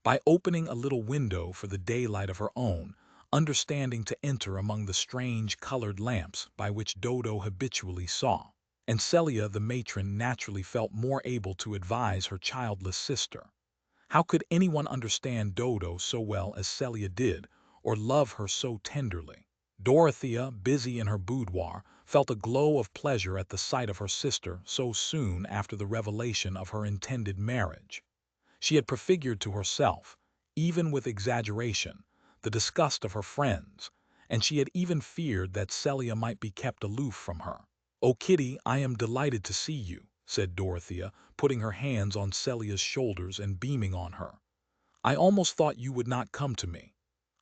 by opening a little window for the daylight of her own, understanding to enter among the strange colored lamps by which Dodo habitually saw. And Celia the matron naturally felt more able to advise her childless sister. How could anyone understand Dodo so well as Celia did, or love her so tenderly? Dorothea, busy in her boudoir, felt a glow of pleasure at the sight of her sister so soon after the revelation of her intended marriage. She had prefigured to herself, even with exaggeration, the disgust of her friends, and she had even feared that Celia might be kept aloof from her. "Oh, Kitty, I am delighted to see you," said Dorothea, putting her hands on Celia's shoulders and beaming on her. "I almost thought you would not come to me."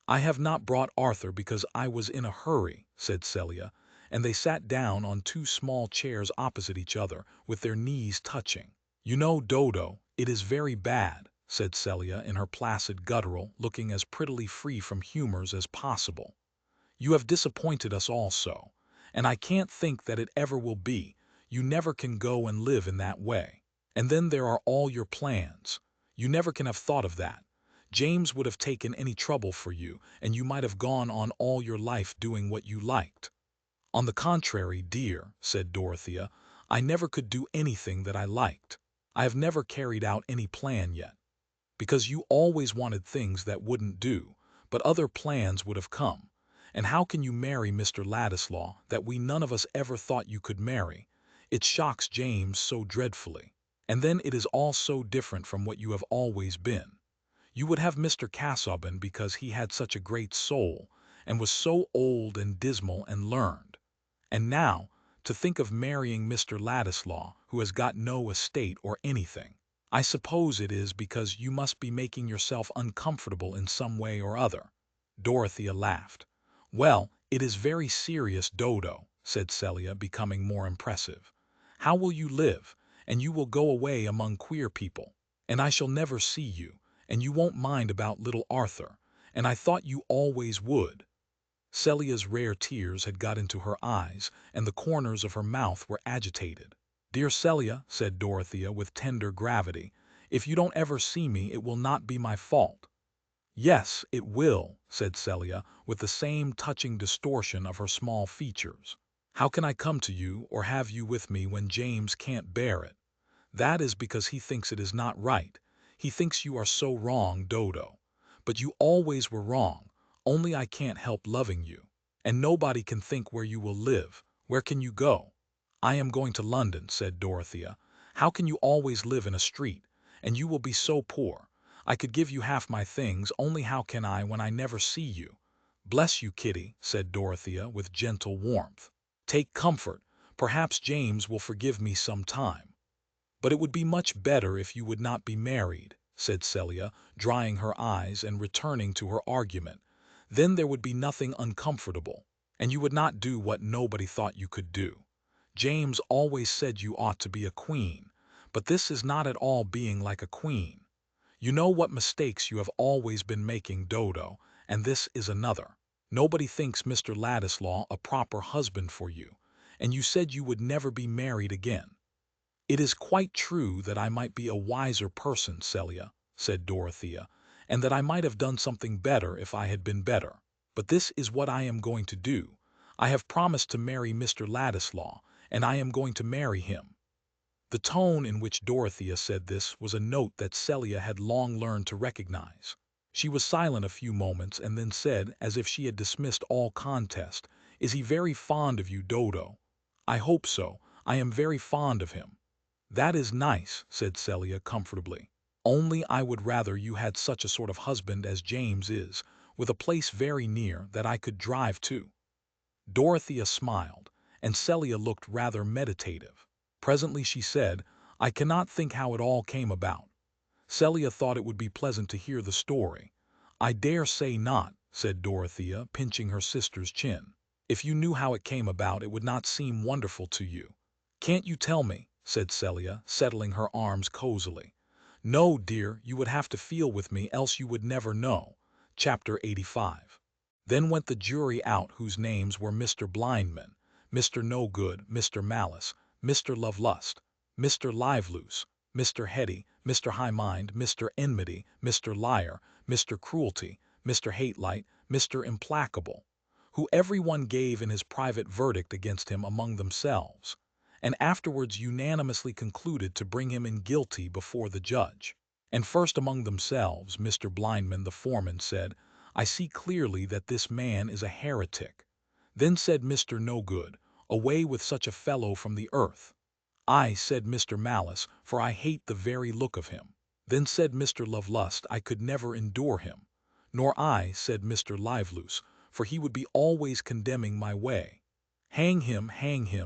"I have not brought Arthur because I was in a hurry," said Celia, and they sat down on 2 small chairs opposite each other, with their knees touching. "You know, Dodo, it is very bad," said Celia in her placid guttural, looking as prettily free from humors as possible. "You have disappointed us all so, and I can't think that it ever will be. You never can go and live in that way. And then there are all your plans. You never can have thought of that. James would have taken any trouble for you, and you might have gone on all your life doing what you liked." "On the contrary, dear," said Dorothea, "I never could do anything that I liked. I have never carried out any plan yet. Because you always wanted things that wouldn't do, but other plans would have come. And how can you marry Mr. Ladislaw that we none of us ever thought you could marry? It shocks James so dreadfully. And then it is all so different from what you have always been. You would have Mr. Casaubon because he had such a great soul, and was so old and dismal and learned. And now, To think of marrying Mr. Ladislaw, who has got no estate or anything. I suppose it is because you must be making yourself uncomfortable in some way or other." Dorothea laughed. "Well, it is very serious, Dodo," said Celia, becoming more impressive. "How will you live? And you will go away among queer people. And I shall never see you, and you won't mind about little Arthur. And I thought you always would." Celia's rare tears had got into her eyes, and the corners of her mouth were agitated. "Dear Celia," said Dorothea with tender gravity, "if you don't ever see me, it will not be my fault." "Yes, it will," said Celia, with the same touching distortion of her small features. "How can I come to you or have you with me when James can't bear it? That is because he thinks it is not right. He thinks you are so wrong, Dodo. But you always were wrong, only I can't help loving you. And nobody can think where you will live. Where can you go?" "I am going to London," said Dorothea. "How can you always live in a street? And you will be so poor. I could give you half my things, only how can I when I never see you?" "Bless you, Kitty," said Dorothea with gentle warmth. "Take comfort. Perhaps James will forgive me some time." "But it would be much better if you would not be married," said Celia, drying her eyes and returning to her argument. "Then there would be nothing uncomfortable, and you would not do what nobody thought you could do. James always said you ought to be a queen, but this is not at all being like a queen. You know what mistakes you have always been making, Dodo, and this is another. Nobody thinks Mr. Ladislaw a proper husband for you, and you said you would never be married again." "It is quite true that I might be a wiser person, Celia," said Dorothea, "and that I might have done something better if I had been better. But this is what I am going to do. I have promised to marry Mr. Ladislaw, and I am going to marry him." The tone in which Dorothea said this was a note that Celia had long learned to recognize. She was silent a few moments and then said, as if she had dismissed all contest, "Is he very fond of you, Dodo?" "I hope so. I am very fond of him." "That is nice," said Celia comfortably. "Only I would rather you had such a sort of husband as James is, with a place very near that I could drive to." Dorothea smiled, and Celia looked rather meditative. Presently she said, "I cannot think how it all came about." Celia thought it would be pleasant to hear the story. "I dare say not," said Dorothea, pinching her sister's chin. "If you knew how it came about, it would not seem wonderful to you." "Can't you tell me?" said Celia, settling her arms cozily. "No, dear, you would have to feel with me, else you would never know." Chapter 85. Then went the jury out, whose names were Mr. Blindman, Mr. No-Good, Mr. Malice, Mr. Lovelust, Mr. Liveloose, Mr. Heady, Mr. High-Mind, Mr. Enmity, Mr. Liar, Mr. Cruelty, Mr. Hate-Light, Mr. Implacable, who every one gave in his private verdict against him among themselves, and afterwards unanimously concluded to bring him in guilty before the judge. And first among themselves, Mr. Blindman the foreman said, "I see clearly that this man is a heretic." Then said Mr. No-Good, "Away with such a fellow from the earth." "I," said Mr. Malice, "for I hate the very look of him." Then said Mr. Lovelust, "I could never endure him." "Nor I," said Mr. Liveloose, "for he would be always condemning my way." Hang him,"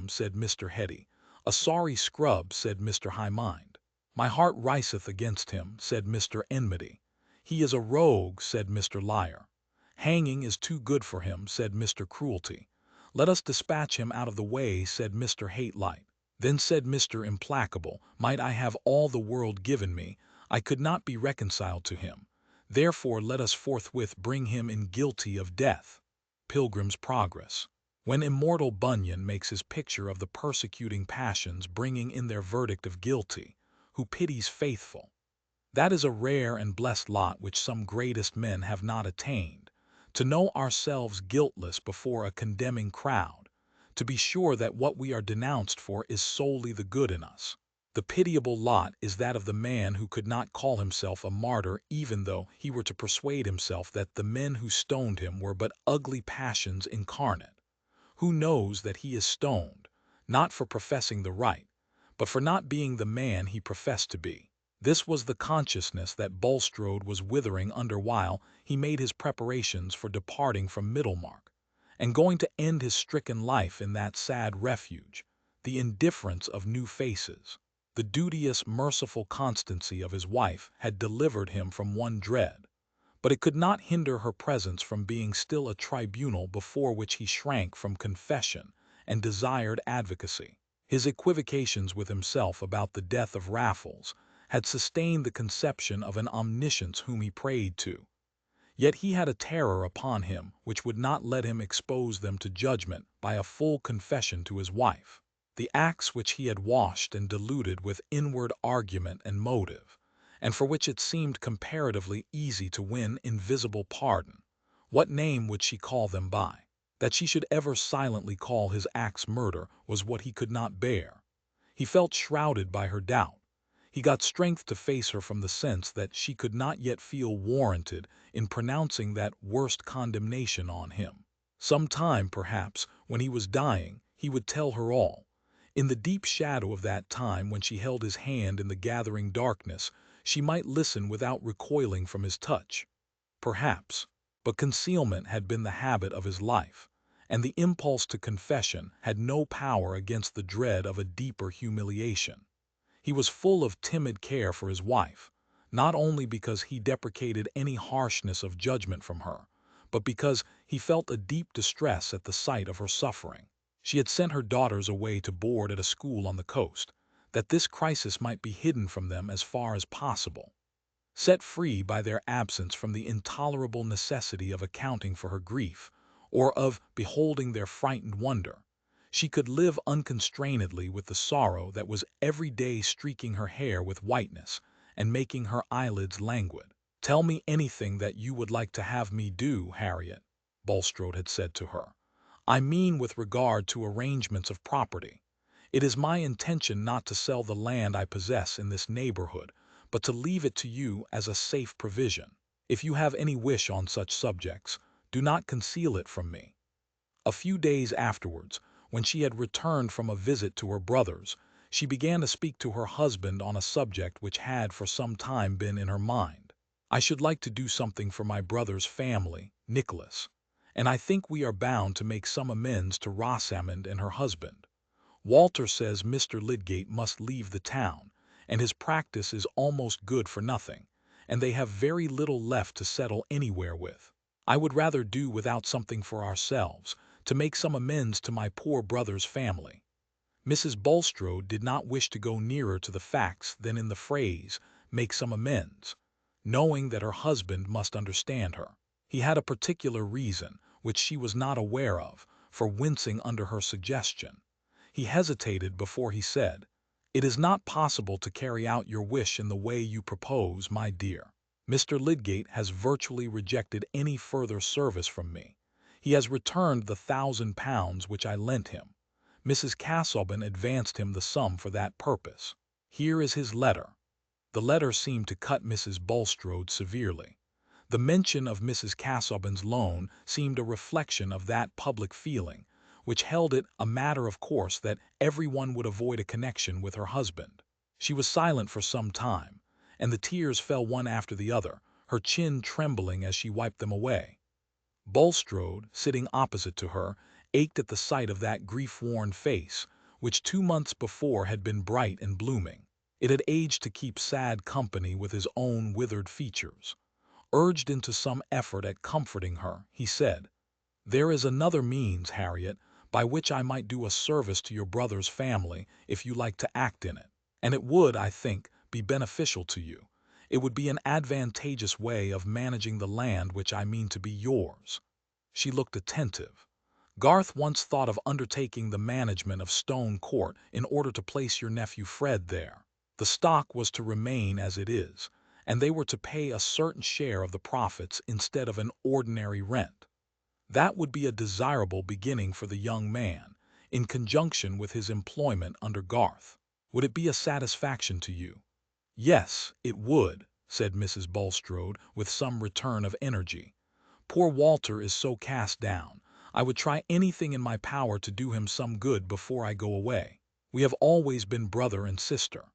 said Mr. Heady. "A sorry scrub," said Mr. High-Mind. "My heart riceth against him," said Mr. Enmity. "He is a rogue," said Mr. Liar. "Hanging is too good for him," said Mr. Cruelty. "Let us dispatch him out of the way," said Mr. Hate-Light. Then said Mr. Implacable, "Might I have all the world given me, I could not be reconciled to him. Therefore let us forthwith bring him in guilty of death." Pilgrim's Progress. When immortal Bunyan makes his picture of the persecuting passions bringing in their verdict of guilty, who pities faithful? That is a rare and blessed lot which some greatest men have not attained, to know ourselves guiltless before a condemning crowd, to be sure that what we are denounced for is solely the good in us. The pitiable lot is that of the man who could not call himself a martyr even though he were to persuade himself that the men who stoned him were but ugly passions incarnate. Who knows that he is stoned, not for professing the right, but for not being the man he professed to be? This was the consciousness that Bulstrode was withering under while he made his preparations for departing from Middlemarch, and going to end his stricken life in that sad refuge. the indifference of new faces. The duteous, merciful constancy of his wife had delivered him from one dread, but it could not hinder her presence from being still a tribunal before which he shrank from confession and desired advocacy. His equivocations with himself about the death of Raffles had sustained the conception of an omniscience whom he prayed to. Yet he had a terror upon him which would not let him expose them to judgment by a full confession to his wife. The acts which he had washed and diluted with inward argument and motive, and for which it seemed comparatively easy to win invisible pardon, what name would she call them by? That she should ever silently call his acts murder was what he could not bear. He felt shrouded by her doubt. He got strength to face her from the sense that she could not yet feel warranted in pronouncing that worst condemnation on him. Some time, perhaps, when he was dying, he would tell her all. In the deep shadow of that time when she held his hand in the gathering darkness, she might listen without recoiling from his touch. Perhaps. But concealment had been the habit of his life, and the impulse to confession had no power against the dread of a deeper humiliation. He was full of timid care for his wife, not only because he deprecated any harshness of judgment from her, but because he felt a deep distress at the sight of her suffering. She had sent her daughters away to board at a school on the coast, that this crisis might be hidden from them as far as possible. Set free by their absence from the intolerable necessity of accounting for her grief, or of beholding their frightened wonder, she could live unconstrainedly with the sorrow that was every day streaking her hair with whiteness and making her eyelids languid. "Tell me anything that you would like to have me do, Harriet," Bulstrode had said to her. "I mean with regard to arrangements of property. It is my intention not to sell the land I possess in this neighborhood, but to leave it to you as a safe provision. If you have any wish on such subjects, do not conceal it from me." A few days afterwards, when she had returned from a visit to her brothers, she began to speak to her husband on a subject which had for some time been in her mind. "I should like to do something for my brother's family, Nicholas, and I think we are bound to make some amends to Rosamond and her husband. Walter says Mr. Lydgate must leave the town, and his practice is almost good for nothing, and they have very little left to settle anywhere with. I would rather do without something for ourselves, to make some amends to my poor brother's family." Mrs. Bulstrode did not wish to go nearer to the facts than in the phrase, "make some amends," knowing that her husband must understand her. He had a particular reason, which she was not aware of, for wincing under her suggestion. He hesitated before he said, "It is not possible to carry out your wish in the way you propose, my dear. Mr. Lydgate has virtually rejected any further service from me. He has returned the £1,000 which I lent him. Mrs. Casaubon advanced him the sum for that purpose. Here is his letter." The letter seemed to cut Mrs. Bulstrode severely. The mention of Mrs. Casaubon's loan seemed a reflection of that public feeling, which held it a matter of course that every one would avoid a connection with her husband. She was silent for some time, and the tears fell one after the other, her chin trembling as she wiped them away. Bulstrode, sitting opposite to her, ached at the sight of that grief-worn face, which 2 months before had been bright and blooming. It had aged to keep sad company with his own withered features. Urged into some effort at comforting her, he said, "There is another means, Harriet, by which I might do a service to your brother's family if you like to act in it, and it would, I think, be beneficial to you. It would be an advantageous way of managing the land which I mean to be yours." She looked attentive. "Garth once thought of undertaking the management of Stone Court in order to place your nephew Fred there. The stock was to remain as it is, and they were to pay a certain share of the profits instead of an ordinary rent. That would be a desirable beginning for the young man, in conjunction with his employment under Garth. Would it be a satisfaction to you?" "Yes, it would," said Mrs. Bulstrode, with some return of energy. "Poor Walter is so cast down. I would try anything in my power to do him some good before I go away. We have always been brother and sister."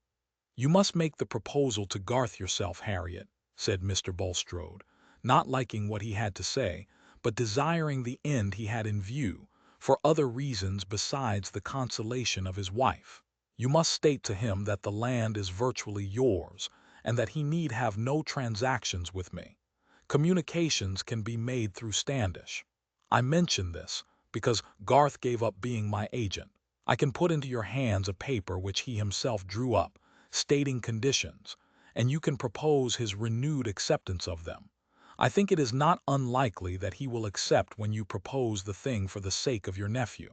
"You must make the proposal to Garth yourself, Harriet," said Mr. Bulstrode, not liking what he had to say, but desiring the end he had in view, for other reasons besides the consolation of his wife. You must state to him that the land is virtually yours, and that he need have no transactions with me. Communications can be made through Standish. I mention this because Garth gave up being my agent. I can put into your hands a paper which he himself drew up, stating conditions, and you can propose his renewed acceptance of them. I think it is not unlikely that he will accept when you propose the thing for the sake of your nephew.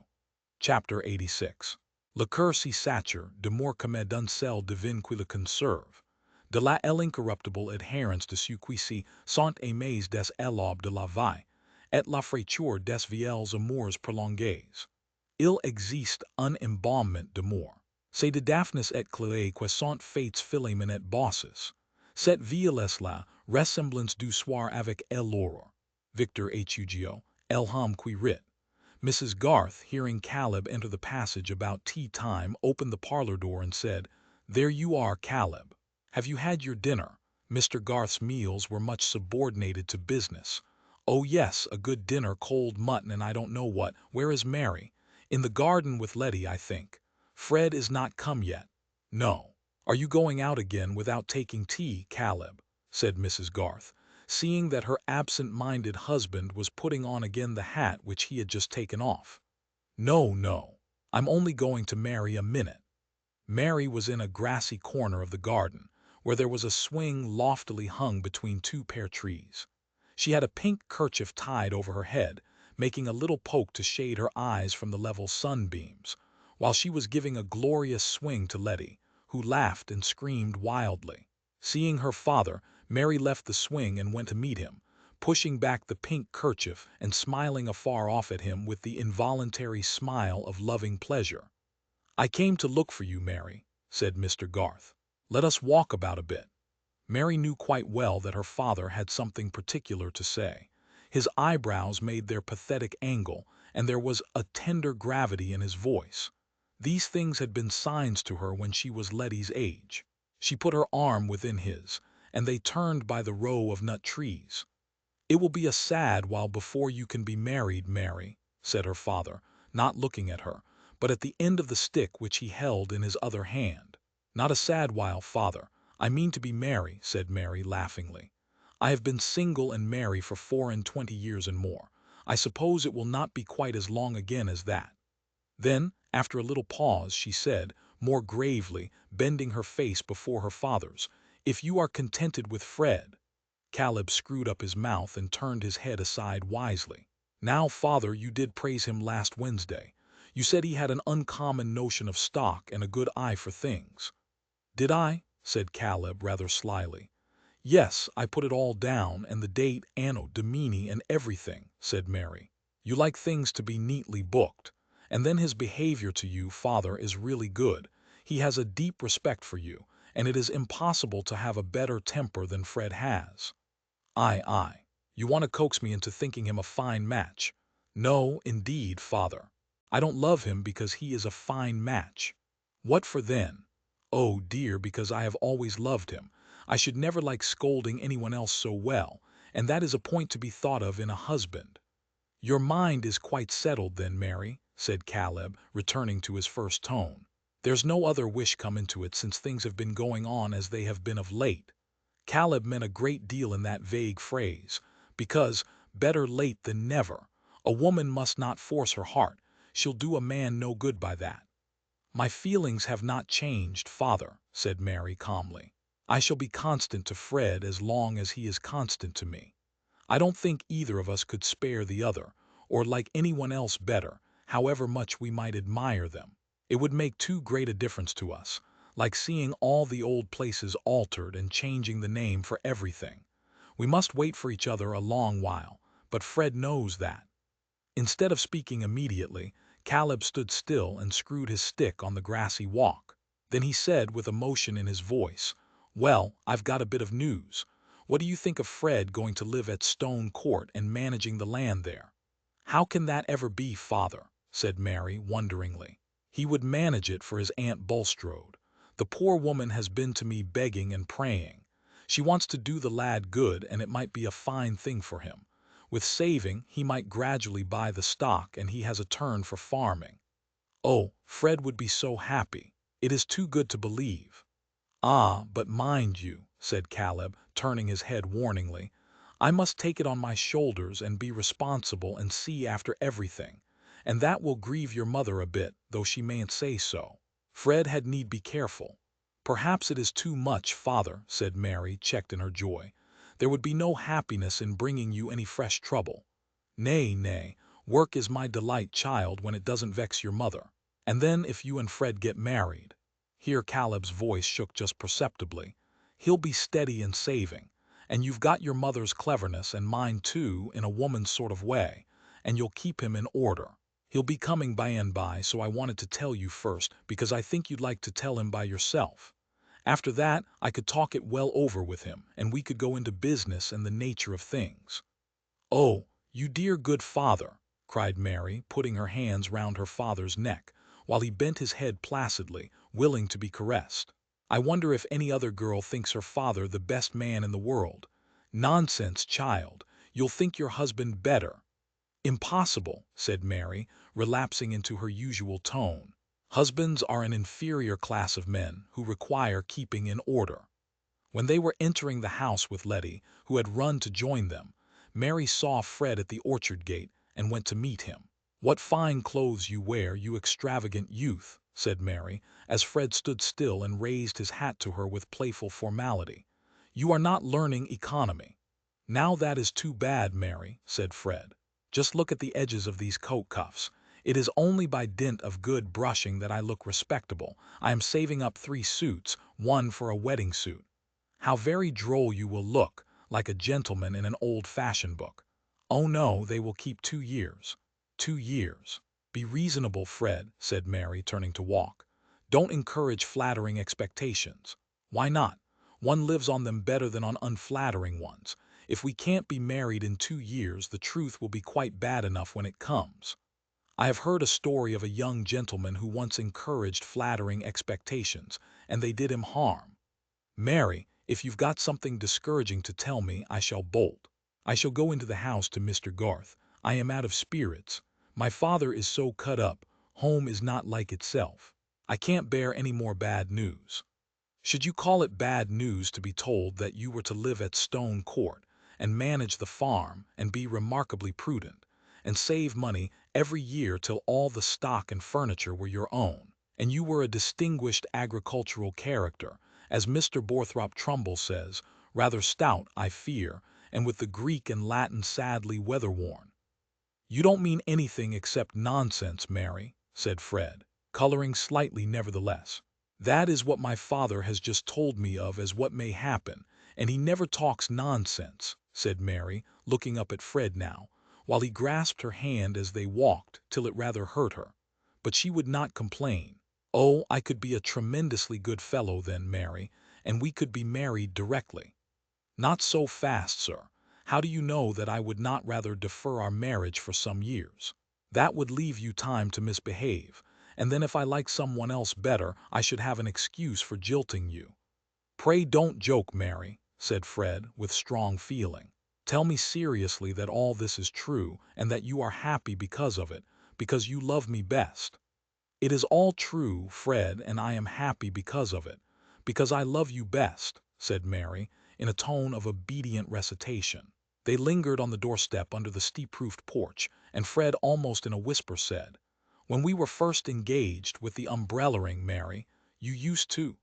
Chapter 86. Le cœur si sature d'amour comme d'un sel divin qui le conserve, de la l'incorruptible adhérence de ceux qui se sont aimés des l'aube de la vie, et la fraîcheur des vieilles amours prolongées. Il existe un embaumement d'amour. C'est de Daphnis et Chloé qui sont fates Philémon et Baucis. Cette vieillesse-là, ressemblance du soir avec l'aurore. Victor Hugo, El Ham qui rit. Mrs. Garth, hearing Caleb enter the passage about tea time, opened the parlor door and said, "There you are, Caleb. Have you had your dinner?" Mr. Garth's meals were much subordinated to business. "Oh yes, a good dinner, cold mutton and I don't know what. Where is Mary?" "In the garden with Letty, I think. Fred is not come yet." "No. Are you going out again without taking tea, Caleb?" said Mrs. Garth, seeing that her absent-minded husband was putting on again the hat which he had just taken off. "No, no. I'm only going to Mary a minute." Mary was in a grassy corner of the garden, where there was a swing loftily hung between two pear trees. She had a pink kerchief tied over her head, making a little poke to shade her eyes from the level sunbeams, while she was giving a glorious swing to Letty, who laughed and screamed wildly. Seeing her father, Mary left the swing and went to meet him, pushing back the pink kerchief and smiling afar off at him with the involuntary smile of loving pleasure. "I came to look for you, Mary," said Mr. Garth. "Let us walk about a bit." Mary knew quite well that her father had something particular to say. His eyebrows made their pathetic angle, and there was a tender gravity in his voice. These things had been signs to her when she was Letty's age. She put her arm within his, and they turned by the row of nut trees. "It will be a sad while before you can be married, Mary," said her father, not looking at her, but at the end of the stick which he held in his other hand. "Not a sad while, father. I mean to be merry," said Mary laughingly. "I have been single and merry for 24 years and more. I suppose it will not be quite as long again as that." Then, after a little pause, she said, more gravely, bending her face before her father's, "If you are contented with Fred—" Caleb screwed up his mouth and turned his head aside wisely. "Now, father, you did praise him last Wednesday. You said he had an uncommon notion of stock and a good eye for things." "Did I?" said Caleb rather slyly. "Yes, I put it all down, and the date, Anno Domini, and everything," said Mary. "You like things to be neatly booked. And then his behavior to you, father, is really good. He has a deep respect for you, and it is impossible to have a better temper than Fred has." "Aye. You want to coax me into thinking him a fine match." "No, indeed, father. I don't love him because he is a fine match." "What for then?" "Oh, dear, because I have always loved him. I should never like scolding anyone else so well, and that is a point to be thought of in a husband." "Your mind is quite settled then, Mary," said Caleb, returning to his first tone. "There's no other wish come into it since things have been going on as they have been of late." Caleb meant a great deal in that vague phrase, because, better late than never, a woman must not force her heart. She'll do a man no good by that. "My feelings have not changed, father," said Mary calmly. "I shall be constant to Fred as long as he is constant to me. I don't think either of us could spare the other, or like anyone else better, however much we might admire them. It would make too great a difference to us, like seeing all the old places altered and changing the name for everything. We must wait for each other a long while, but Fred knows that." Instead of speaking immediately, Caleb stood still and screwed his stick on the grassy walk. Then he said with emotion in his voice, "Well, I've got a bit of news. What do you think of Fred going to live at Stone Court and managing the land there?" "How can that ever be, father?" said Mary, wonderingly. "He would manage it for his Aunt Bulstrode. The poor woman has been to me begging and praying. She wants to do the lad good, and it might be a fine thing for him. With saving, he might gradually buy the stock, and he has a turn for farming. Oh, Fred would be so happy. It is too good to believe." "Ah, but mind you," said Caleb, turning his head warningly, "I must take it on my shoulders and be responsible and see after everything, and that will grieve your mother a bit, though she mayn't say so." Fred had need be careful. "Perhaps it is too much, father," said Mary, checked in her joy. "There would be no happiness in bringing you any fresh trouble." "Nay, nay, work is my delight, child, when it doesn't vex your mother. And then if you and Fred get married," here Caleb's voice shook just perceptibly, "he'll be steady and saving, and you've got your mother's cleverness and mine too, in a woman's sort of way, and you'll keep him in order. He'll be coming by and by, so I wanted to tell you first, because I think you'd like to tell him by yourself. After that, I could talk it well over with him, and we could go into business and the nature of things." "Oh, you dear good father!" cried Mary, putting her hands round her father's neck, while he bent his head placidly, willing to be caressed. "I wonder if any other girl thinks her father the best man in the world. Nonsense, child! You'll think your husband better." "Impossible," said Mary, relapsing into her usual tone. "Husbands are an inferior class of men who require keeping in order." When they were entering the house with Letty, who had run to join them, Mary saw Fred at the orchard gate and went to meet him. "What fine clothes you wear, you extravagant youth," said Mary, as Fred stood still and raised his hat to her with playful formality. "You are not learning economy." "Now that is too bad, Mary," said Fred. "Just look at the edges of these coat cuffs. It is only by dint of good brushing that I look respectable. I am saving up 3 suits, one for a wedding suit. How very droll you will look, like a gentleman in an old-fashioned book. Oh no, they will keep 2 years. 2 years. Be reasonable, Fred," said Mary, turning to walk. "Don't encourage flattering expectations." "Why not? One lives on them better than on unflattering ones. If we can't be married in 2 years, the truth will be quite bad enough when it comes. I have heard a story of a young gentleman who once encouraged flattering expectations, and they did him harm. Mary, if you've got something discouraging to tell me, I shall bolt. I shall go into the house to Mr. Garth. I am out of spirits. My father is so cut up. Home is not like itself. I can't bear any more bad news." "Should you call it bad news to be told that you were to live at Stone Court, and manage the farm, and be remarkably prudent, and save money every year till all the stock and furniture were your own, and you were a distinguished agricultural character, as Mr. Borthrop Trumbull says, rather stout, I fear, and with the Greek and Latin sadly weather-worn?" "You don't mean anything except nonsense, Mary," said Fred, coloring slightly nevertheless. "That is what my father has just told me of as what may happen, and he never talks nonsense," said Mary, looking up at Fred now, while he grasped her hand as they walked till it rather hurt her. But she would not complain. "Oh, I could be a tremendously good fellow then, Mary, and we could be married directly." "Not so fast, sir. How do you know that I would not rather defer our marriage for some years? That would leave you time to misbehave, and then if I like someone else better, I should have an excuse for jilting you." "Pray don't joke, Mary," said Fred, with strong feeling. "Tell me seriously that all this is true, and that you are happy because of it, because you love me best." "It is all true, Fred, and I am happy because of it, because I love you best," said Mary, in a tone of obedient recitation. They lingered on the doorstep under the steep-roofed porch, and Fred almost in a whisper said, "When we were first engaged with the umbrella-ring, Mary, you used to—"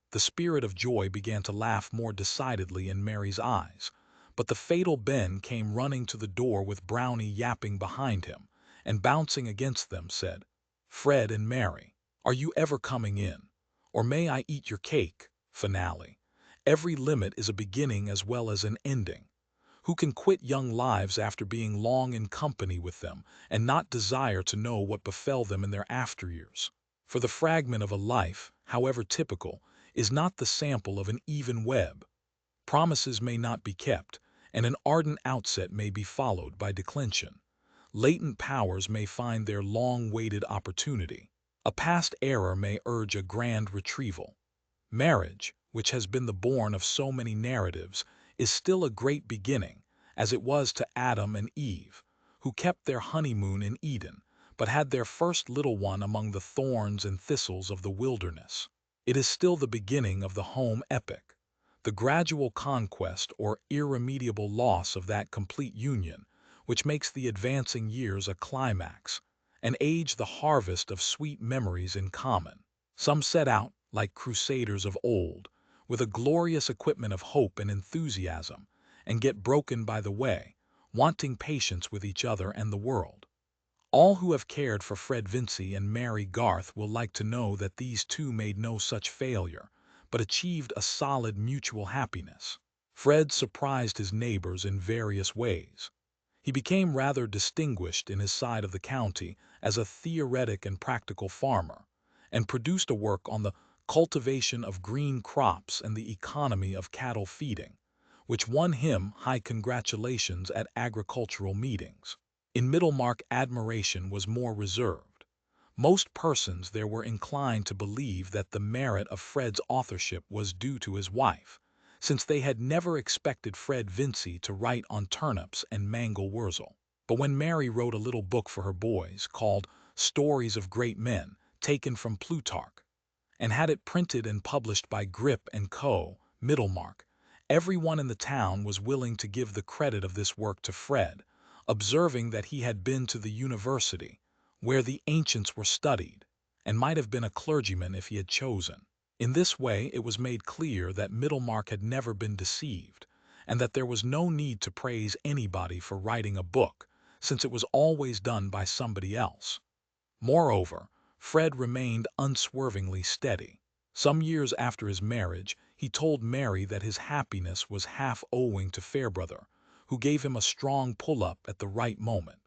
The spirit of joy began to laugh more decidedly in Mary's eyes, but the fatal Ben came running to the door with Brownie yapping behind him, and bouncing against them said, "Fred and Mary, are you ever coming in? Or may I eat your cake?" Finale. Every limit is a beginning as well as an ending. Who can quit young lives after being long in company with them, and not desire to know what befell them in their after years? For the fragment of a life, however typical, is not the sample of an even web. Promises may not be kept, and an ardent outset may be followed by declension. Latent powers may find their long-waited opportunity. A past error may urge a grand retrieval. Marriage, which has been the bourne of so many narratives, is still a great beginning, as it was to Adam and Eve, who kept their honeymoon in Eden, but had their first little one among the thorns and thistles of the wilderness. It is still the beginning of the home epic, the gradual conquest or irremediable loss of that complete union which makes the advancing years a climax, and age the harvest of sweet memories in common. Some set out, like crusaders of old, with a glorious equipment of hope and enthusiasm, and get broken by the way, wanting patience with each other and the world. All who have cared for Fred Vincy and Mary Garth will like to know that these two made no such failure, but achieved a solid mutual happiness. Fred surprised his neighbors in various ways. He became rather distinguished in his side of the county as a theoretic and practical farmer, and produced a work on the cultivation of green crops and the economy of cattle feeding, which won him high congratulations at agricultural meetings. In Middlemarch, admiration was more reserved. Most persons there were inclined to believe that the merit of Fred's authorship was due to his wife, since they had never expected Fred Vincy to write on turnips and mangel wurzel. But when Mary wrote a little book for her boys called Stories of Great Men, taken from Plutarch, and had it printed and published by Grip and Co., Middlemarch, everyone in the town was willing to give the credit of this work to Fred, observing that he had been to the university, where the ancients were studied, and might have been a clergyman if he had chosen. In this way it was made clear that Middlemarch had never been deceived, and that there was no need to praise anybody for writing a book, since it was always done by somebody else. Moreover, Fred remained unswervingly steady. Some years after his marriage, he told Mary that his happiness was half owing to Fairbrother, who gave him a strong pull-up at the right moment.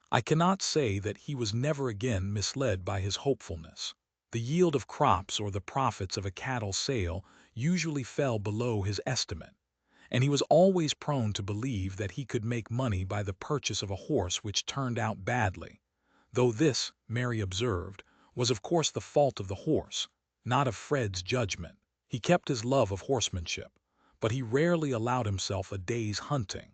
I cannot say that he was never again misled by his hopefulness. The yield of crops or the profits of a cattle sale usually fell below his estimate, and he was always prone to believe that he could make money by the purchase of a horse which turned out badly, though this, Mary observed, was of course the fault of the horse, not of Fred's judgment. He kept his love of horsemanship, but he rarely allowed himself a day's hunting,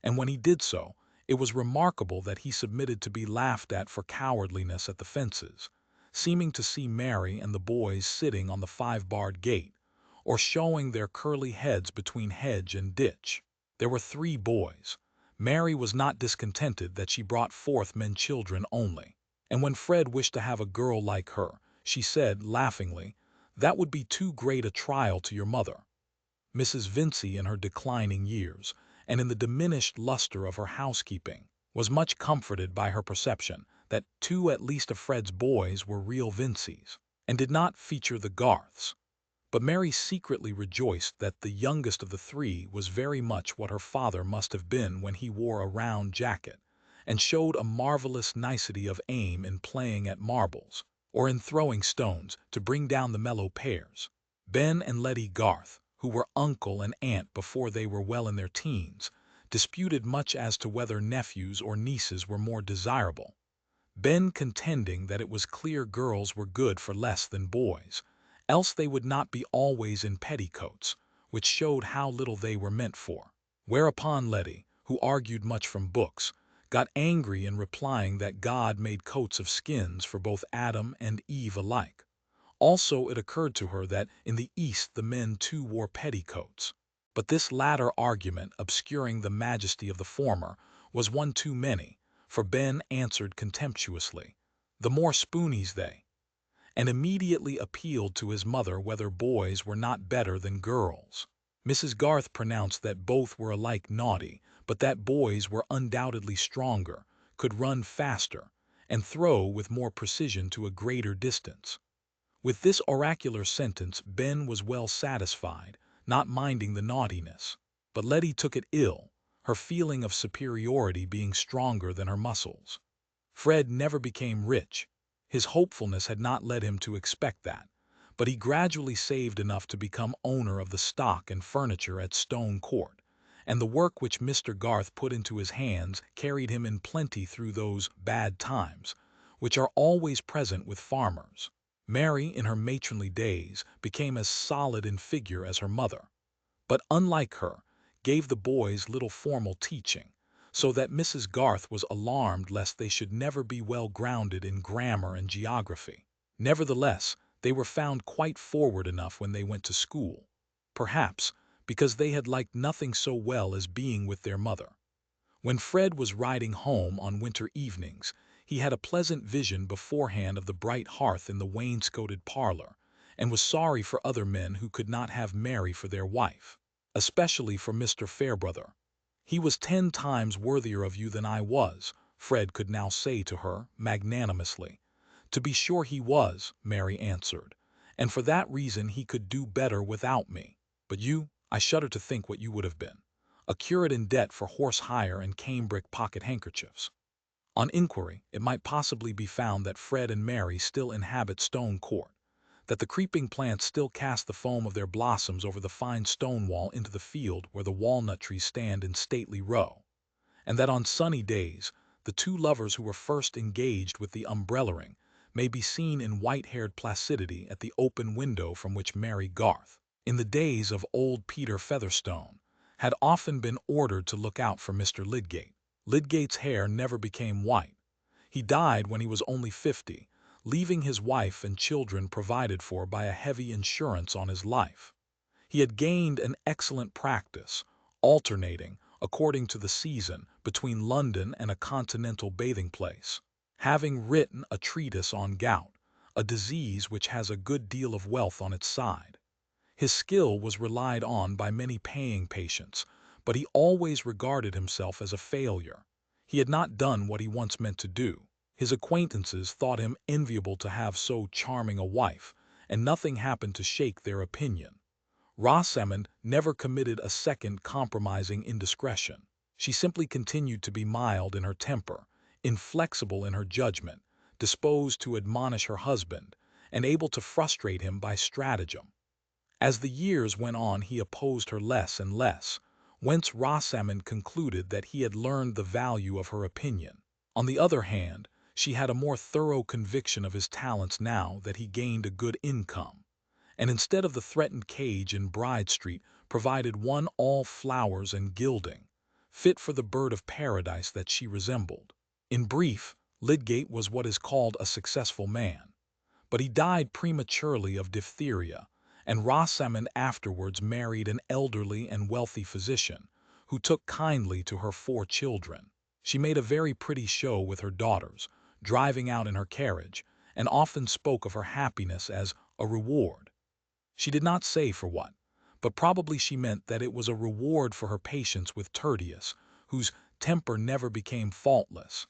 and when he did so, it was remarkable that he submitted to be laughed at for cowardliness at the fences, seeming to see Mary and the boys sitting on the 5-barred gate, or showing their curly heads between hedge and ditch. There were 3 boys. Mary was not discontented that she brought forth men children only, and when Fred wished to have a girl like her, she said, laughingly, "That would be too great a trial to your mother." Mrs. Vincy, in her declining years, and in the diminished luster of her housekeeping, was much comforted by her perception that 2 at least of Fred's boys were real Vincys, and did not feature the Garths. But Mary secretly rejoiced that the youngest of the 3 was very much what her father must have been when he wore a round jacket, and showed a marvelous nicety of aim in playing at marbles, or in throwing stones to bring down the mellow pears. Ben and Letty Garth, who were uncle and aunt before they were well in their teens, disputed much as to whether nephews or nieces were more desirable, Ben contending that it was clear girls were good for less than boys, else they would not be always in petticoats, which showed how little they were meant for. Whereupon Letty, who argued much from books, got angry in replying that God made coats of skins for both Adam and Eve alike. Also it occurred to her that in the East the men too wore petticoats. But this latter argument, obscuring the majesty of the former, was one too many, for Ben answered contemptuously, "The more spoonies they," and immediately appealed to his mother whether boys were not better than girls. Mrs. Garth pronounced that both were alike naughty, but that boys were undoubtedly stronger, could run faster, and throw with more precision to a greater distance. With this oracular sentence Ben was well satisfied, not minding the naughtiness. But Letty took it ill, her feeling of superiority being stronger than her muscles. Fred never became rich. His hopefulness had not led him to expect that, but he gradually saved enough to become owner of the stock and furniture at Stone Court, and the work which Mr. Garth put into his hands carried him in plenty through those bad times, which are always present with farmers. Mary, in her matronly days, became as solid in figure as her mother, but, unlike her, gave the boys little formal teaching, so that Mrs. Garth was alarmed lest they should never be well grounded in grammar and geography. Nevertheless, they were found quite forward enough when they went to school, perhaps because they had liked nothing so well as being with their mother. When Fred was riding home on winter evenings, he had a pleasant vision beforehand of the bright hearth in the wainscoted parlor, and was sorry for other men who could not have Mary for their wife, especially for Mr. Fairbrother. "He was 10 times worthier of you than I was," Fred could now say to her, magnanimously. "To be sure he was," Mary answered, "and for that reason he could do better without me. But you, I shudder to think what you would have been. A curate in debt for horse hire and cambric pocket handkerchiefs." On inquiry, it might possibly be found that Fred and Mary still inhabit Stone Court, that the creeping plants still cast the foam of their blossoms over the fine stone wall into the field where the walnut trees stand in stately row, and that on sunny days the two lovers who were first engaged with the umbrellaring may be seen in white-haired placidity at the open window from which Mary Garth, in the days of old Peter Featherstone, had often been ordered to look out for Mr. Lydgate. Lydgate's hair never became white. He died when he was only 50, leaving his wife and children provided for by a heavy insurance on his life. He had gained an excellent practice, alternating, according to the season, between London and a continental bathing place, having written a treatise on gout, a disease which has a good deal of wealth on its side. His skill was relied on by many paying patients, but he always regarded himself as a failure. He had not done what he once meant to do. His acquaintances thought him enviable to have so charming a wife, and nothing happened to shake their opinion. Rosamond never committed a second compromising indiscretion. She simply continued to be mild in her temper, inflexible in her judgment, disposed to admonish her husband, and able to frustrate him by stratagem. As the years went on he opposed her less and less, whence Rosamond concluded that he had learned the value of her opinion. On the other hand, she had a more thorough conviction of his talents now that he gained a good income, and instead of the threatened cage in Bride Street provided one all flowers and gilding, fit for the bird of paradise that she resembled. In brief, Lydgate was what is called a successful man, but he died prematurely of diphtheria, and Rosamond afterwards married an elderly and wealthy physician, who took kindly to her 4 children. She made a very pretty show with her daughters, driving out in her carriage, and often spoke of her happiness as a reward. She did not say for what, but probably she meant that it was a reward for her patience with Tertius, whose temper never became faultless,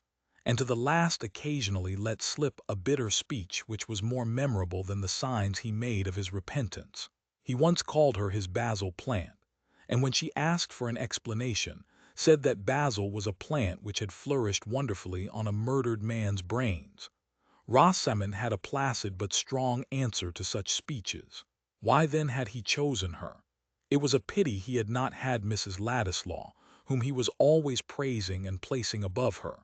and to the last occasionally let slip a bitter speech which was more memorable than the signs he made of his repentance. He once called her his basil plant, and when she asked for an explanation, said that basil was a plant which had flourished wonderfully on a murdered man's brains. Rosamond had a placid but strong answer to such speeches. Why then had he chosen her? It was a pity he had not had Mrs. Ladislaw, whom he was always praising and placing above her,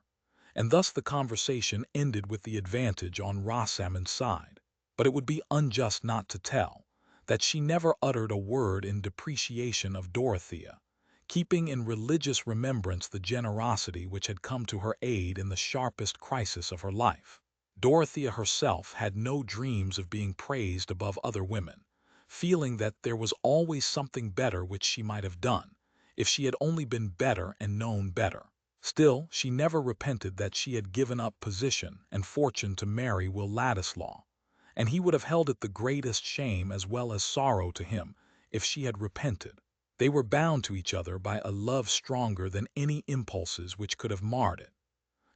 and thus the conversation ended with the advantage on Rosamond's side. But it would be unjust not to tell that she never uttered a word in depreciation of Dorothea, keeping in religious remembrance the generosity which had come to her aid in the sharpest crisis of her life. Dorothea herself had no dreams of being praised above other women, feeling that there was always something better which she might have done, if she had only been better and known better. Still, she never repented that she had given up position and fortune to marry Will Ladislaw, and he would have held it the greatest shame as well as sorrow to him if she had repented. They were bound to each other by a love stronger than any impulses which could have marred it.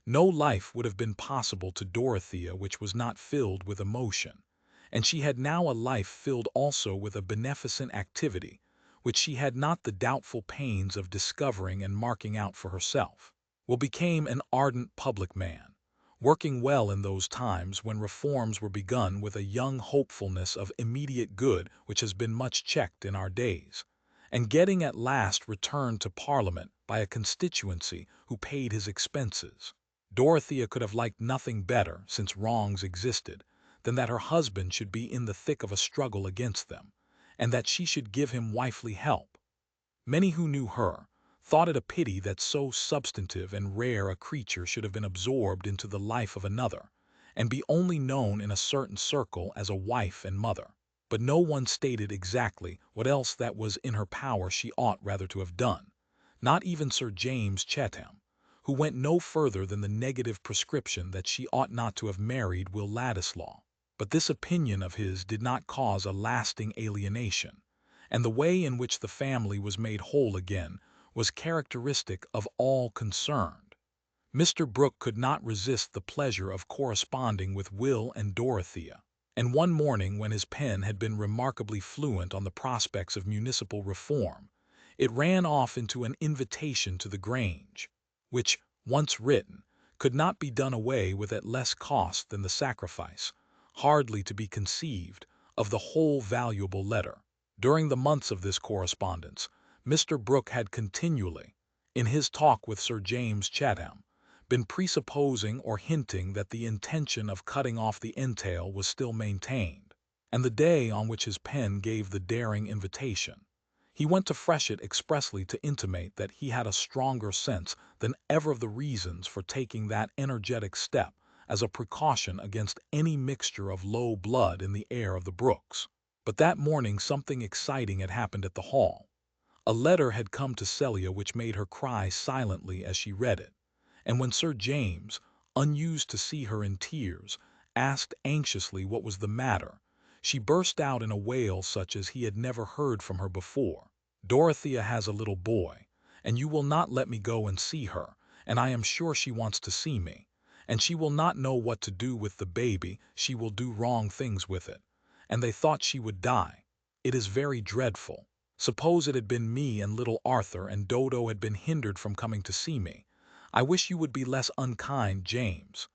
No life would have been possible to Dorothea which was not filled with emotion, and she had now a life filled also with a beneficent activity, which she had not the doubtful pains of discovering and marking out for herself. Will became an ardent public man, working well in those times when reforms were begun with a young hopefulness of immediate good which has been much checked in our days, and getting at last returned to Parliament by a constituency who paid his expenses. Dorothea could have liked nothing better, since wrongs existed, than that her husband should be in the thick of a struggle against them, and that she should give him wifely help. Many who knew her thought it a pity that so substantive and rare a creature should have been absorbed into the life of another, and be only known in a certain circle as a wife and mother. But no one stated exactly what else that was in her power she ought rather to have done, not even Sir James Chatham, who went no further than the negative prescription that she ought not to have married Will Ladislaw. But this opinion of his did not cause a lasting alienation, and the way in which the family was made whole again was characteristic of all concerned. Mr. Brooke could not resist the pleasure of corresponding with Will and Dorothea, and one morning when his pen had been remarkably fluent on the prospects of municipal reform, it ran off into an invitation to the Grange, which, once written, could not be done away with at less cost than the sacrifice, hardly to be conceived, of the whole valuable letter. During the months of this correspondence, Mr. Brooke had continually, in his talk with Sir James Chatham, been presupposing or hinting that the intention of cutting off the entail was still maintained, and the day on which his pen gave the daring invitation, he went to Freshitt expressly to intimate that he had a stronger sense than ever of the reasons for taking that energetic step as a precaution against any mixture of low blood in the air of the Brookes. But that morning something exciting had happened at the Hall. A letter had come to Celia which made her cry silently as she read it, and when Sir James, unused to see her in tears, asked anxiously what was the matter, she burst out in a wail such as he had never heard from her before. "Dorothea has a little boy, and you will not let me go and see her, and I am sure she wants to see me, and she will not know what to do with the baby, she will do wrong things with it, and they thought she would die. It is very dreadful. Suppose it had been me and little Arthur and Dodo had been hindered from coming to see me. I wish you would be less unkind, James."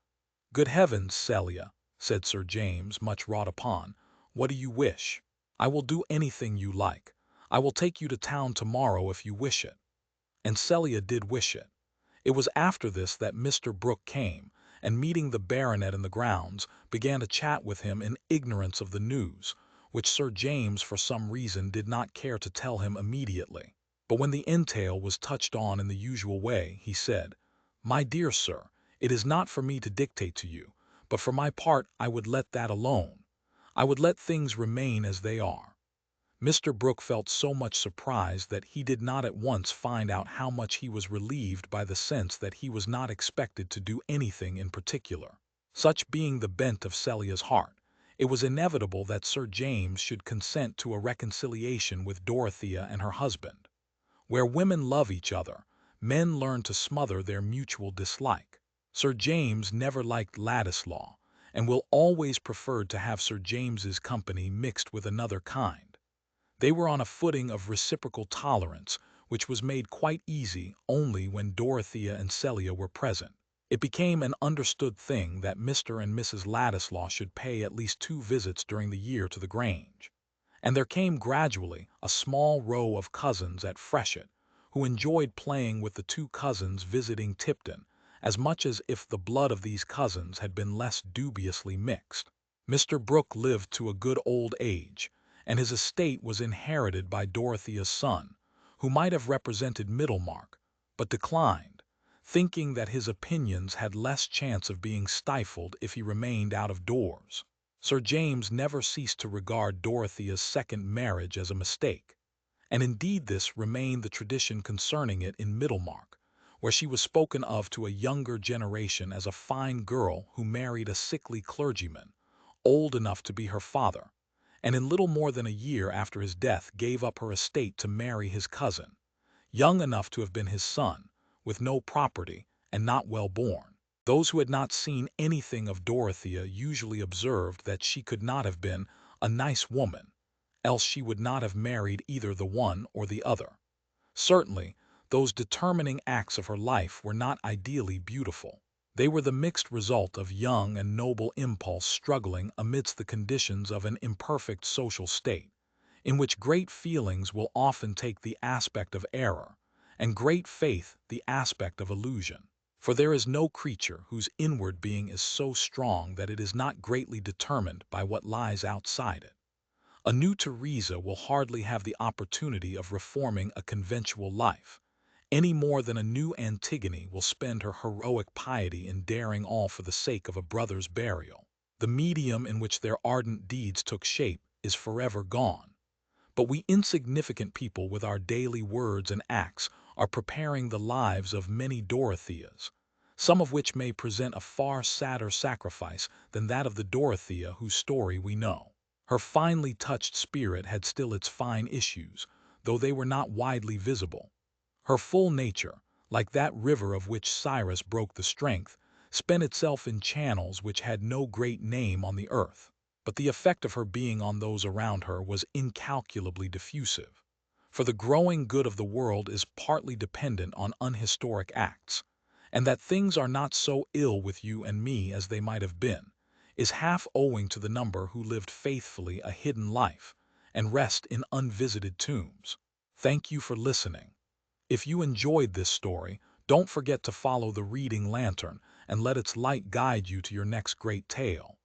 "Good heavens, Celia," said Sir James, much wrought upon, "what do you wish? I will do anything you like. I will take you to town tomorrow if you wish it." And Celia did wish it. It was after this that Mr. Brooke came, and meeting the baronet in the grounds, began to chat with him in ignorance of the news, which Sir James for some reason did not care to tell him immediately. But when the entail was touched on in the usual way, he said, "My dear sir, it is not for me to dictate to you, but for my part I would let that alone. I would let things remain as they are." Mr. Brooke felt so much surprised that he did not at once find out how much he was relieved by the sense that he was not expected to do anything in particular. Such being the bent of Celia's heart, it was inevitable that Sir James should consent to a reconciliation with Dorothea and her husband. Where women love each other, men learn to smother their mutual dislike. Sir James never liked Ladislaw, and will always preferred to have Sir James's company mixed with another kind. They were on a footing of reciprocal tolerance, which was made quite easy only when Dorothea and Celia were present. It became an understood thing that Mr. and Mrs. Ladislaw should pay at least 2 visits during the year to the Grange, and there came gradually a small row of cousins at Freshitt, who enjoyed playing with the 2 cousins visiting Tipton, as much as if the blood of these cousins had been less dubiously mixed. Mr. Brooke lived to a good old age, and his estate was inherited by Dorothea's son, who might have represented Middlemarch, but declined, thinking that his opinions had less chance of being stifled if he remained out of doors. Sir James never ceased to regard Dorothea's second marriage as a mistake, and indeed this remained the tradition concerning it in Middlemarch, where she was spoken of to a younger generation as a fine girl who married a sickly clergyman, old enough to be her father, and in little more than a year after his death gave up her estate to marry his cousin, young enough to have been his son, with no property, and not well born. Those who had not seen anything of Dorothea usually observed that she could not have been a nice woman, else she would not have married either the one or the other. Certainly, those determining acts of her life were not ideally beautiful. They were the mixed result of young and noble impulse struggling amidst the conditions of an imperfect social state, in which great feelings will often take the aspect of error, and great faith the aspect of illusion. For there is no creature whose inward being is so strong that it is not greatly determined by what lies outside it. A new Teresa will hardly have the opportunity of reforming a conventual life, any more than a new Antigone will spend her heroic piety in daring all for the sake of a brother's burial. The medium in which their ardent deeds took shape is forever gone. But we insignificant people with our daily words and acts are preparing the lives of many Dorotheas, some of which may present a far sadder sacrifice than that of the Dorothea whose story we know. Her finely touched spirit had still its fine issues, though they were not widely visible. Her full nature, like that river of which Cyrus broke the strength, spent itself in channels which had no great name on the earth. But the effect of her being on those around her was incalculably diffusive. For the growing good of the world is partly dependent on unhistoric acts, and that things are not so ill with you and me as they might have been, is half owing to the number who lived faithfully a hidden life and rest in unvisited tombs. Thank you for listening. If you enjoyed this story, don't forget to follow the reading lantern and let its light guide you to your next great tale.